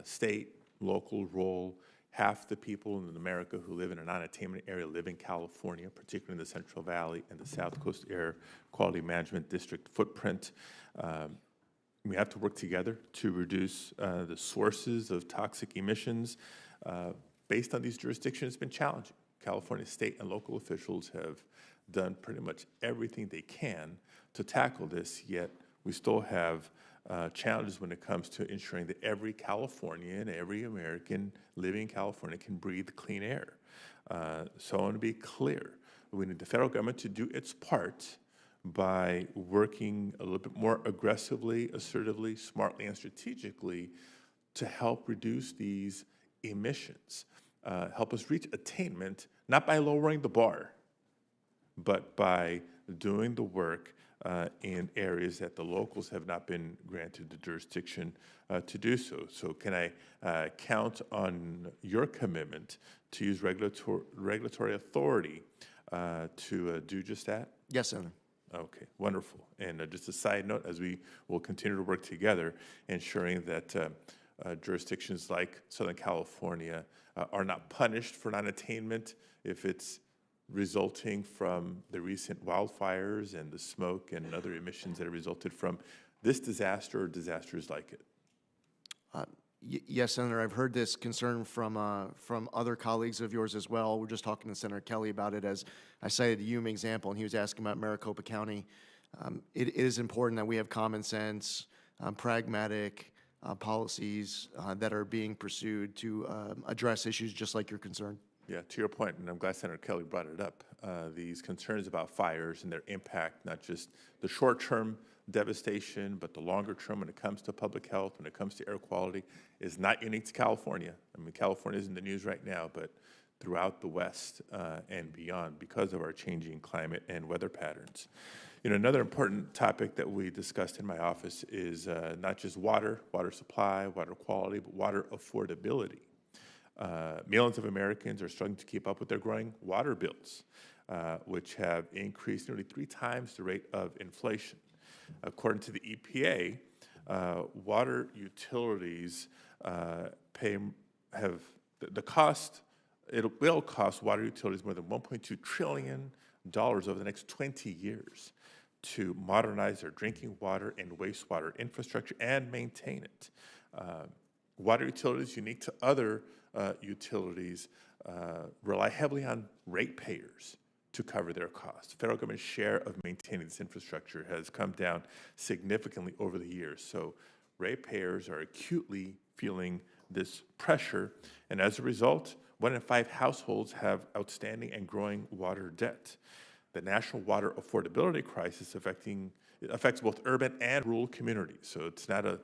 state, local role. Half the people in America who live in a non-attainment area live in California, particularly in the Central Valley and the South Coast Air Quality Management District footprint. We have to work together to reduce the sources of toxic emissions. Based on these jurisdictions, it's been challenging. California state and local officials have done pretty much everything they can to tackle this, yet we still have challenges when it comes to ensuring that every Californian, every American living in California can breathe clean air. So I want to be clear. We need the federal government to do its part by working a little bit more aggressively, assertively, smartly, and strategically to help reduce these emissions. Help us reach attainment, not by lowering the bar, but by doing the work in areas that the locals have not been granted the jurisdiction to do so. So can I count on your commitment to use regulatory authority to do just that? Yes, Senator. Okay, wonderful. And just a side note, as we will continue to work together, ensuring that jurisdictions like Southern California are not punished for non-attainment if it's resulting from the recent wildfires and the smoke and other emissions that have resulted from this disaster or disasters like it. Yes, Senator, I've heard this concern from other colleagues of yours as well. We're just talking to Senator Kelly about it, as I cited the Yuma example, and he was asking about Maricopa County. It is important that we have common sense, pragmatic policies that are being pursued to address issues just like your concern. Yeah, to your point, and I'm glad Senator Kelly brought it up, these concerns about fires and their impact, not just the short-term devastation, but the longer term when it comes to public health, when it comes to air quality, is not unique to California. I mean, California is in the news right now, but throughout the West and beyond because of our changing climate and weather patterns. You know, another important topic that we discussed in my office is not just water supply, water quality, but water affordability. Millions of Americans are struggling to keep up with their growing water bills. which have increased nearly 3 times the rate of inflation. According to the EPA, water utilities it will cost water utilities more than $1.2 trillion over the next 20 years to modernize their drinking water and wastewater infrastructure and maintain it. Water utilities, unique to other utilities, rely heavily on ratepayers to cover their costs. The federal government's share of maintaining this infrastructure has come down significantly over the years. So ratepayers are acutely feeling this pressure, and as a result, 1 in 5 households have outstanding and growing water debt. The national water affordability crisis affects both urban and rural communities. So it's not a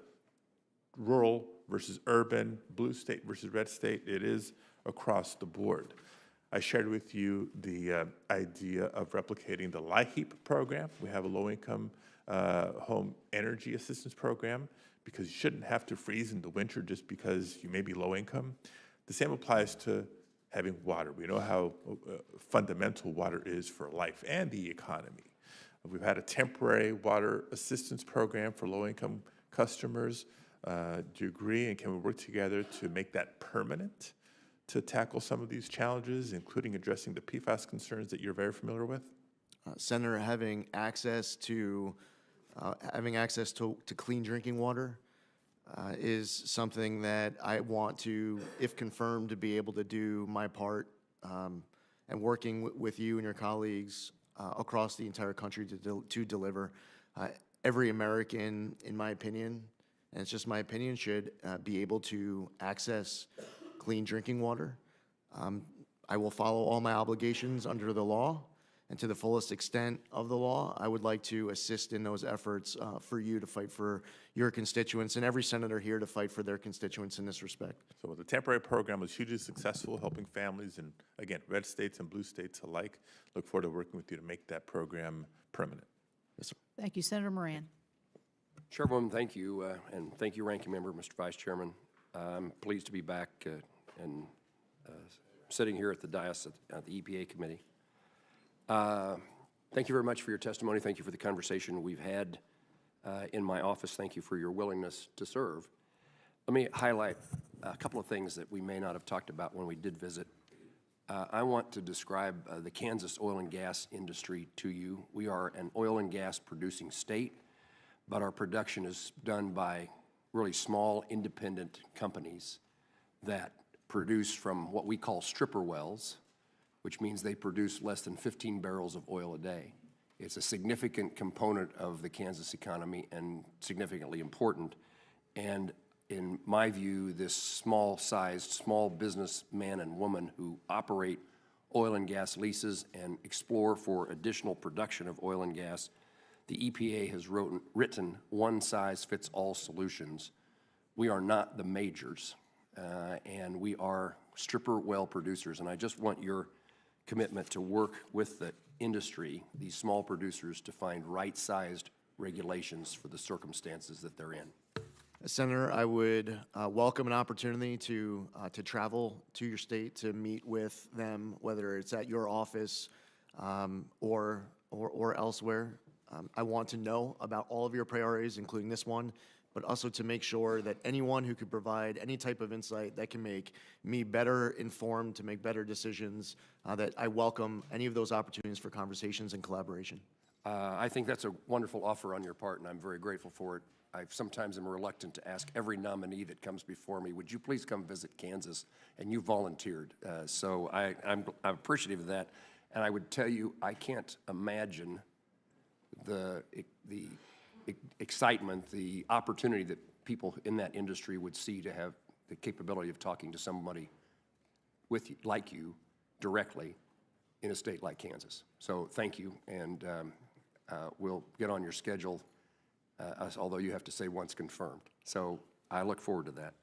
rural versus urban, blue state versus red state. It is across the board. I shared with you the idea of replicating the LIHEAP program. We have a low-income home energy assistance program because you shouldn't have to freeze in the winter just because you may be low income. The same applies to having water. We know how fundamental water is for life and the economy. We've had a temporary water assistance program for low-income customers. Do you agree, and can we work together to make that permanent to tackle some of these challenges, including addressing the PFAS concerns that you're very familiar with? Senator, having access to clean drinking water is something that I want to, if confirmed, to be able to do my part, and working with you and your colleagues across the entire country to deliver. Every American, in my opinion, and it's just my opinion, should be able to access clean drinking water. I will follow all my obligations under the law, and to the fullest extent of the law, I would like to assist in those efforts for you to fight for your constituents, and every senator here to fight for their constituents in this respect. So the temporary program was hugely successful, helping families in, again, red states and blue states alike. Look forward to working with you to make that program permanent. Yes, sir. Thank you, Senator Moran. Chairwoman, thank you, and thank you, Ranking Member, Mr. Vice Chairman. I'm pleased to be back and sitting here at the dais at the EPA committee. Thank you very much for your testimony. Thank you for the conversation we've had in my office. Thank you for your willingness to serve. Let me highlight a couple of things that we may not have talked about when we did visit. I want to describe the Kansas oil and gas industry to you. We are an oil and gas producing state, but our production is done by really small independent companies that produce from what we call stripper wells, which means they produce less than 15 barrels of oil a day. It's a significant component of the Kansas economy and significantly important. And in my view, this small-sized, small businessman and woman who operate oil and gas leases and explore for additional production of oil and gas, the EPA has written one-size-fits-all solutions. We are not the majors, and we are stripper well producers. And I just want your commitment to work with the industry, these small producers, to find right-sized regulations for the circumstances that they're in. Senator, I would welcome an opportunity to travel to your state to meet with them, whether it's at your office or elsewhere. I want to know about all of your priorities, including this one, but also to make sure that anyone who could provide any type of insight that can make me better informed to make better decisions, that I welcome any of those opportunities for conversations and collaboration. I think that's a wonderful offer on your part, and I'm very grateful for it. I sometimes am reluctant to ask every nominee that comes before me, would you please come visit Kansas? And you volunteered. So I'm appreciative of that. And I would tell you, I can't imagine the excitement, the opportunity that people in that industry would see to have the capability of talking to somebody with you, like you directly in a state like Kansas. So thank you, and we'll get on your schedule, although you have to say once confirmed. So I look forward to that.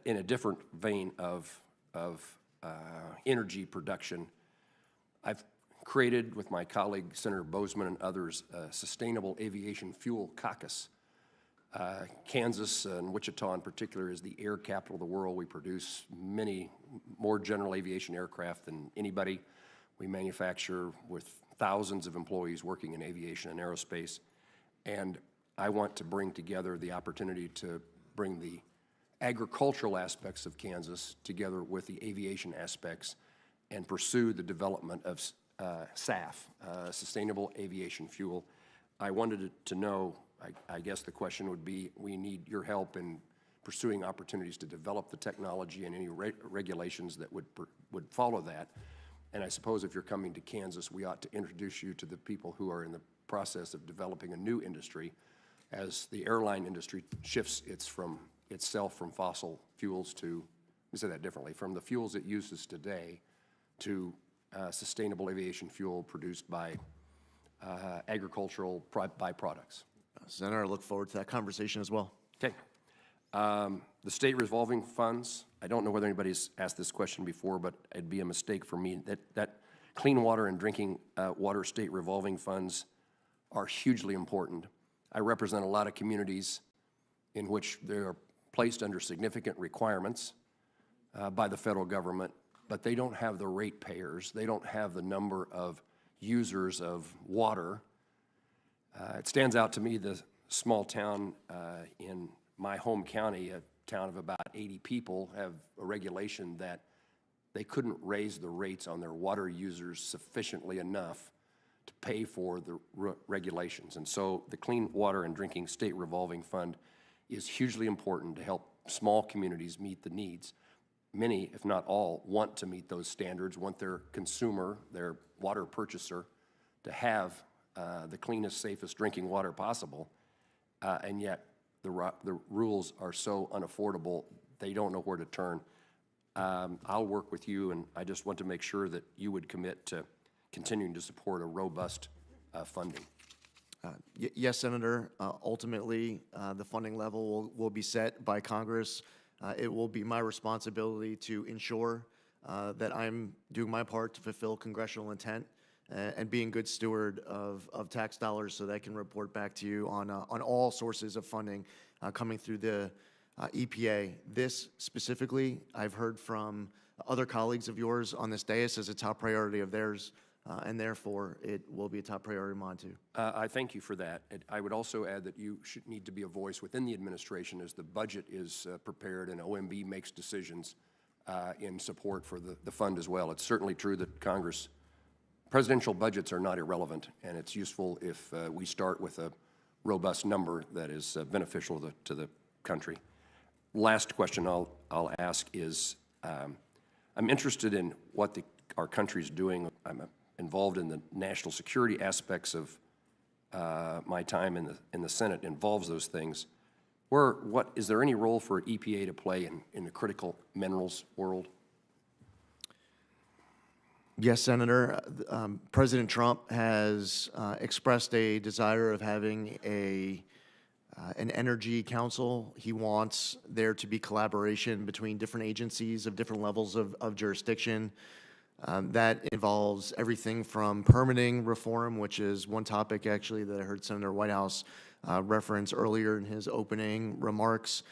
In a different vein of energy production, I've created with my colleague Senator Bozeman and others a Sustainable Aviation Fuel Caucus. Kansas and Wichita in particular is the air capital of the world. We produce many more general aviation aircraft than anybody. We manufacture with thousands of employees working in aviation and aerospace. And I want to bring together the opportunity to bring the agricultural aspects of Kansas together with the aviation aspects and pursue the development of SAF, Sustainable Aviation Fuel. I wanted to know, I guess the question would be, we need your help in pursuing opportunities to develop the technology and any regulations that would follow that. And I suppose if you're coming to Kansas, we ought to introduce you to the people who are in the process of developing a new industry as the airline industry shifts itself from fossil fuels to, let me say that differently, from the fuels it uses today to sustainable aviation fuel produced by agricultural byproducts. Senator, I look forward to that conversation as well. Okay. The state revolving funds, I don't know whether anybody's asked this question before, but it'd be a mistake for me. That clean water and drinking water state revolving funds are hugely important. I represent a lot of communities in which they are placed under significant requirements by the federal government, but they don't have the ratepayers. They don't have the number of users of water. It stands out to me, the small town in my home county, a town of about 80 people, have a regulation that they couldn't raise the rates on their water users sufficiently enough to pay for the regulations. And so the Clean Water and Drinking State Revolving Fund is hugely important to help small communities meet the needs. Many, if not all, want to meet those standards, want their consumer, their water purchaser, to have the cleanest, safest drinking water possible, and yet the rules are so unaffordable, they don't know where to turn. I'll work with you, and I just want to make sure that you would commit to continuing to support a robust funding. Yes, Senator. Ultimately, the funding level will be set by Congress. It will be my responsibility to ensure that I'm doing my part to fulfill congressional intent and being good steward of tax dollars so that I can report back to you on all sources of funding coming through the EPA. This specifically, I've heard from other colleagues of yours on this dais as a top priority of theirs, and therefore it will be a top priority of mine too. I thank you for that. I would also add that you should need to be a voice within the administration as the budget is prepared and OMB makes decisions in support for the fund as well. It's certainly true that presidential budgets are not irrelevant, and it's useful if we start with a robust number that is beneficial to the country. Last question I'll ask is, I'm interested in what our country's doing. I'm involved in the national security aspects of my time in the Senate involves those things. Is there any role for EPA to play in the critical minerals world? Yes, Senator. President Trump has expressed a desire of having an energy council. He wants there to be collaboration between different agencies of different levels of jurisdiction. That involves everything from permitting reform, which is one topic actually that I heard Senator Whitehouse reference earlier in his opening remarks.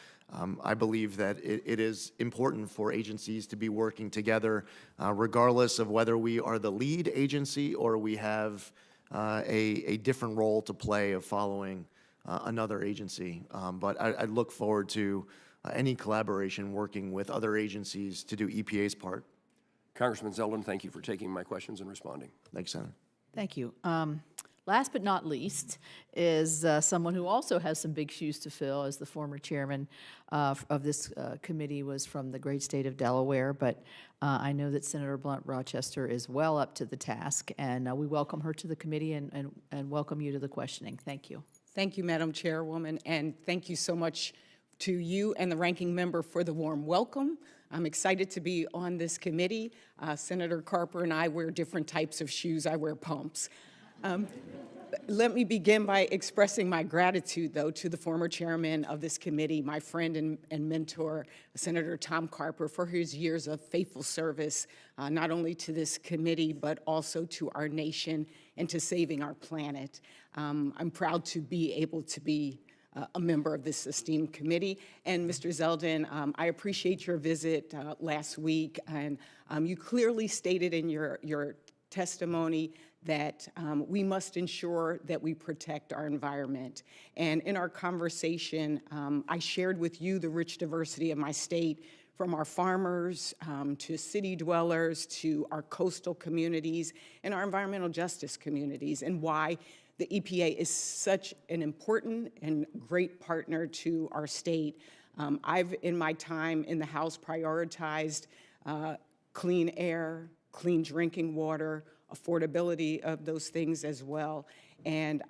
I believe that it is important for agencies to be working together, regardless of whether we are the lead agency or we have a different role to play of following another agency. But I look forward to any collaboration working with other agencies to do EPA's part. Congressman Zeldin, thank you for taking my questions and responding. Thanks, Senator. Thank you. Last but not least is someone who also has some big shoes to fill, as the former chairman of this committee was from the great state of Delaware, but I know that Senator Blunt Rochester is well up to the task, and we welcome her to the committee and welcome you to the questioning. Thank you. Thank you, Madam Chairwoman, and thank you so much to you and the ranking member for the warm welcome. I'm excited to be on this committee. Senator Carper and I wear different types of shoes. I wear pumps. Let me begin by expressing my gratitude, though, to the former chairman of this committee, my friend and mentor, Senator Tom Carper, for his years of faithful service, not only to this committee, but also to our nation and to saving our planet. I'm proud to be able to be a member of this esteemed committee. And Mr. Zeldin, I appreciate your visit last week, and you clearly stated in your testimony that we must ensure that we protect our environment. And in our conversation, I shared with you the rich diversity of my state, from our farmers to city dwellers to our coastal communities and our environmental justice communities, and why the EPA is such an important and great partner to our state. I've, in my time in the House, prioritized clean air, clean drinking water, affordability of those things as well. And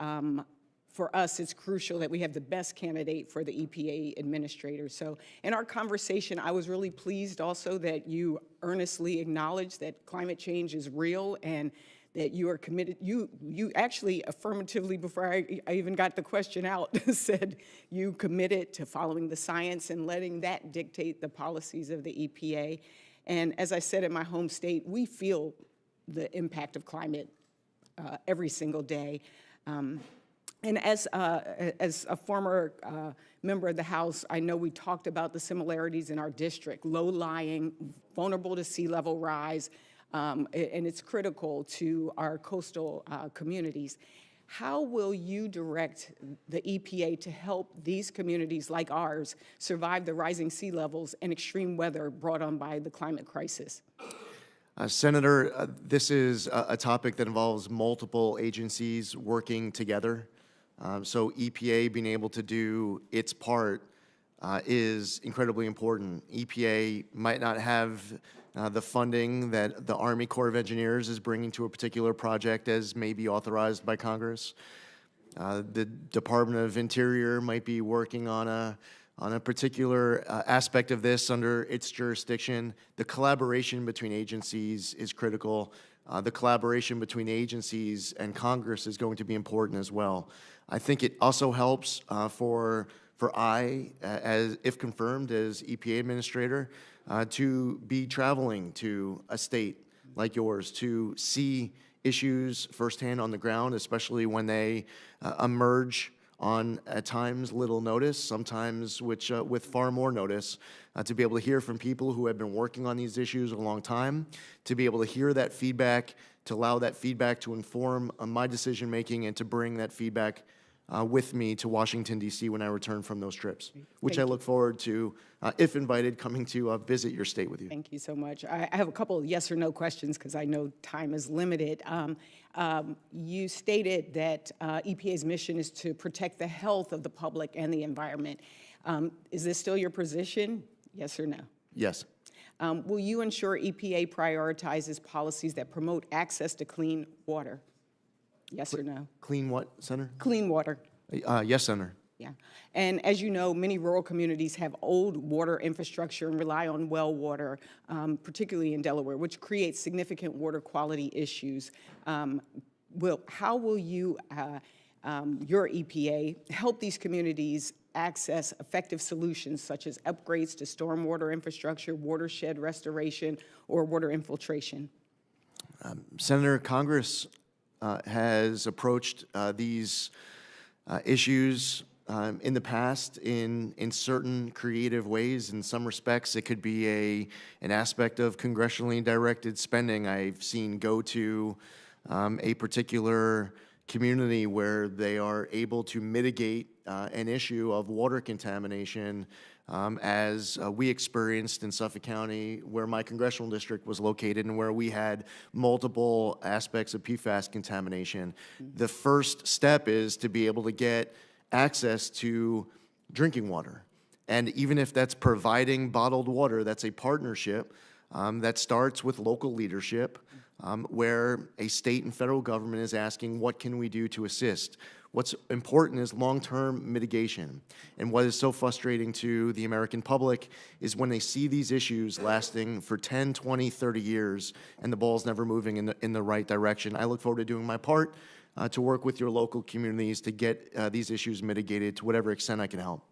for us, it's crucial that we have the best candidate for the EPA administrator. So in our conversation, I was really pleased also that you earnestly acknowledged that climate change is real and that you are committed. You actually affirmatively, before I even got the question out, said you committed to following the science and letting that dictate the policies of the EPA. And as I said, in my home state, we feel the impact of climate every single day. And as a former member of the House, I know we talked about the similarities in our district: low-lying, vulnerable to sea level rise, and it's critical to our coastal communities. How will you direct the EPA to help these communities like ours survive the rising sea levels and extreme weather brought on by the climate crisis? Senator, this is a topic that involves multiple agencies working together. So EPA being able to do its part is incredibly important. EPA might not have the funding that the Army Corps of Engineers is bringing to a particular project as may be authorized by Congress. The Department of Interior might be working on a particular aspect of this under its jurisdiction. The collaboration between agencies is critical. The collaboration between agencies and Congress is going to be important as well. I think it also helps for as if confirmed as EPA administrator, to be traveling to a state like yours to see issues firsthand on the ground, especially when they emerge on, at times, little notice, sometimes with far more notice, to be able to hear from people who have been working on these issues a long time, to be able to hear that feedback, to allow that feedback to inform my decision-making, and to bring that feedback with me to Washington, D.C. when I return from those trips, which I look forward to, if invited, coming to visit your state with you. Thank you so much. I have a couple of yes or no questions because I know time is limited. You stated that EPA's mission is to protect the health of the public and the environment. Is this still your position? Yes or no? Yes. Will you ensure EPA prioritizes policies that promote access to clean water? Yes or no? Clean what, Senator? Clean water. Yes, Senator. Yeah. And as you know, many rural communities have old water infrastructure and rely on well water, particularly in Delaware, which creates significant water quality issues. How will you, your EPA, help these communities access effective solutions such as upgrades to stormwater infrastructure, watershed restoration, or water infiltration? Senator, Congress has approached these issues in the past in certain creative ways. In some respects, it could be an aspect of congressionally directed spending. I've seen go to a particular community where they are able to mitigate an issue of water contamination as we experienced in Suffolk County, where my congressional district was located and where we had multiple aspects of PFAS contamination. The first step is to be able to get access to drinking water. And even if that's providing bottled water, that's a partnership that starts with local leadership, where a state and federal government is asking, what can we do to assist? What's important is long-term mitigation. And what is so frustrating to the American public is when they see these issues lasting for 10, 20, 30 years and the ball's never moving in the right direction. I look forward to doing my part to work with your local communities to get these issues mitigated to whatever extent I can help.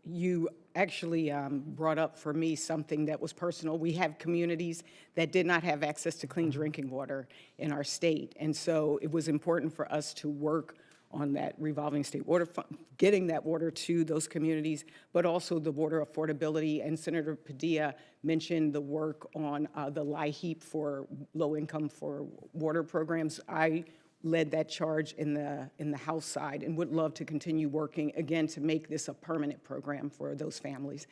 You actually brought up for me something that was personal. We have communities that did not have access to clean drinking water in our state. And so it was important for us to work on that revolving state water fund, getting that water to those communities, but also the water affordability. And Senator Padilla mentioned the work on the LIHEAP for low-income for water programs. I led that charge in the House side and would love to continue working, again, to make this a permanent program for those families.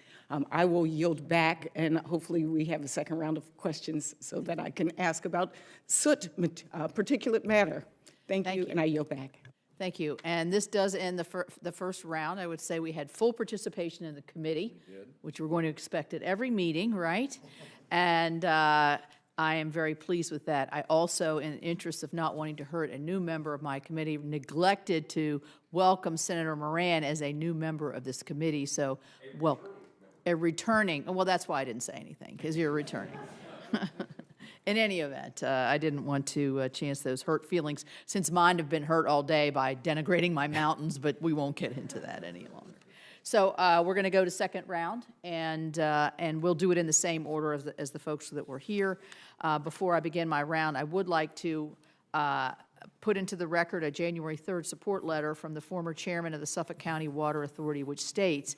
I will yield back, and hopefully we have a second round of questions so that I can ask about soot particulate matter. Thank you, and I yield back. Thank you. And this does end the first round. I would say we had full participation in the committee, which we're going to expect at every meeting, right? And I am very pleased with that. I also, in the interest of not wanting to hurt a new member of my committee, neglected to welcome Senator Moran as a new member of this committee. So, well, a returning, well, that's why I didn't say anything, because you're returning. In any event, I didn't want to chance those hurt feelings, since mine have been hurt all day by denigrating my mountains, but we won't get into that any longer. So we're going to go to second round, and we'll do it in the same order as the folks that were here. Before I begin my round, I would like to put into the record a January 3rd support letter from the former chairman of the Suffolk County Water Authority, which states,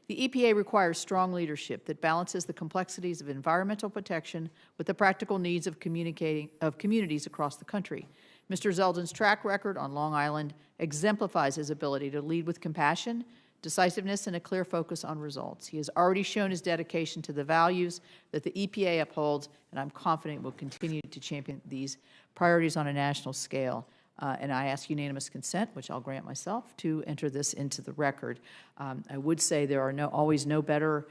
"The EPA requires strong leadership that balances the complexities of environmental protection with the practical needs of communities across the country. Mr. Zeldin's track record on Long Island exemplifies his ability to lead with compassion, decisiveness, and a clear focus on results. He has already shown his dedication to the values that the EPA upholds, and I'm confident will continue to champion these priorities on a national scale." And I ask unanimous consent, which I'll grant myself, to enter this into the record. I would say there are always no better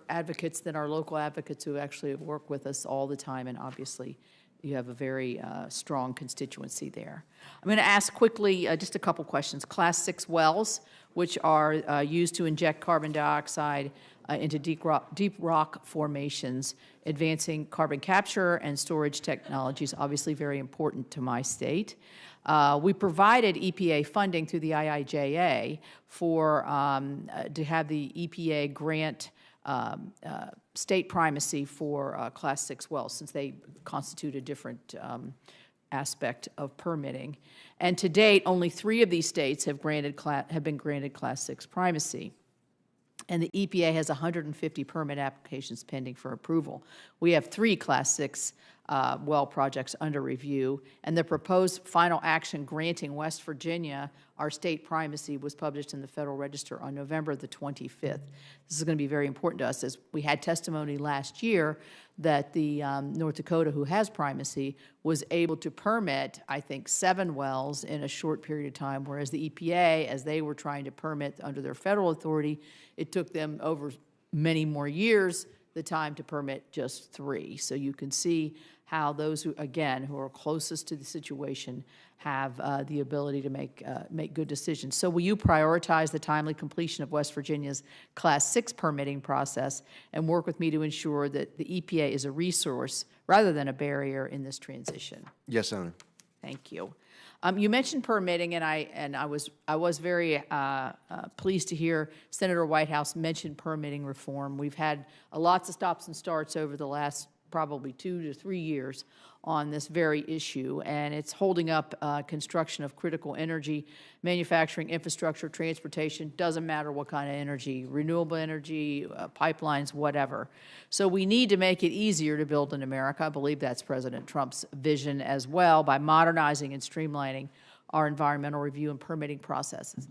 advocates than our local advocates who actually work with us all the time, and obviously you have a very strong constituency there. I'm going to ask quickly just a couple questions. Class 6 wells, which are used to inject carbon dioxide into deep rock formations, advancing carbon capture and storage technologies, obviously very important to my state. We provided EPA funding through the IIJA to have the EPA grant state primacy for Class 6 wells, since they constitute a different aspect of permitting. And to date, only 3 of these states have been granted Class 6 primacy. And the EPA has 150 permit applications pending for approval. We have 3 Class 6 well projects under review, and the proposed final action granting West Virginia our state primacy was published in the Federal Register on November the 25th. This is going to be very important to us, as we had testimony last year that the North Dakota, who has primacy, was able to permit, I think, 7 wells in a short period of time, whereas the EPA, as they were trying to permit under their federal authority, it took them over many more years the time to permit just 3. So you can see how those who, again, who are closest to the situation have the ability to make good decisions. So will you prioritize the timely completion of West Virginia's Class 6 permitting process and work with me to ensure that the EPA is a resource rather than a barrier in this transition? Yes, Senator. Thank you. You mentioned permitting, and I was very pleased to hear Senator Whitehouse mention permitting reform. We've had lots of stops and starts over the last probably 2 to 3 years on this very issue, and it's holding up construction of critical energy, manufacturing, infrastructure, transportation, doesn't matter what kind of energy, renewable energy, pipelines, whatever. So we need to make it easier to build in America. I believe that's President Trump's vision as well, by modernizing and streamlining our environmental review and permitting processes.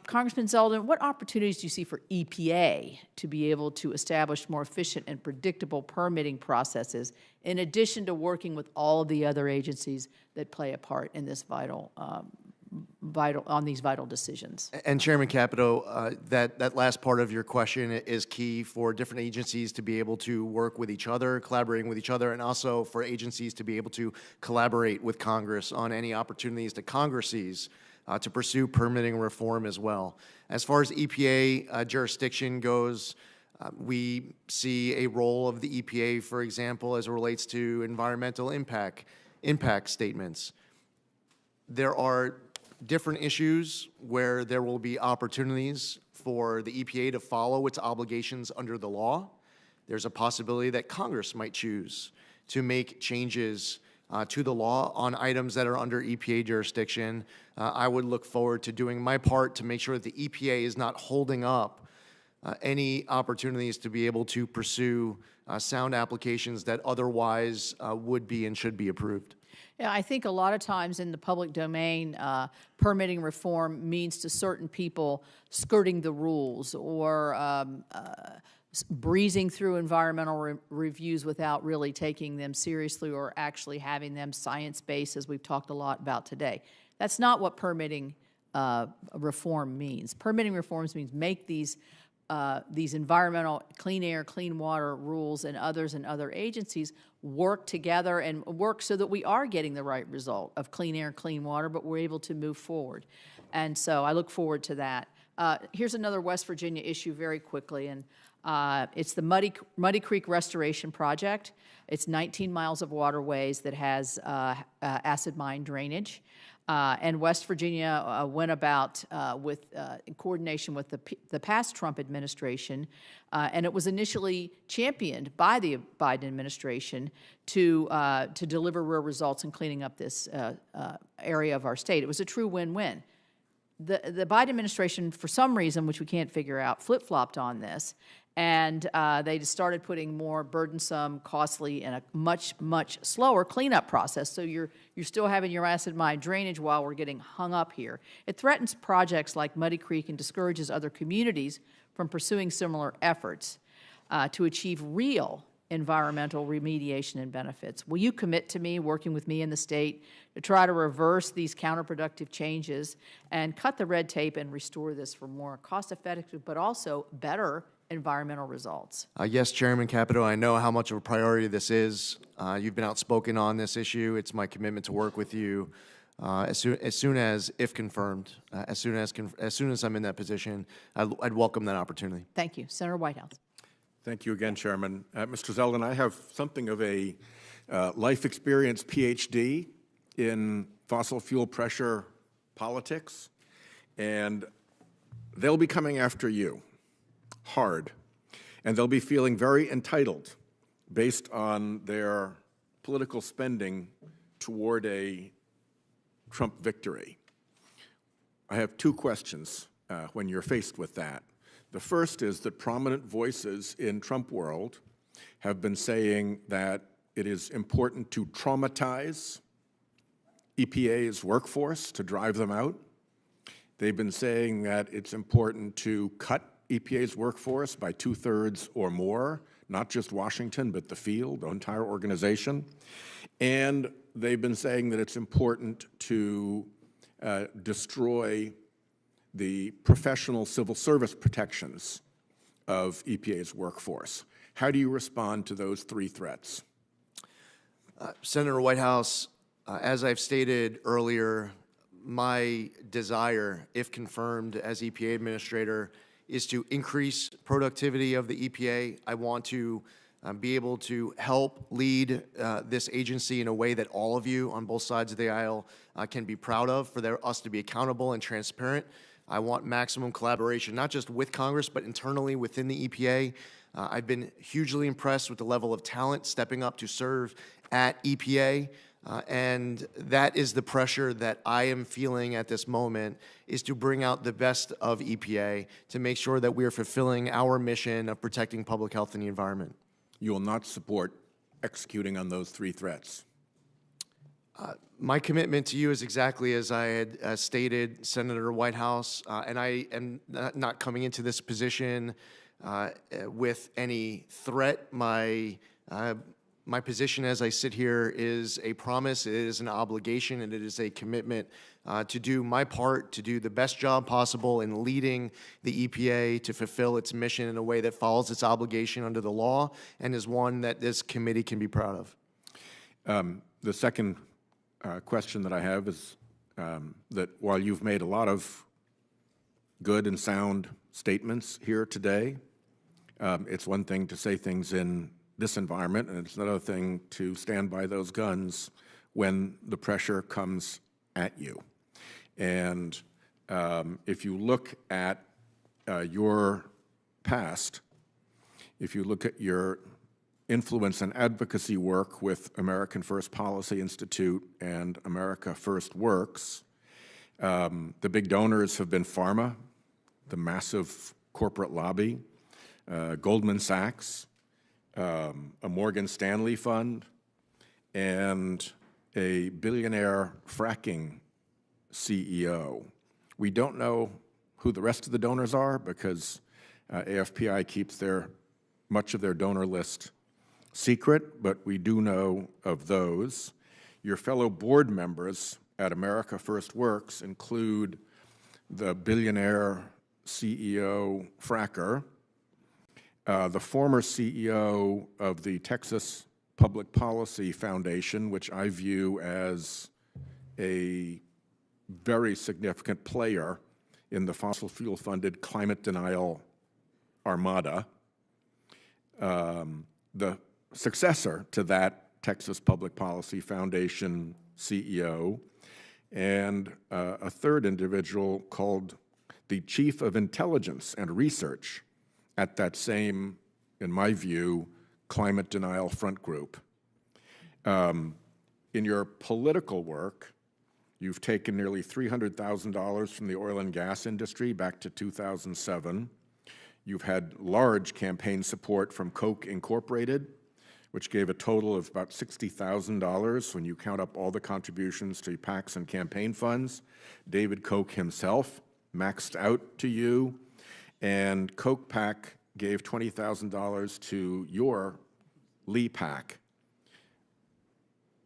Congressman Zeldin, what opportunities do you see for EPA to be able to establish more efficient and predictable permitting processes, in addition to working with all of the other agencies that play a part in this on these vital decisions? And Chairman Capito, that last part of your question is key for different agencies to be able to work with each other, collaborating with each other, and also for agencies to be able to collaborate with Congress on any opportunities that Congress sees to pursue permitting reform as well. As far as EPA jurisdiction goes, we see a role of the EPA, for example, as it relates to environmental impact statements. There are different issues where there will be opportunities for the EPA to follow its obligations under the law. There's a possibility that Congress might choose to make changes to the law on items that are under EPA jurisdiction. I would look forward to doing my part to make sure that the EPA is not holding up any opportunities to be able to pursue sound applications that otherwise would be and should be approved. Yeah, I think a lot of times in the public domain, permitting reform means to certain people skirting the rules or breezing through environmental reviews without really taking them seriously or actually having them science-based, as we've talked a lot about today. That's not what permitting reform means. Permitting reforms means make these environmental, clean air, clean water rules and other agencies work together and work so that we are getting the right result of clean air, clean water, but we're able to move forward. And so I look forward to that. Here's another West Virginia issue very quickly, and it's the Muddy Creek Restoration Project. It's 19 miles of waterways that has acid mine drainage. And West Virginia went about in coordination with the past Trump administration, and it was initially championed by the Biden administration to deliver real results in cleaning up this area of our state. It was a true win-win. The Biden administration, for some reason, which we can't figure out, flip-flopped on this, and they just started putting more burdensome, costly, and a much slower cleanup process. So you're still having your acid mine drainage while we're getting hung up here. It threatens projects like Muddy Creek and discourages other communities from pursuing similar efforts to achieve real environmental remediation and benefits. Will you commit to me, working with me in the state, to try to reverse these counterproductive changes and cut the red tape and restore this for more cost-effective but also better environmental results? Yes, Chairman Capito, I know how much of a priority this is. You've been outspoken on this issue. It's my commitment to work with you as soon as, if confirmed, as soon as I'm in that position, I'd welcome that opportunity. Thank you. Senator Whitehouse. Thank you again, Chairman. Mr. Zeldin, I have something of a life experience PhD in fossil fuel pressure politics, and they'll be coming after you hard, and they'll be feeling very entitled based on their political spending toward a Trump victory. I have two questions when you're faced with that. The first is that prominent voices in Trump world have been saying that it is important to traumatize EPA's workforce to drive them out. They've been saying that it's important to cut EPA's workforce by 2/3 or more, not just Washington, but the field, the entire organization. And they've been saying that it's important to destroy the professional civil service protections of EPA's workforce. How do you respond to those three threats? Senator Whitehouse, as I've stated earlier, my desire, if confirmed as EPA administrator, is to increase productivity of the EPA. I want to be able to help lead this agency in a way that all of you on both sides of the aisle can be proud of, for us to be accountable and transparent. I want maximum collaboration, not just with Congress, but internally within the EPA. I've been hugely impressed with the level of talent stepping up to serve at EPA, and that is the pressure that I am feeling at this moment, is to bring out the best of EPA to make sure that we are fulfilling our mission of protecting public health and the environment. You will not support executing on those three threats? My commitment to you is exactly as I had stated, Senator Whitehouse, and I am not coming into this position with any threat. My position as I sit here is a promise, it is an obligation, and it is a commitment to do my part, to do the best job possible in leading the EPA to fulfill its mission in a way that follows its obligation under the law and is one that this committee can be proud of. The second question that I have is that while you've made a lot of good and sound statements here today, it's one thing to say things in this environment, and it's another thing to stand by those guns when the pressure comes at you. And if you look at your past, if you look at your influence and advocacy work with American First Policy Institute and America First Works. The big donors have been pharma, the massive corporate lobby, Goldman Sachs, a Morgan Stanley fund, and a billionaire fracking CEO. We don't know who the rest of the donors are because AFPI keeps much of their donor list secret, but we do know of those. Your fellow board members at America First Works include the billionaire CEO fracker, the former CEO of the Texas Public Policy Foundation, which I view as a very significant player in the fossil fuel-funded climate denial armada. The successor to that Texas Public Policy Foundation CEO, and a third individual called the Chief of Intelligence and Research at that same, in my view, climate denial front group. In your political work, you've taken nearly $300,000 from the oil and gas industry back to 2007. You've had large campaign support from Koch Incorporated, which gave a total of about $60,000 when you count up all the contributions to PACs and campaign funds. David Koch himself maxed out to you, and Koch PAC gave $20,000 to your Lee PAC.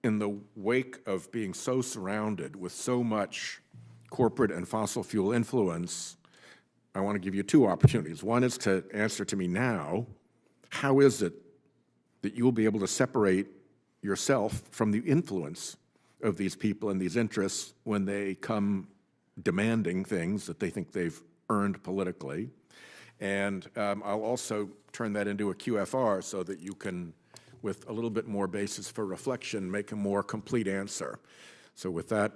In the wake of being so surrounded with so much corporate and fossil fuel influence, I want to give you two opportunities. One is to answer to me now, how is it that you will be able to separate yourself from the influence of these people and these interests when they come demanding things that they think they've earned politically? And I'll also turn that into a QFR so that you can, with a little bit more basis for reflection, make a more complete answer. So with that,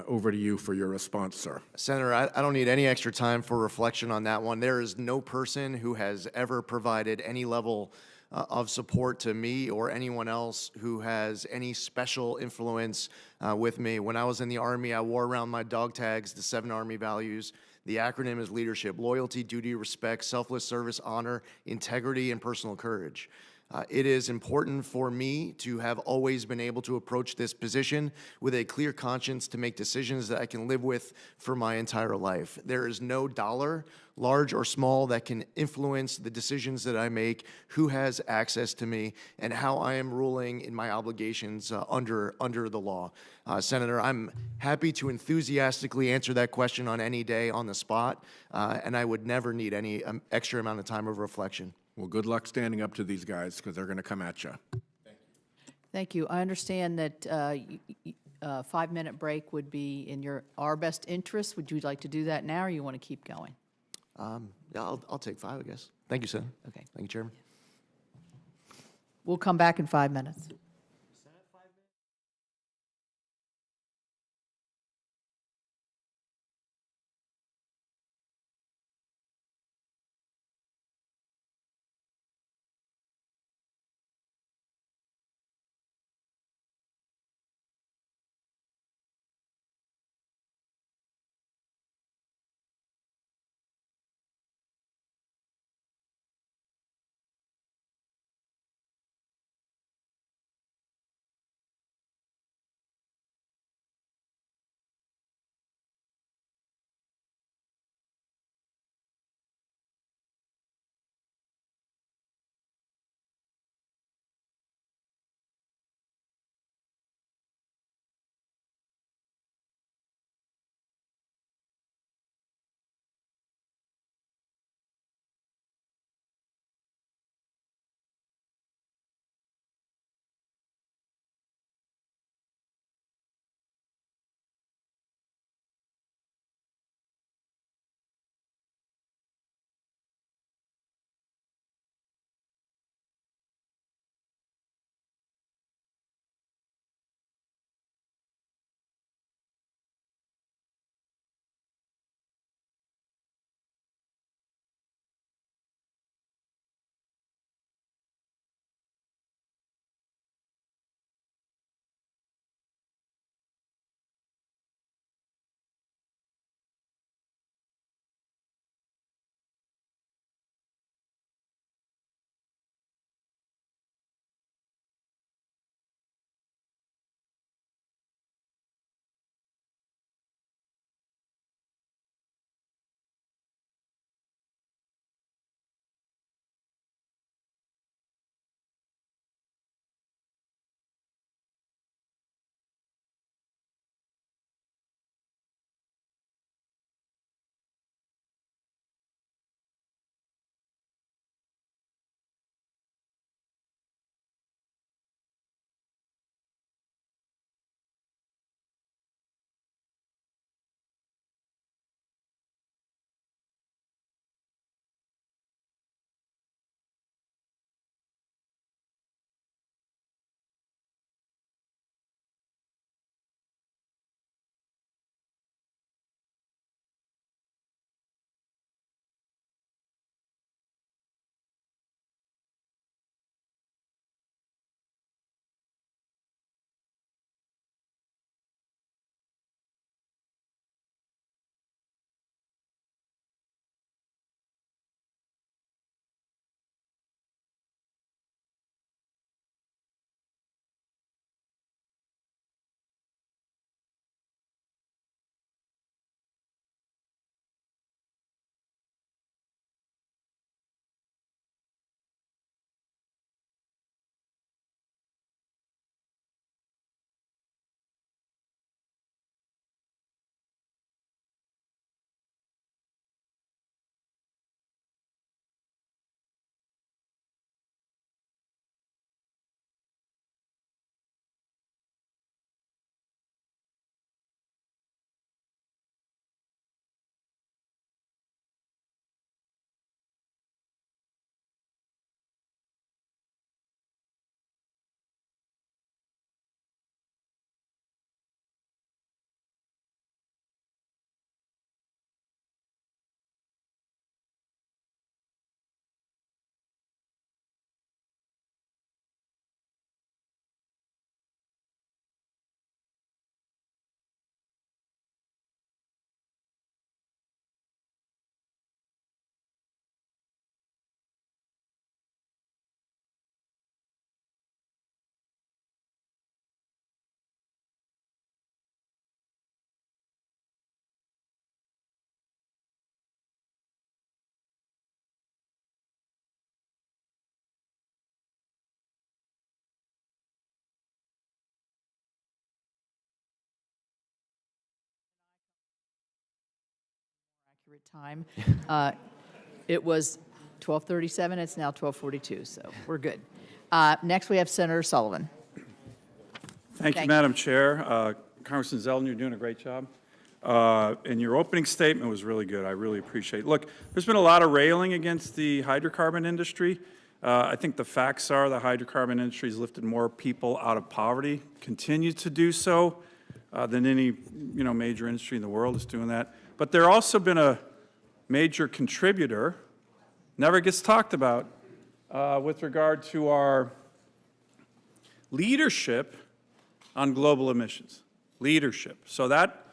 over to you for your response, sir. Senator, I don't need any extra time for reflection on that one. There is no person who has ever provided any level of support to me or anyone else who has any special influence with me. When I was in the Army, I wore around my dog tags the 7 Army values. The acronym is leadership: loyalty, duty, respect, selfless service, honor, integrity, and personal courage. It is important for me to have always been able to approach this position with a clear conscience to make decisions that I can live with for my entire life. There is no dollar, large or small, that can influence the decisions that I make, who has access to me, and how I am ruling in my obligations under the law. Senator, I'm happy to enthusiastically answer that question on any day on the spot, and I would never need any extra amount of time of reflection. Well, good luck standing up to these guys because they're going to come at you. Thank you. I understand that a 5-minute break would be in our best interest. Would you like to do that now, or you want to keep going? Yeah, I'll take 5, I guess. Thank you, Senator. Okay. Thank you, Chairman. We'll come back in 5 minutes. accurate time. It was 12:37, it's now 12:42, so we're good. Next, we have Senator Sullivan. Thank you, Madam Chair. Congressman Zeldin, you're doing a great job. And your opening statement was really good. I really appreciate it. Look, there's been a lot of railing against the hydrocarbon industry. I think the facts are the hydrocarbon industry has lifted more people out of poverty, continues to do so, than any major industry in the world is doing that. But there also been a major contributor, never gets talked about, with regard to our leadership on global emissions. Leadership. So that,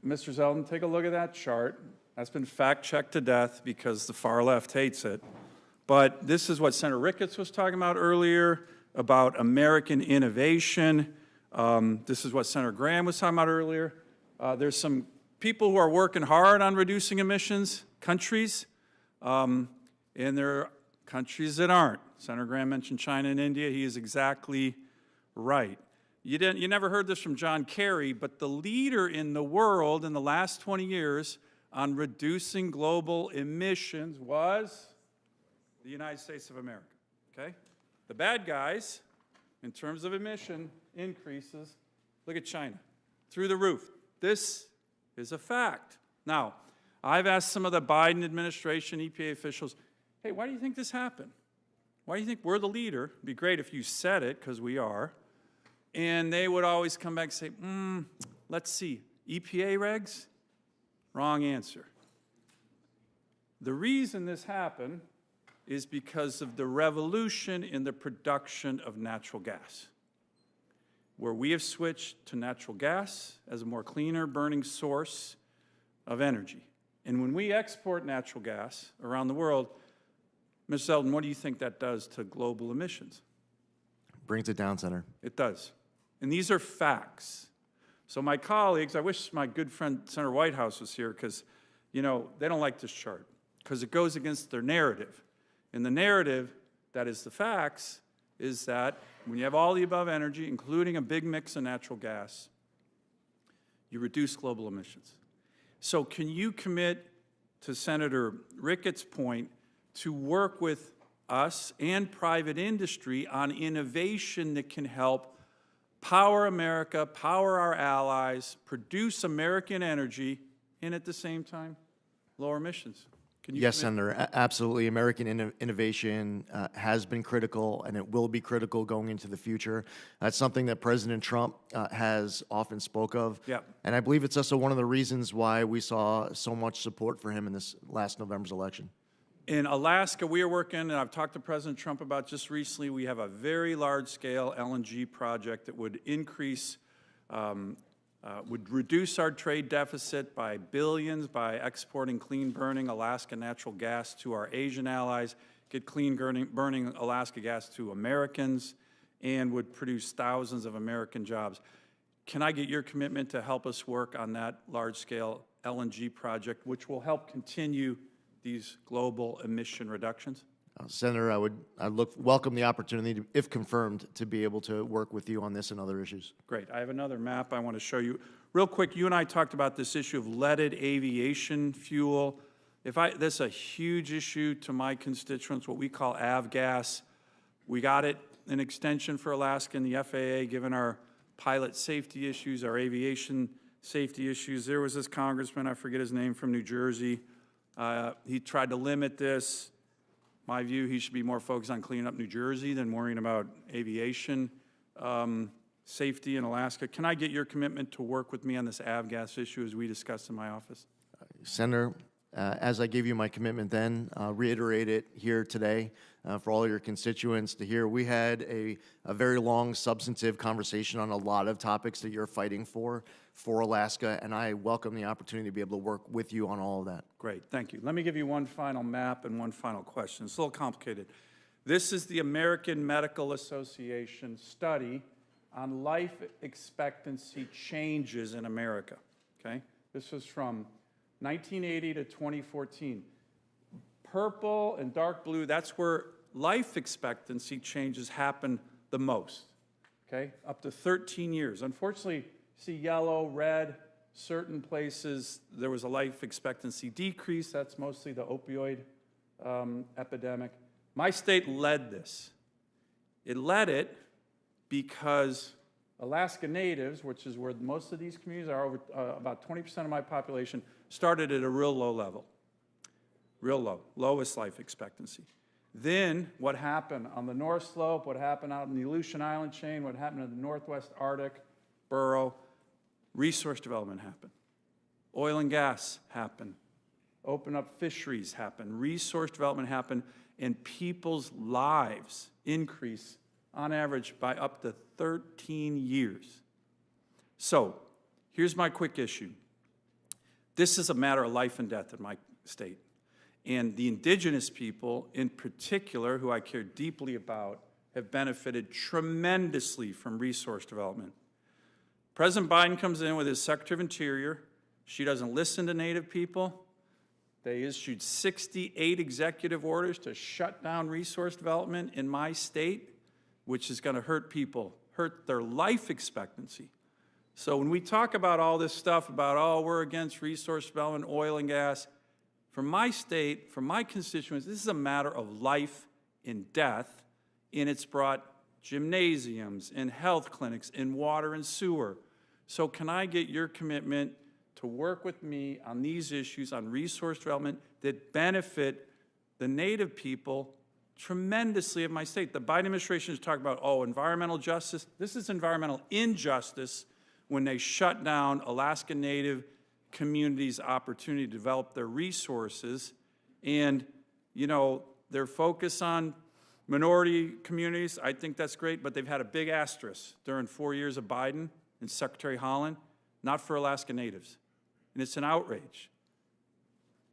Mr. Zeldin, take a look at that chart. That's been fact-checked to death because the far left hates it. But this is what Senator Ricketts was talking about earlier, about American innovation. This is what Senator Graham was talking about earlier. There's some people who are working hard on reducing emissions, countries, and there are countries that aren't. Senator Graham mentioned China and India. He is exactly right. You never heard this from John Kerry, but the leader in the world in the last 20 years on reducing global emissions was the United States of America, okay? The bad guys, in terms of emission increases, look at China, through the roof. This is a fact. Now, I've asked some of the Biden administration, EPA officials, hey, why do you think this happened? Why do you think we're the leader? It'd be great if you said it, because we are. And they would always come back and say, let's see, EPA regs? Wrong answer. The reason this happened is because of the revolution in the production of natural gas, where we have switched to natural gas as a more cleaner burning source of energy. And when we export natural gas around the world, Ms. Zeldin, what do you think that does to global emissions? Brings it down, Senator. It does. And these are facts. So my colleagues, I wish my good friend Senator Whitehouse was here because, they don't like this chart because it goes against their narrative. And the narrative, that is the facts, is that when you have all the above energy, including a big mix of natural gas, you reduce global emissions. So can you commit, to Senator Ricketts' point, to work with us and private industry on innovation that can help power America, power our allies, produce American energy, and at the same time, lower emissions? Can you Yes, commit? Senator, absolutely. American innovation has been critical, and it will be critical going into the future. That's something that President Trump has often spoke of. Yep. And I believe it's also one of the reasons why we saw so much support for him in this last November's election. In Alaska, we are working, and I've talked to President Trump about just recently, we have a very large-scale LNG project that would increase, would reduce our trade deficit by billions by exporting clean-burning Alaska natural gas to our Asian allies, get clean-burning Alaska gas to Americans, and would produce thousands of American jobs. Can I get your commitment to help us work on that large-scale LNG project, which will help continue these global emission reductions? Senator, I'd welcome the opportunity, if confirmed, to be able to work with you on this and other issues. Great. I have another map I want to show you. Real quick, you and I talked about this issue of leaded aviation fuel. This is a huge issue to my constituents, what we call avgas. We got it, an extension for Alaska and the FAA, given our pilot safety issues, our aviation safety issues. There was this congressman, I forget his name, from New Jersey. He tried to limit this. My view, he should be more focused on cleaning up New Jersey than worrying about aviation safety in Alaska. Can I get your commitment to work with me on this avgas issue as we discussed in my office? Senator, as I gave you my commitment then, reiterate it here today for all your constituents to hear. We had a very long, substantive conversation on a lot of topics that you're fighting for Alaska, and I welcome the opportunity to be able to work with you on all of that. Great, thank you. Let me give you one final map and one final question. It's a little complicated. This is the American Medical Association study on life expectancy changes in America, okay? This was from 1980 to 2014. Purple and dark blue, that's where life expectancy changes happen the most, okay? Up to 13 years. Unfortunately, you see yellow, red, Certain places, there was a life expectancy decrease. That's mostly the opioid epidemic. My state led this. It led it because Alaska Natives, which is where most of these communities are, over about 20% of my population, started at a real low level. Real low, lowest life expectancy. Then what happened on the North Slope, what happened out in the Aleutian Island chain, what happened in the Northwest Arctic, Burrow, resource development happened. Oil and gas happened. Open up fisheries happened. Resource development happened. And people's lives increase on average by up to 13 years. So here's my quick issue. This is a matter of life and death in my state. And the indigenous people in particular, who I care deeply about, have benefited tremendously from resource development. President Biden comes in with his Secretary of Interior. She doesn't listen to Native people. They issued 68 executive orders to shut down resource development in my state, which is going to hurt people, hurt their life expectancy. So when we talk about all this stuff about, oh, we're against resource development, oil and gas, from my state, from my constituents, this is a matter of life and death, and it's brought gymnasiums and health clinics and water and sewer. So can I get your commitment to work with me on these issues on resource development that benefit the Native people tremendously of my state? The Biden administration is talking about, oh, environmental justice. This is environmental injustice when they shut down Alaska Native communities' opportunity to develop their resources. And, you know, their focus on minority communities, I think that's great, but they've had a big asterisk during 4 years of Biden and Secretary Haaland, not for Alaska Natives. And it's an outrage.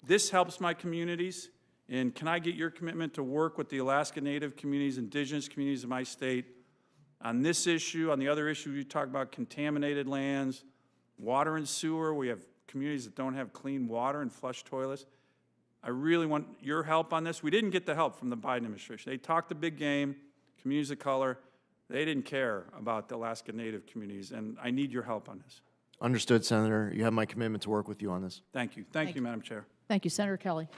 This helps my communities, and can I get your commitment to work with the Alaska Native communities, indigenous communities of my state on this issue, on the other issue you talk about, contaminated lands, water and sewer. We have communities that don't have clean water and flush toilets. I really want your help on this. We didn't get the help from the Biden administration. They talked the big game, communities of color. They didn't care about the Alaska Native communities, and I need your help on this. Understood, Senator. You have my commitment to work with you on this. Thank you. Thank you, Madam Chair. Thank you, Senator Kelly.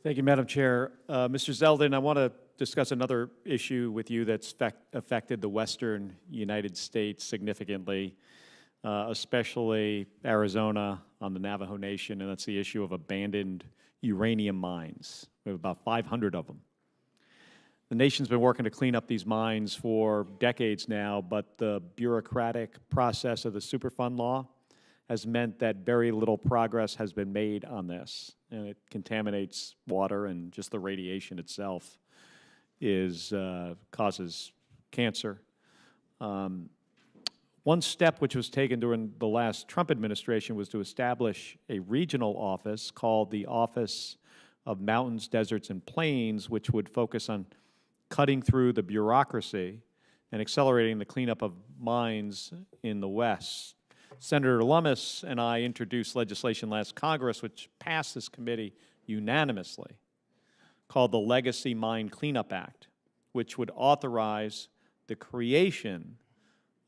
Thank you, Madam Chair. Mr. Zeldin, I want to discuss another issue with you that's affected the western United States significantly, especially Arizona on the Navajo Nation, and that's the issue of abandoned uranium mines. We have about 500 of them. The nation's been working to clean up these mines for decades now, but the bureaucratic process of the Superfund law has meant that very little progress has been made on this, and it contaminates water, and just the radiation itself causes cancer. One step which was taken during the last Trump administration was to establish a regional office called the Office of Mountains, Deserts, and Plains, which would focus on cutting through the bureaucracy and accelerating the cleanup of mines in the West. Senator Lummis and I introduced legislation last Congress, which passed this committee unanimously, called the Legacy Mine Cleanup Act, which would authorize the creation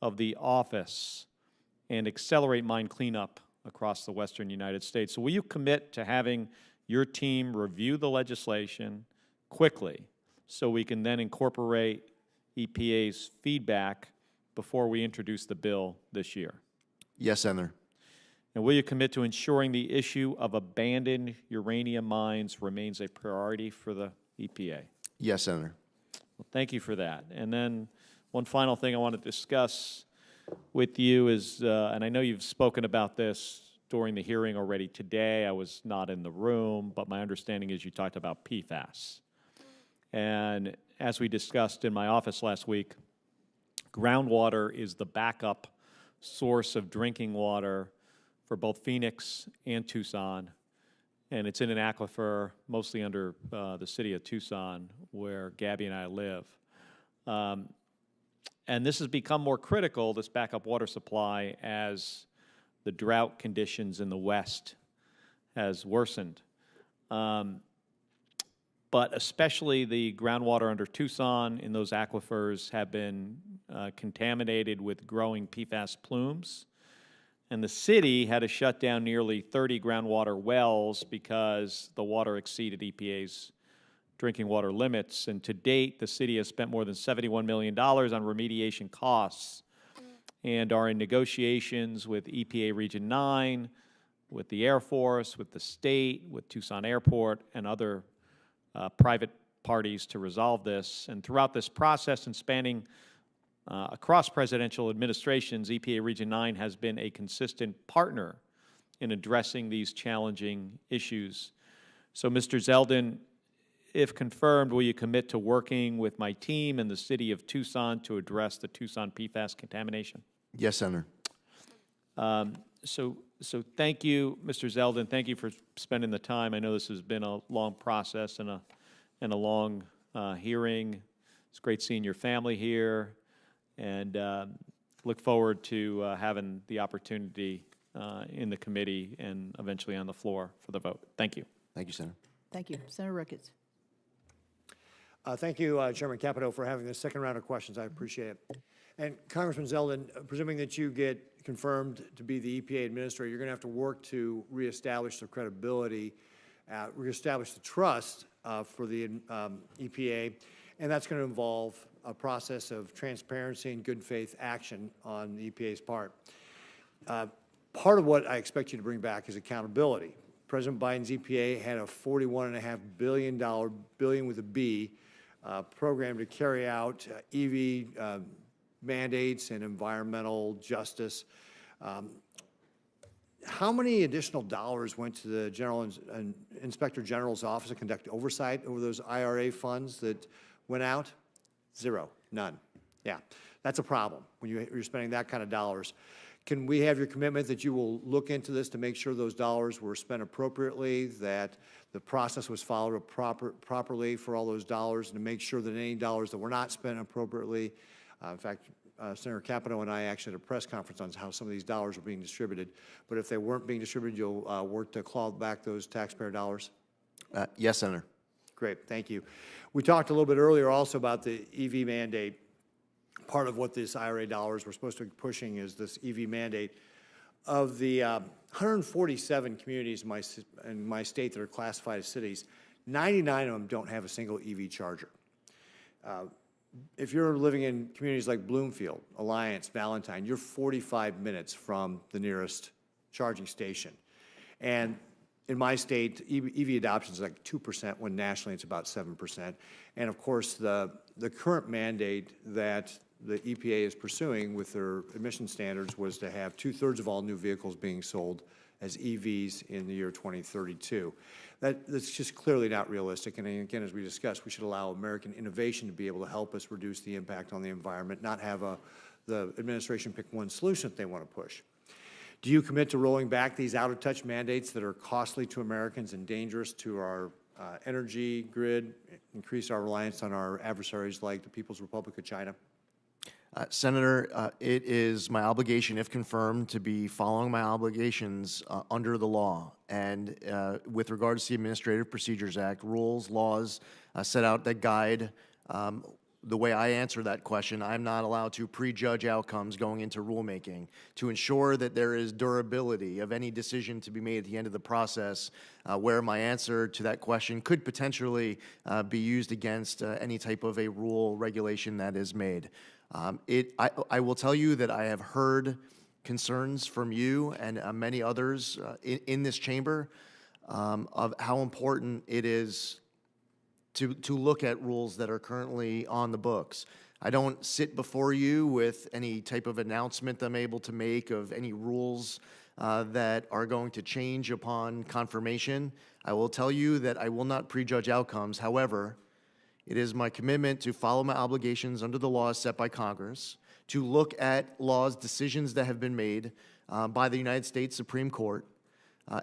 of the office and accelerate mine cleanup across the western United States. So will you commit to having your team review the legislation quickly so we can then incorporate EPA's feedback before we introduce the bill this year? Yes, Senator. And will you commit to ensuring the issue of abandoned uranium mines remains a priority for the EPA? Yes, Senator. Well, thank you for that. And then one final thing I want to discuss with you is, and I know you've spoken about this during the hearing already today. I was not in the room, but my understanding is you talked about PFAS. And as we discussed in my office last week, groundwater is the backup source of drinking water for both Phoenix and Tucson. And it's in an aquifer mostly under the city of Tucson, where Gabby and I live. And this has become more critical, this backup water supply, as the drought conditions in the West has worsened. But especially the groundwater under Tucson in those aquifers have been contaminated with growing PFAS plumes And the city had to shut down nearly 30 groundwater wells because the water exceeded EPA's drinking water limits. And to date, the city has spent more than $71 million on remediation costs and are in negotiations with EPA Region 9, with the Air Force, with the state, with Tucson Airport, and other private parties to resolve this. And throughout this process and spanning across presidential administrations, EPA Region 9 has been a consistent partner in addressing these challenging issues. So, Mr. Zeldin, if confirmed, will you commit to working with my team and the city of Tucson to address the Tucson PFAS contamination? Yes, Senator. So thank you, Mr. Zeldin. Thank you for spending the time. I know this has been a long process and a long hearing. It's great seeing your family here, and look forward to having the opportunity in the committee and eventually on the floor for the vote. Thank you. Thank you, Senator. Thank you. Senator Ricketts. Thank you, Chairman Capito, for having this second round of questions. I appreciate it. And Congressman Zeldin, presuming that you get confirmed to be the EPA administrator, you're going to have to work to reestablish the credibility, reestablish the trust for the EPA, and that's going to involve a process of transparency and good faith action on the EPA's part. Part of what I expect you to bring back is accountability. President Biden's EPA had a $41.5 billion with a B program to carry out EV mandates and environmental justice. How many additional dollars went to the Inspector General's office to conduct oversight over those IRA funds that went out? Zero, none. Yeah, that's a problem when you're spending that kind of dollars. Can we have your commitment that you will look into this to make sure those dollars were spent appropriately, that the process was followed properly for all those dollars, and to make sure that any dollars that were not spent appropriately, in fact, Senator Capito and I actually had a press conference on how some of these dollars were being distributed, but if they weren't being distributed, you'll work to claw back those taxpayer dollars? Yes, Senator. Great, thank you. We talked a little bit earlier also about the EV mandate. Part of what this IRA dollars we're supposed to be pushing is this EV mandate. Of the 147 communities in my state that are classified as cities, 99 of them don't have a single EV charger. If you're living in communities like Bloomfield, Alliance, Valentine, you're 45 minutes from the nearest charging station. And in my state, EV adoption is like 2%, when nationally it's about 7%. And of course, the current mandate that the EPA is pursuing with their emission standards was to have 2/3 of all new vehicles being sold as EVs in the year 2032. That's just clearly not realistic. And again, as we discussed, we should allow American innovation to be able to help us reduce the impact on the environment, not have the administration pick one solution that they want to push. Do you commit to rolling back these out-of-touch mandates that are costly to Americans and dangerous to our energy grid, increase our reliance on our adversaries like the People's Republic of China? Senator, it is my obligation, if confirmed, to be following my obligations under the law. And with regards to the Administrative Procedures Act, rules, laws set out that guide the way I answer that question. I'm not allowed to prejudge outcomes going into rulemaking. To ensure that there is durability of any decision to be made at the end of the process, where my answer to that question could potentially be used against any type of a rule regulation that is made. I will tell you that I have heard concerns from you and many others in this chamber of how important it is to look at rules that are currently on the books. I don't sit before you with any type of announcement I'm able to make of any rules that are going to change upon confirmation. I will tell you that I will not prejudge outcomes. However, it is my commitment to follow my obligations under the laws set by Congress, to look at laws, decisions that have been made by the United States Supreme Court,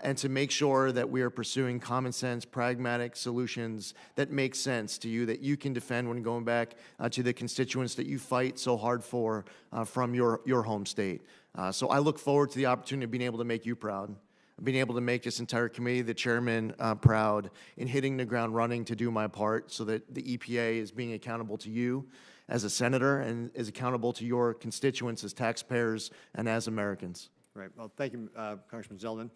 and to make sure that we are pursuing common sense, pragmatic solutions that make sense to you, that you can defend when going back to the constituents that you fight so hard for from your home state. So I look forward to the opportunity of being able to make you proud, being able to make this entire committee, the chairman, proud in hitting the ground running to do my part so that the EPA is being accountable to you as a senator and is accountable to your constituents as taxpayers and as Americans. Right. Well, thank you, Congressman Zeldin.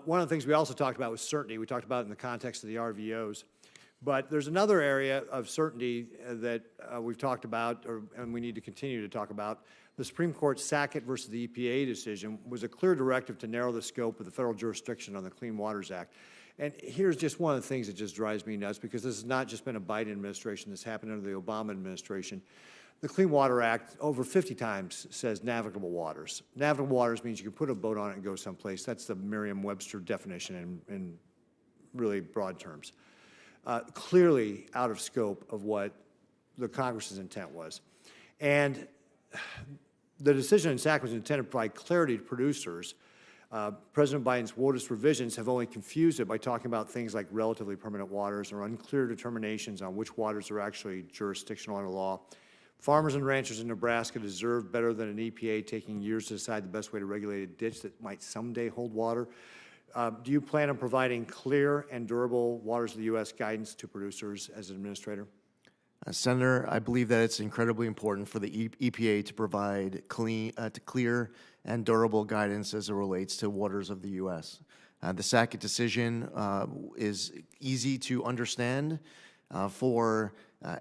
One of the things we also talked about was certainty. We talked about it in the context of the RVOs. But there's another area of certainty that we've talked about, and we need to continue to talk about. The Supreme Court's Sackett versus the EPA decision was a clear directive to narrow the scope of the federal jurisdiction on the Clean Waters Act. And here's just one of the things that just drives me nuts, because this has not just been a Biden administration. This happened under the Obama administration. The Clean Water Act over 50 times says navigable waters. Navigable waters means you can put a boat on it and go someplace. That's the Merriam-Webster definition in really broad terms. Clearly out of scope of what the Congress's intent was. And the decision in Sackett was intended to provide clarity to producers. President Biden's WOTUS revisions have only confused it by talking about things like relatively permanent waters or unclear determinations on which waters are actually jurisdictional under law. Farmers and ranchers in Nebraska deserve better than an EPA taking years to decide the best way to regulate a ditch that might someday hold water. Do you plan on providing clear and durable waters of the U.S. guidance to producers as an administrator? Senator, I believe that it's incredibly important for the EPA to provide clear and durable guidance as it relates to waters of the U.S. The Sackett decision is easy to understand for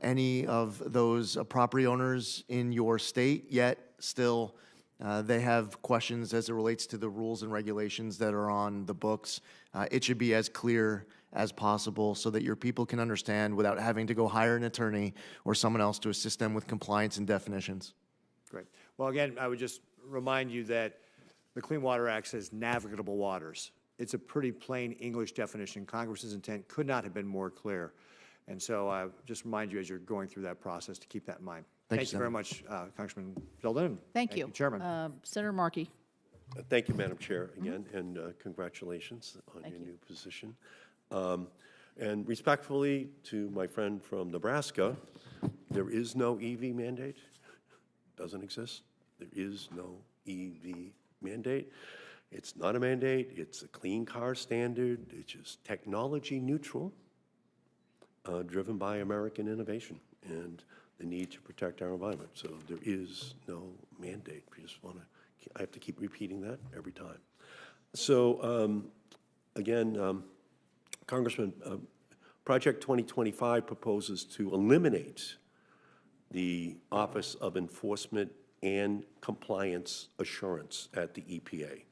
any of those property owners in your state, yet still they have questions as it relates to the rules and regulations that are on the books. It should be as clear as possible so that your people can understand without having to go hire an attorney or someone else to assist them with compliance and definitions. Great. Well, again, I would just remind you that the Clean Water Act says navigable waters. It's a pretty plain English definition. Congress's intent could not have been more clear. And so I just remind you as you're going through that process to keep that in mind. Thank you very much, Congressman Zeldin. Thank you. Chairman. Senator Markey. Thank you, Madam Chair, again, and congratulations on your new position. And respectfully to my friend from Nebraska, there is no EV mandate. Doesn't exist. There is no EV mandate. It's not a mandate. It's a clean car standard. It's just technology neutral, driven by American innovation and the need to protect our environment. So there is no mandate. I have to keep repeating that every time. So again, Congressman, Project 2025 proposes to eliminate the Office of Enforcement and Compliance Assurance at the EPA.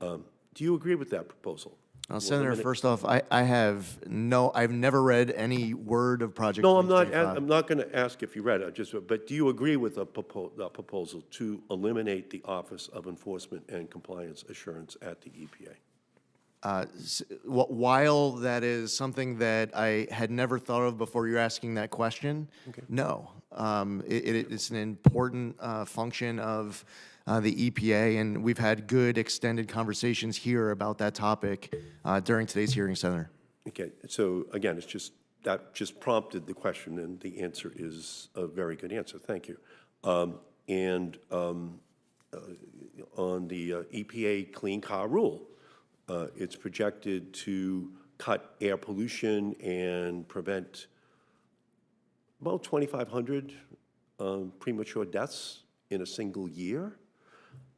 Do you agree with that proposal? Senator, first off, I've never read any word of Project 2025. I'm not going to ask if you read it, but do you agree with the proposal to eliminate the Office of Enforcement and Compliance Assurance at the EPA? While that is something that I had never thought of before you're asking that question, no. It's an important function of the EPA, and we've had good extended conversations here about that topic during today's hearing, Senator. Okay, so again, that just prompted the question, and the answer is a very good answer. Thank you. And on the EPA Clean Car Rule, it's projected to cut air pollution and prevent about 2,500 premature deaths in a single year.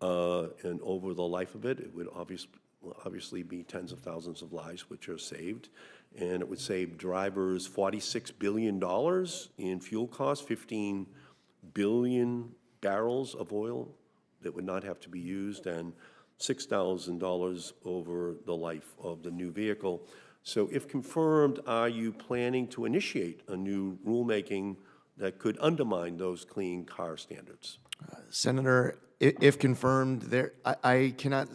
And over the life of it, it would obviously be tens of thousands of lives which are saved. And it would save drivers $46 billion in fuel costs, 15 billion barrels of oil that would not have to be used, and $6,000 over the life of the new vehicle. So if confirmed, are you planning to initiate a new rulemaking that could undermine those clean car standards? Senator, if confirmed, I cannot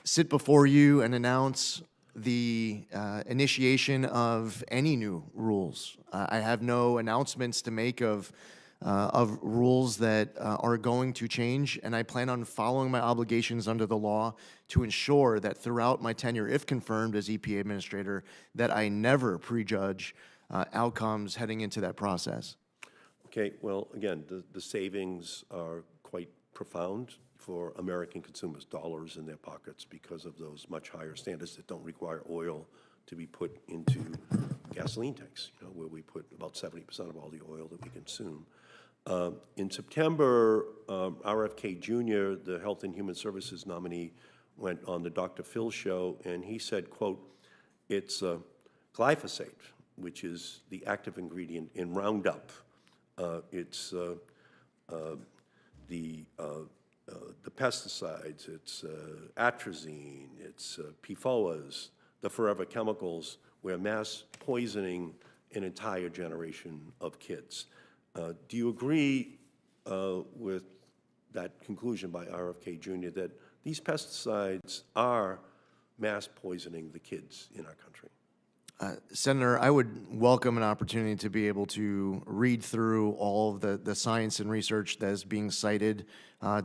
sit before you and announce the initiation of any new rules. I have no announcements to make of rules that are going to change, and I plan on following my obligations under the law to ensure that throughout my tenure, if confirmed as EPA Administrator, that I never prejudge outcomes heading into that process. Okay, well, again, the savings are quite profound for American consumers, dollars in their pockets, because of those much higher standards that don't require oil to be put into gasoline tanks, where we put about 70% of all the oil that we consume. In September, RFK Jr., the Health and Human Services nominee, went on the Dr. Phil show, and he said, quote, it's glyphosate, which is the active ingredient in Roundup. It's the pesticides, it's atrazine, it's PFAS, the forever chemicals. We're mass poisoning an entire generation of kids. Do you agree with that conclusion by RFK Jr. that these pesticides are mass poisoning the kids in our country? Senator, I would welcome an opportunity to be able to read through all of the science and research that is being cited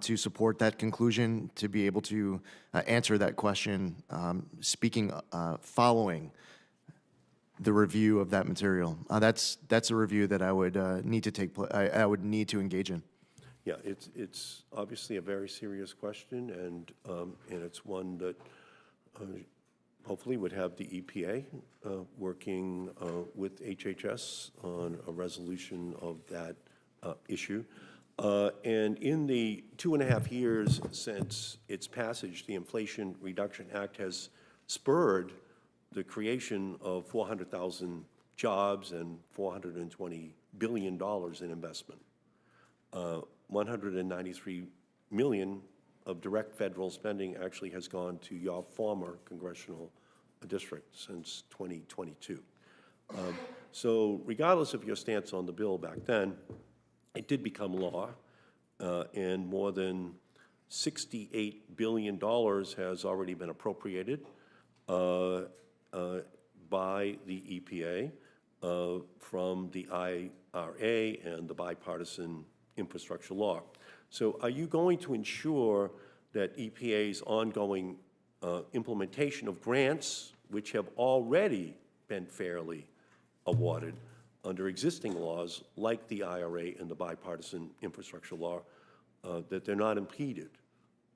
to support that conclusion, to be able to answer that question, following the review of that material. That's a review that I would need to I would need to engage in. Yeah, it's obviously a very serious question, and it's one that hopefully would have the EPA working with HHS on a resolution of that issue. And in the 2.5 years since its passage, the Inflation Reduction Act has spurred the creation of 400,000 jobs and $420 billion in investment. 193 million of direct federal spending actually has gone to your former congressional district since 2022. So regardless of your stance on the bill back then, it did become law, and more than $68 billion has already been appropriated by the EPA from the IRA and the bipartisan infrastructure law. So are you going to ensure that EPA's ongoing implementation of grants, which have already been fairly awarded under existing laws like the IRA and the bipartisan infrastructure law, that they're not impeded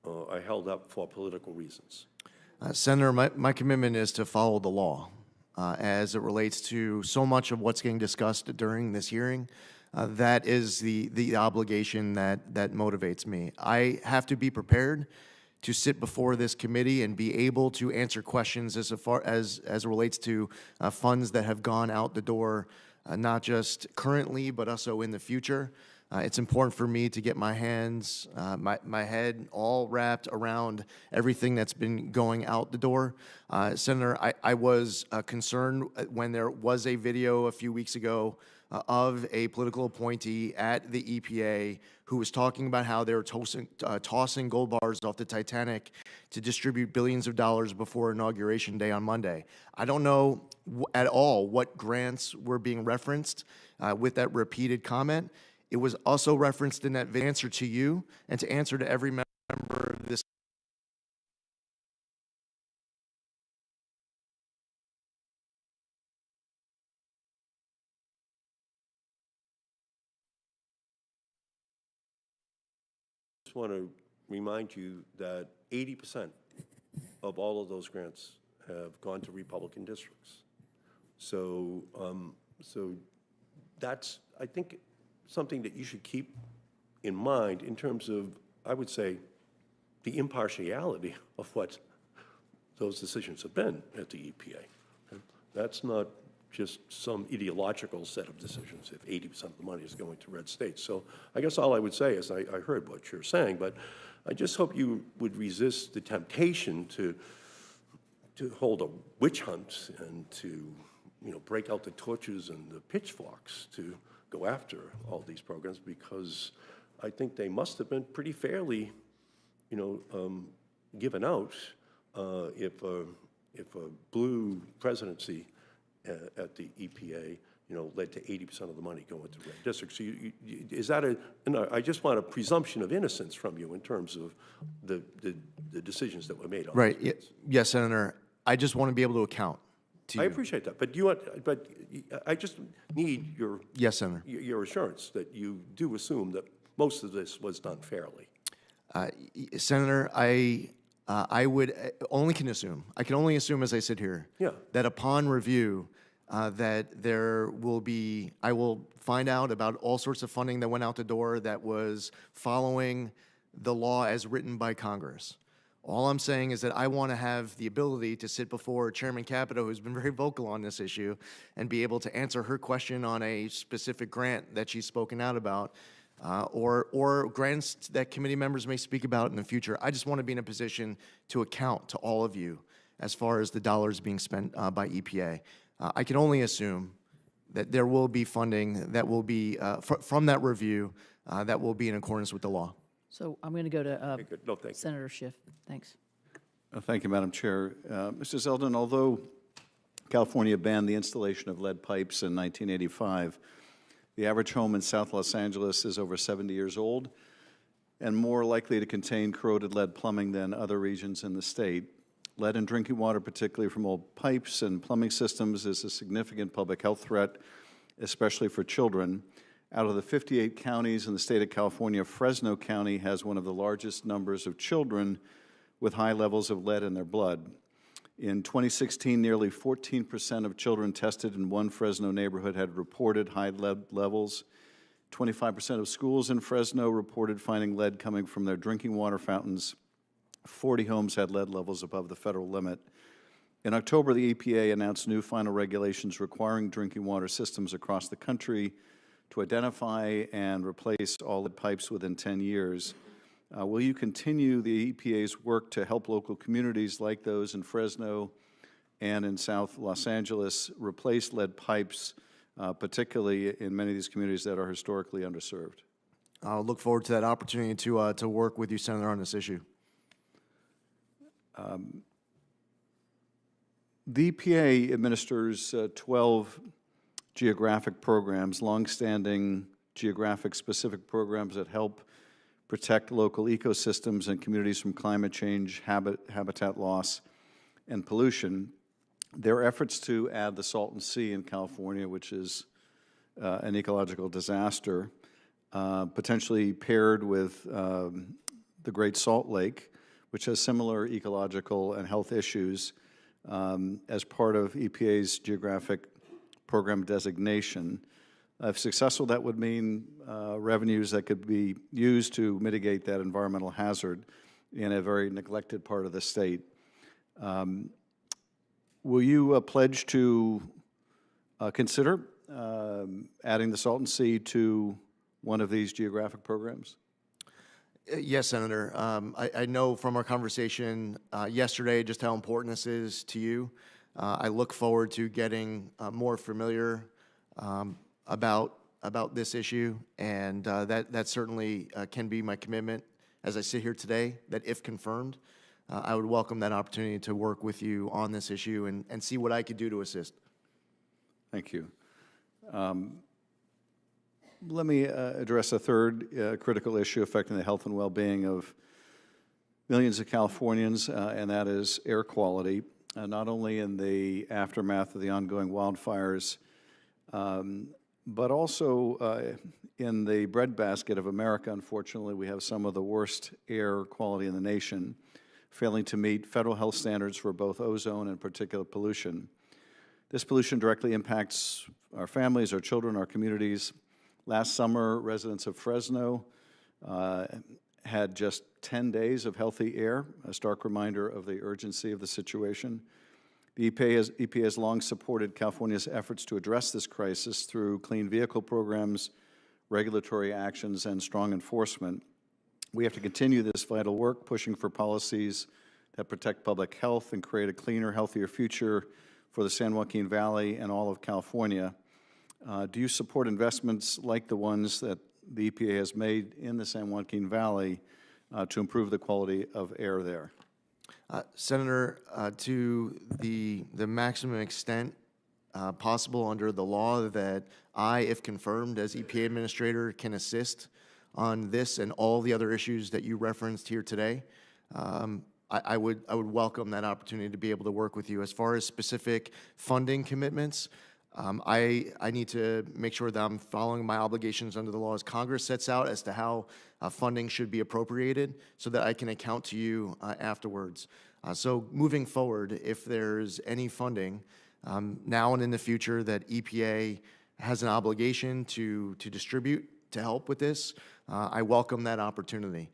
or held up for political reasons? Senator, my commitment is to follow the law as it relates to so much of what's getting discussed during this hearing. That is the obligation that motivates me. I have to be prepared to sit before this committee and be able to answer questions as it relates to funds that have gone out the door, not just currently, but also in the future. It's important for me to get my hands, my head all wrapped around everything that's been going out the door. Senator, I was concerned when there was a video a few weeks ago of a political appointee at the EPA who was talking about how they were tossing gold bars off the Titanic to distribute billions of dollars before Inauguration Day on Monday. I don't know at all what grants were being referenced with that repeated comment. It was also referenced in that answer to you and to answer to every member of this. I just want to remind you that 80% of all of those grants have gone to Republican districts. So, so that's, I think, something that you should keep in mind in terms of, I would say, the impartiality of what those decisions have been at the EPA. That's not just some ideological set of decisions if 80% of the money is going to red states. So I guess all I would say is I heard what you're saying, but I just hope you would resist the temptation to hold a witch hunt and to, break out the torches and the pitchforks to go after all these programs, because I think they must have been pretty fairly, given out if a blue presidency at the EPA, led to 80% of the money going to red districts. So is that I just want a presumption of innocence from you in terms of the decisions that were made on Right. these. Yes, Senator. I just want to be able to account to you. I appreciate that, but I just need your Yes, Senator. your assurance that you do assume that most of this was done fairly. Senator, I would only can assume. I can only assume as I sit here Yeah. that upon review, that there will be, I will find out about all sorts of funding that went out the door that was following the law as written by Congress. All I'm saying is that I want to have the ability to sit before Chairman Capito, who's been very vocal on this issue, and be able to answer her question on a specific grant that she's spoken out about, or grants that committee members may speak about in the future. I just want to be in a position to account to all of you as far as the dollars being spent by EPA. I can only assume that there will be funding that will be, from that review, that will be in accordance with the law. So I'm going to go to No, thank you. Senator Schiff. Thanks. Thank you, Madam Chair. Mr. Zeldin, although California banned the installation of lead pipes in 1985, the average home in South Los Angeles is over 70 years old and more likely to contain corroded lead plumbing than other regions in the state. Lead in drinking water, particularly from old pipes and plumbing systems, is a significant public health threat, especially for children. Out of the 58 counties in the state of California, Fresno County has one of the largest numbers of children with high levels of lead in their blood. In 2016, nearly 14% of children tested in one Fresno neighborhood had reported high lead levels. 25% of schools in Fresno reported finding lead coming from their drinking water fountains. 40 homes had lead levels above the federal limit. In October, the EPA announced new final regulations requiring drinking water systems across the country to identify and replace all lead pipes within 10 years. Will you continue the EPA's work to help local communities like those in Fresno and in South Los Angeles replace lead pipes, particularly in many of these communities that are historically underserved? I'll look forward to that opportunity to work with you, Senator, on this issue. The EPA administers 12 geographic programs, longstanding geographic-specific programs that help protect local ecosystems and communities from climate change, habitat loss, and pollution. Their efforts to add the Salton Sea in California, which is an ecological disaster, potentially paired with the Great Salt Lake, which has similar ecological and health issues, as part of EPA's geographic program designation. If successful, that would mean revenues that could be used to mitigate that environmental hazard in a very neglected part of the state. Will you pledge to consider adding the Salton Sea to one of these geographic programs? Yes, Senator. I know from our conversation yesterday just how important this is to you. I look forward to getting more familiar about this issue, and that certainly can be my commitment as I sit here today, that if confirmed, I would welcome that opportunity to work with you on this issue and see what I could do to assist. Thank you. Let me address a third critical issue affecting the health and well-being of millions of Californians, and that is air quality, not only in the aftermath of the ongoing wildfires, but also in the breadbasket of America. Unfortunately, we have some of the worst air quality in the nation, failing to meet federal health standards for both ozone and particulate pollution. This pollution directly impacts our families, our children, our communities. Last summer, residents of Fresno had just 10 days of healthy air, a stark reminder of the urgency of the situation. The EPA has long supported California's efforts to address this crisis through clean vehicle programs, regulatory actions, and strong enforcement. We have to continue this vital work, pushing for policies that protect public health and create a cleaner, healthier future for the San Joaquin Valley and all of California. Do you support investments like the ones that the EPA has made in the San Joaquin Valley to improve the quality of air there? Senator, to the maximum extent possible under the law that I, if confirmed as EPA Administrator, can assist on this and all the other issues that you referenced here today, I would welcome that opportunity to be able to work with you. As far as specific funding commitments, I need to make sure that I'm following my obligations under the law as Congress sets out as to how funding should be appropriated so that I can account to you afterwards. So moving forward, if there's any funding now and in the future that EPA has an obligation to distribute to help with this, I welcome that opportunity.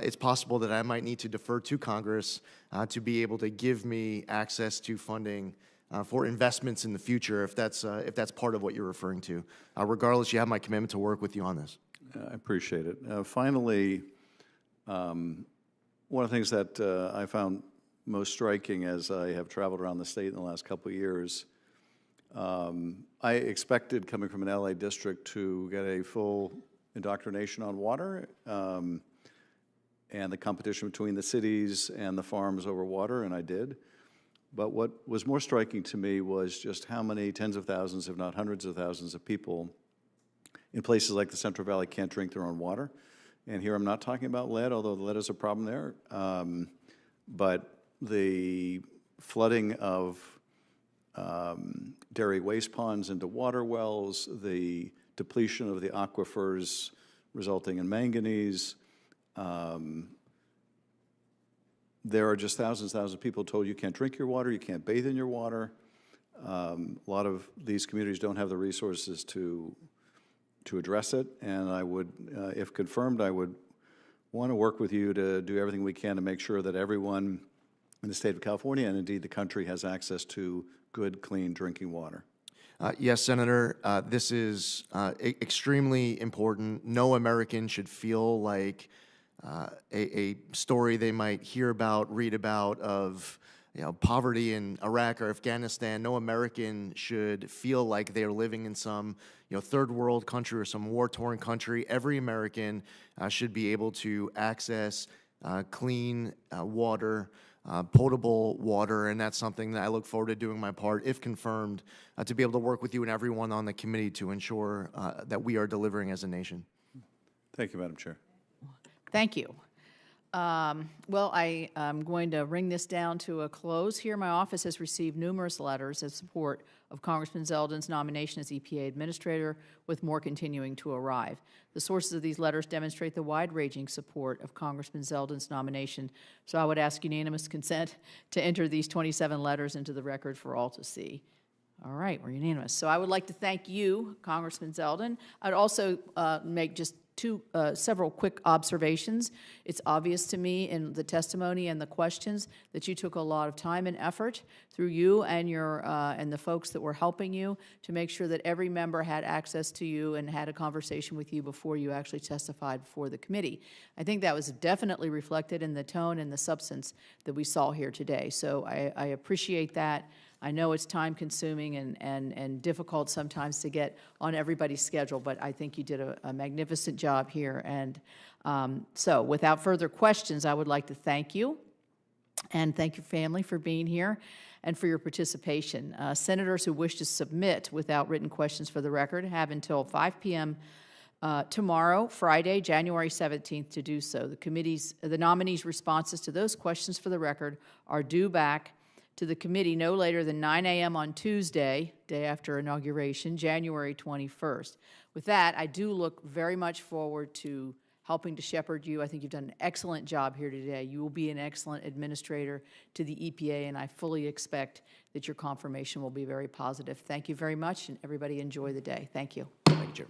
It's possible that I might need to defer to Congress to be able to give me access to funding for investments in the future, if that's part of what you're referring to. Regardless, you have my commitment to work with you on this. I appreciate it. Finally, one of the things that I found most striking as I have traveled around the state in the last couple of years, I expected, coming from an LA district, to get a full indoctrination on water and the competition between the cities and the farms over water, and I did. But what was more striking to me was just how many tens of thousands, if not hundreds of thousands of people in places like the Central Valley can't drink their own water. And here I'm not talking about lead, although lead is a problem there. But the flooding of dairy waste ponds into water wells, the depletion of the aquifers resulting in manganese. There are just thousands of people told you can't drink your water, you can't bathe in your water. A lot of these communities don't have the resources to address it, and I would, if confirmed, I would want to work with you to do everything we can to make sure that everyone in the state of California, and indeed the country, has access to good, clean drinking water. Yes, Senator, this is extremely important. No American should feel like a story they might hear about, read about of poverty in Iraq or Afghanistan. No American should feel like they're living in some third world country or some war-torn country. Every American should be able to access clean water, potable water, and that's something that I look forward to doing my part, if confirmed, to be able to work with you and everyone on the committee to ensure that we are delivering as a nation. Thank you, Madam Chair. Thank you. Well, I am going to bring this down to a close here. My office has received numerous letters of support of Congressman Zeldin's nomination as EPA Administrator, with more continuing to arrive. The sources of these letters demonstrate the wide-ranging support of Congressman Zeldin's nomination, so I would ask unanimous consent to enter these 27 letters into the record for all to see. All right, we're unanimous. So I would like to thank you, Congressman Zeldin. I'd also make just several quick observations. It's obvious to me in the testimony and the questions that you took a lot of time and effort through you and your and the folks that were helping you to make sure that every member had access to you and had a conversation with you before you actually testified before the committee. I think that was definitely reflected in the tone and the substance that we saw here today. So I appreciate that. I know it's time-consuming and difficult sometimes to get on everybody's schedule, but I think you did a magnificent job here. And so without further questions, I would like to thank you and thank your family for being here and for your participation. Senators who wish to submit without written questions for the record have until 5 p.m. Tomorrow, Friday, January 17th, to do so. The nominees' responses to those questions for the record are due back to the committee no later than 9 a.m. on Tuesday, day after inauguration, January 21st. With that, I do look very much forward to helping to shepherd you. I think you've done an excellent job here today. You will be an excellent administrator to the EPA, and I fully expect that your confirmation will be very positive. Thank you very much, and everybody enjoy the day. Thank you. Thank you, Chair.